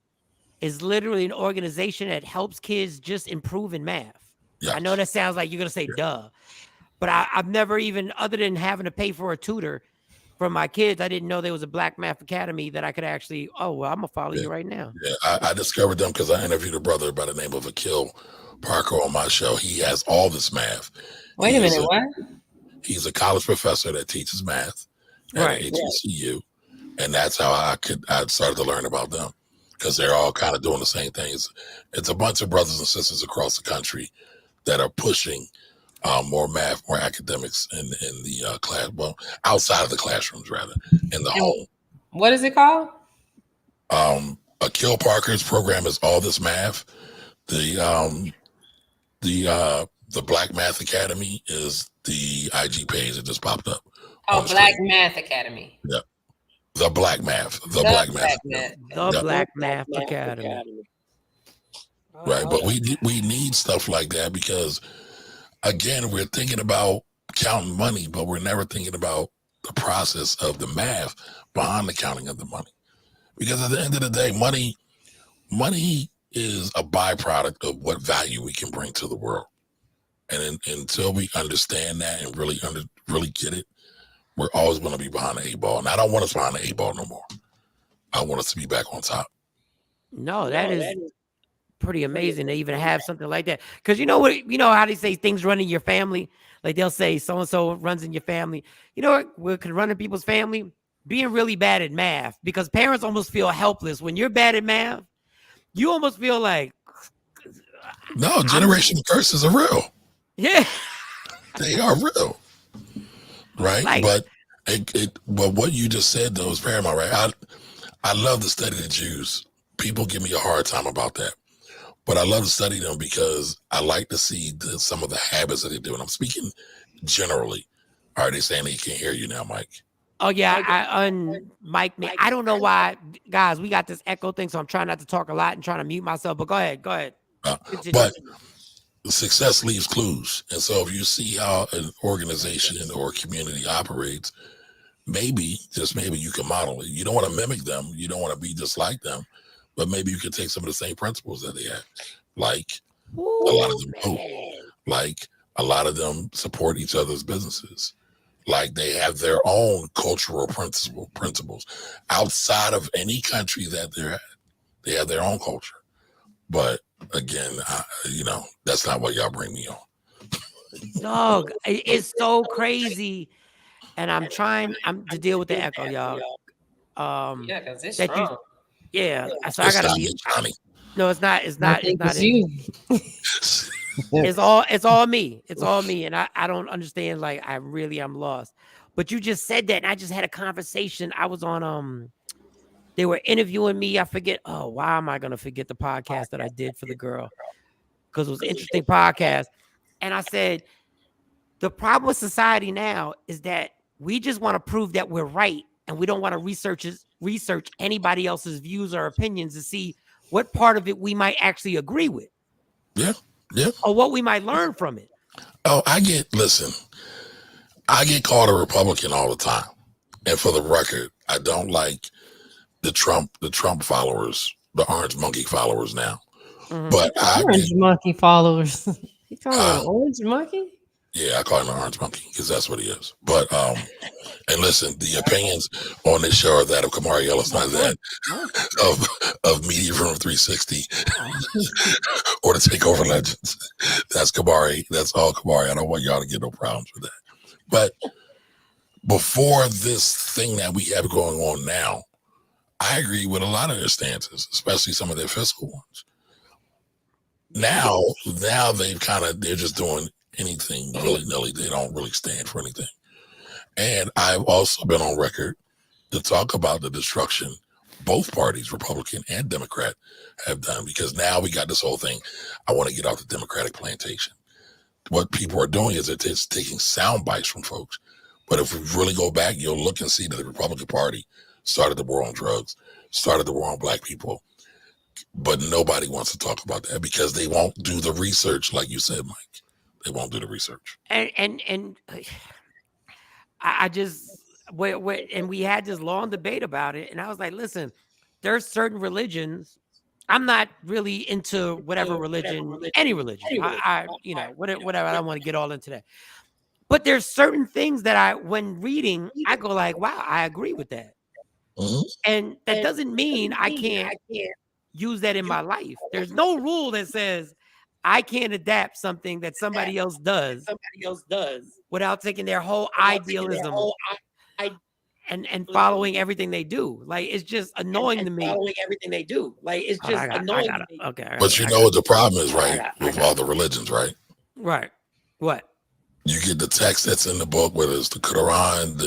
is literally an organization that helps kids just improve in math. Yes. I know that sounds like you're going to say duh, but I've never even, other than having to pay for a tutor for my kids, I didn't know there was a Black Math Academy that I could actually, I'm going to follow you right now. Yeah, I discovered them because I interviewed a brother by the name of Akil Parker on my show. He has all this math. Wait a minute, what? He's a college professor that teaches math at HBCU. And that's how I started to learn about them, because they're all kind of doing the same things. It's a bunch of brothers and sisters across the country that are pushing more math, more academics in the class, well, outside of the classrooms, rather, in the home. What is it called? Akil Parker's program is All This Math. The Black Math Academy is the IG page that just popped up. Oh, Black Math Academy. Yeah. The Black Math. The Black Math Academy. Right, but we need stuff like that, because again, we're thinking about counting money, but we're never thinking about the process of the math behind the counting of the money. Because at the end of the day, money is a byproduct of what value we can bring to the world. And until we understand that and really get it, we're always going to be behind the 8 ball. And I don't want us behind the 8 ball no more. I want us to be back on top. No, that is pretty amazing to even have something like that. Because you know how they say things run in your family? Like they'll say so-and-so runs in your family. You know what could run in people's family? Being really bad at math. Because parents almost feel helpless. When you're bad at math, you almost feel like, No, generational curses are real. Yeah. They are real. Right? Like, but but what you just said though is paramount, right? I love to study the Jews. People give me a hard time about that. But I love to study them because I like to see some of the habits that they do. And I'm speaking generally. Are they saying they can't hear you now, Mike? oh yeah, I unmic me. I don't know why, guys. We got this echo thing, so I'm trying not to talk a lot and trying to mute myself. But go ahead. But success leaves clues. And so if you see how an organization or community operates, maybe, just maybe, you can model it. You don't want to mimic them. You don't want to be just like them. But maybe you can take some of the same principles that they have. Like a lot of them vote. Like a lot of them support each other's businesses. Like they have their own cultural principles outside of any country that they're at. They have their own culture. But again, that's not what y'all bring me on. Dog, it's so crazy. And I'm trying to deal with the echo, y'all. Yeah, because it's that strong. So I gotta be. No, it's not. It's not. It's not you. It's all me. It's all me. And I don't understand. Like, I'm lost. But you just said that, and I just had a conversation. I was on they were interviewing me. I forget. Oh, why am I gonna forget the podcast that I did for the girl? Because it was an interesting podcast. And I said, the problem with society now is that we just want to prove that we're right, and we don't want to research anybody else's views or opinions to see what part of it we might actually agree with. Yeah. Or what we might learn from it. Oh, I get called a Republican all the time. And for the record, I don't like the Trump followers, the orange monkey followers now. Mm-hmm. But orange monkey followers. You call him an orange monkey? Yeah, I call him an orange monkey because that's what he is. But and listen, the opinions on this show are that of Kamari Ellis, not that of Media Room 360 or the Takeover Legends. That's Kamari. That's all Kamari. I don't want y'all to get no problems with that. But before this thing that we have going on now, I agree with a lot of their stances, especially some of their fiscal ones. Now they're just doing anything willy-nilly. They don't really stand for anything. And I've also been on record to talk about the destruction both parties, Republican and Democrat, have done, because now we got this whole thing. I want to get off the Democratic plantation. What people are doing is they're taking sound bites from folks. But if we really go back, you'll look and see that the Republican Party started the war on drugs, started the war on black people. But nobody wants to talk about that because they won't do the research, like you said, Mike. They won't do the research. And I just and we had this long debate about it, and I was like, listen, there's certain religions. I'm not really into whatever religion, any religion. I whatever. I don't want to get all into that. But there's certain things that when reading, I go like, wow, I agree with that. Mm-hmm. And that doesn't mean I can't use that in my life. There's no rule that says I can't adapt something that somebody else does without taking their whole idealism and following everything they do. Like, it's just annoying to me. Okay. But you know what the problem is, right? With all the religions, right? Right. What? You get the text that's in the book, whether it's the Quran,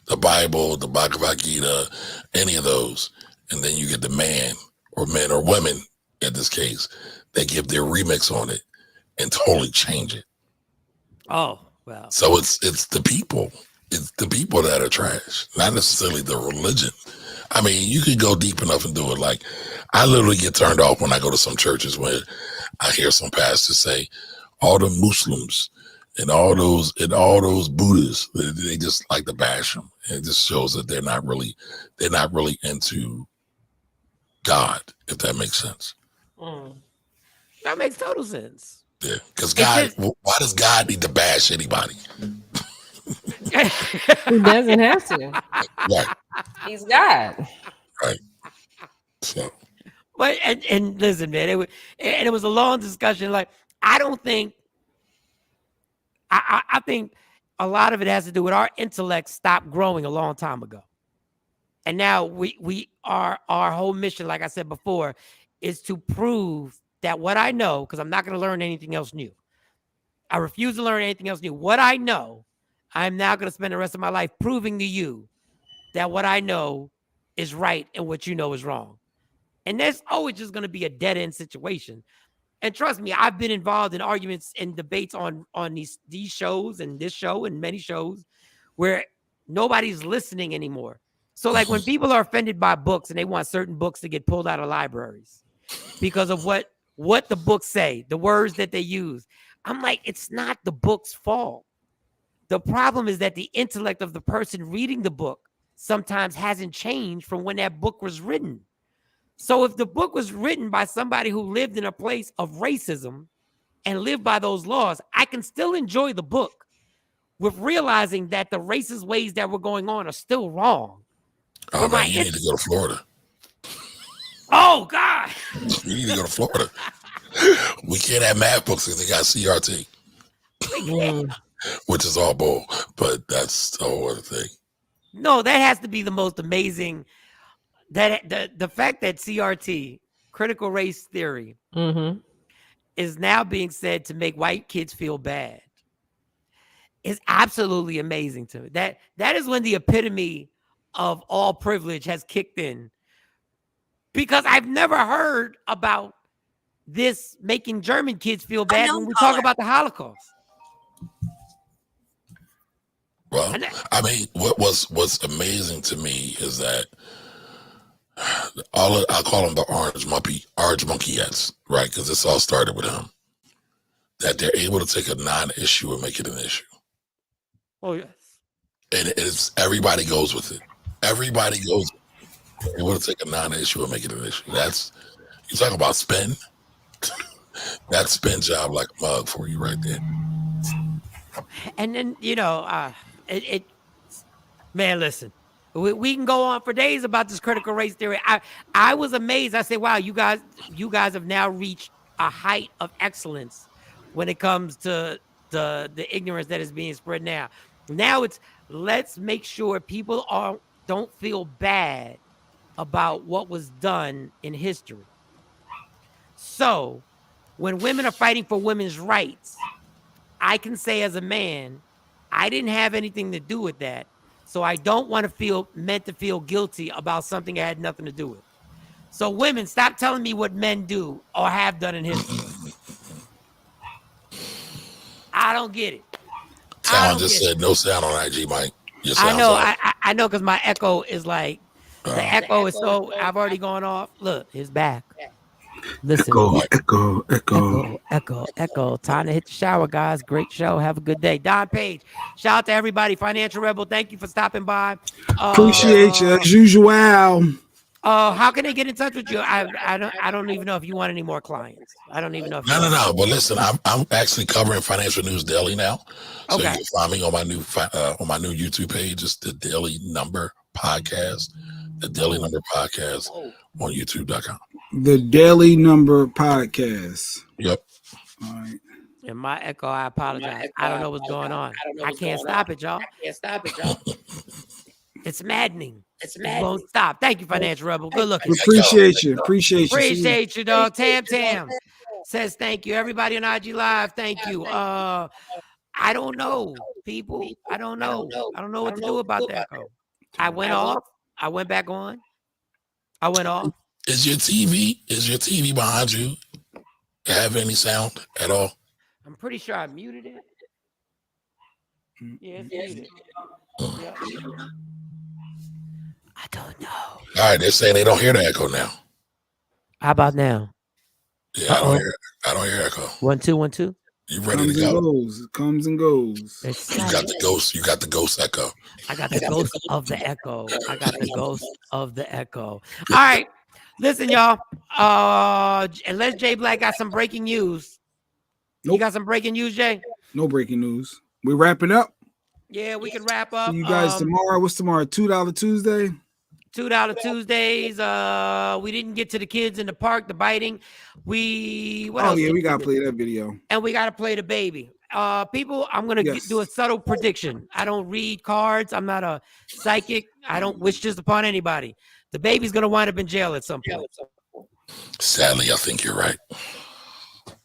the Bible, the Bhagavad Gita, any of those. And then you get the men or women, in this case, that give their remix on it and totally change it. Oh, well. So it's the people. It's the people that are trash, not necessarily the religion. I mean, you could go deep enough and do it. Like, I literally get turned off when I go to some churches where I hear some pastors say, all the Muslims and all those Buddhists, they just like to bash them. And it just shows that they're not really into God, if that makes sense. That makes total sense. Yeah, because God, why does God need to bash anybody? He doesn't have to. Right. He's God. Right. So. But and listen, man, it was a long discussion. Like, I don't think. I think a lot of it has to do with our intellect stopped growing a long time ago, and now our whole mission, like I said before, is to prove that what I know, because I'm not going to learn anything else new. I refuse to learn anything else new. What I know, I'm now going to spend the rest of my life proving to you that what I know is right and what you know is wrong. And there's always just going to be a dead end situation. And trust me, I've been involved in arguments and debates on these shows and this show and many shows where nobody's listening anymore. So like when people are offended by books and they want certain books to get pulled out of libraries because of what the books say, the words that they use, I'm like, it's not the book's fault. The problem is that the intellect of the person reading the book sometimes hasn't changed from when that book was written. So if the book was written by somebody who lived in a place of racism and lived by those laws, I can still enjoy the book with realizing that the racist ways that were going on are still wrong. Oh, man, you need to go to Florida. Oh, God. You need to go to Florida. We can't have math books because they got CRT. Which is all bull, but that's the whole other thing. No, that has to be the most amazing. That the fact that CRT, critical race theory, is now being said to make white kids feel bad is absolutely amazing to me. That is when the epitome of all privilege has kicked in. Because I've never heard about this making German kids feel bad when we talk about the Holocaust. Well, I mean, what's amazing to me is that I call them the orange monkeyettes, right? Because this all started with him. That they're able to take a non-issue and make it an issue. Oh yes, and it's everybody goes with it. Everybody goes able to take a non-issue and make it an issue. That's you talk about spin. That's spin job like a mug for you right there. And then man, listen, we can go on for days about this critical race theory. I was amazed. I said, wow, you guys have now reached a height of excellence when it comes to the ignorance that is being spread now. Now it's let's make sure people don't feel bad about what was done in history. So when women are fighting for women's rights, I can say as a man, I didn't have anything to do with that. So I don't want to feel guilty about something I had nothing to do with. So women, stop telling me what men do or have done in history. I don't get it. Someone just said no sound on IG, Mike. I know, I know, because my echo is like the echo is so. I've already gone off. Look, it's back. Listen, echo. Time to hit the shower, guys. Great show. Have a good day. Don Page, shout out to everybody. Financial Rebel, thank you for stopping by. Appreciate you as usual. How can they get in touch with you? I don't even know if you want any more clients. I don't even know. If No. But listen, I'm actually covering Financial News Daily now. So you can find me on my new YouTube page. It's the Daily Number Podcast. The Daily Number Podcast on YouTube.com. The Daily Number Podcast. Yep. All right. And my echo, I apologize. I don't know what's going on. I can't stop it, y'all. It's maddening. It won't stop. Thank you, Financial Rebel. Good looking. Appreciate you, dog. Tam says thank you. Everybody on IG Live, thank you. I don't know, people. I don't know. I don't know what to do about that echo. I went off. I went back on. I went off. Is your TV behind you have any sound at all? I'm pretty sure I muted it. Yeah, it's muted. Yeah. I don't know. All right, they're saying they don't hear the echo now. How about now? Yeah, I don't hear echo. 1 2 1 2. You ready to go? It comes and goes. You got the ghost. You got the ghost echo. I got the ghost of the echo. All right. Listen, y'all. Unless Jay Black got some breaking news. Nope. You got some breaking news, Jay? No breaking news. We're wrapping up. Yeah, we can wrap up. See you guys tomorrow. What's tomorrow? $2 Tuesday? $2 Tuesdays. We didn't get to the kids in the park, the biting. We gotta play that video. And we gotta play the baby. People, I'm gonna do a subtle prediction. I don't read cards. I'm not a psychic. I don't wish this upon anybody. The baby's gonna wind up in jail at some point. Sadly, I think you're right.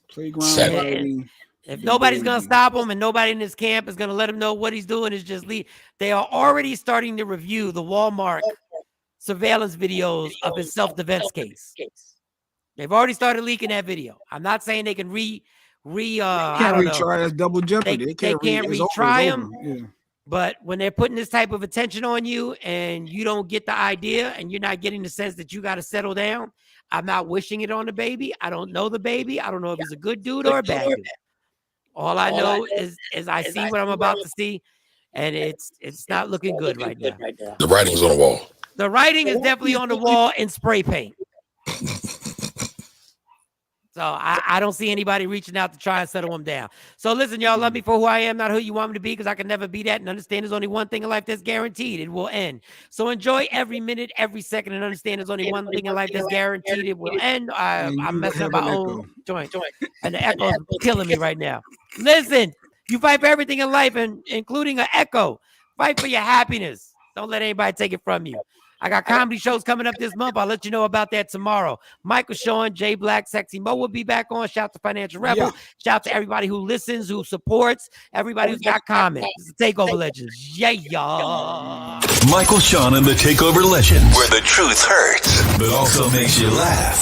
Playground And fighting. if nobody's going to stop him and nobody in his camp is going to let him know what he's doing, is just leave. They are already starting to review the Walmart surveillance videos of his self-defense case. They've already started leaking that video. I'm not saying they can I don't know. Retry as double jeopardy. They can't it's retry him. Yeah. But when they're putting this type of attention on you and you don't get the idea and you're not getting the sense that you got to settle down, I'm not wishing it on the baby. I don't know the baby. I don't know if he's a good dude or a bad dude. All I know is I see what I'm about to see, and it's not looking good right now. The writing's on the wall. The writing is definitely on the wall in spray paint. So I don't see anybody reaching out to try and settle him down. So listen, y'all, love me for who I am, not who you want me to be, because I can never be that. And understand there's only one thing in life that's guaranteed. It will end. So enjoy every minute, every second, and understand there's only one thing in life that's guaranteed. It will end. I'm messing up my own joint. And the echo is killing me right now. Listen, you fight for everything in life, including an echo. Fight for your happiness. Don't let anybody take it from you. I got comedy shows coming up this month. I'll let you know about that tomorrow. Michael Shawn, Jay Black, Sexy Mo will be back on. Shout out to Financial Rebel. Yeah. Shout out to everybody who listens, who supports, everybody who's got comments. It's the TakeOver Legends. Yeah, y'all. Michael Shawn and the TakeOver Legends, where the truth hurts, but also makes you laugh.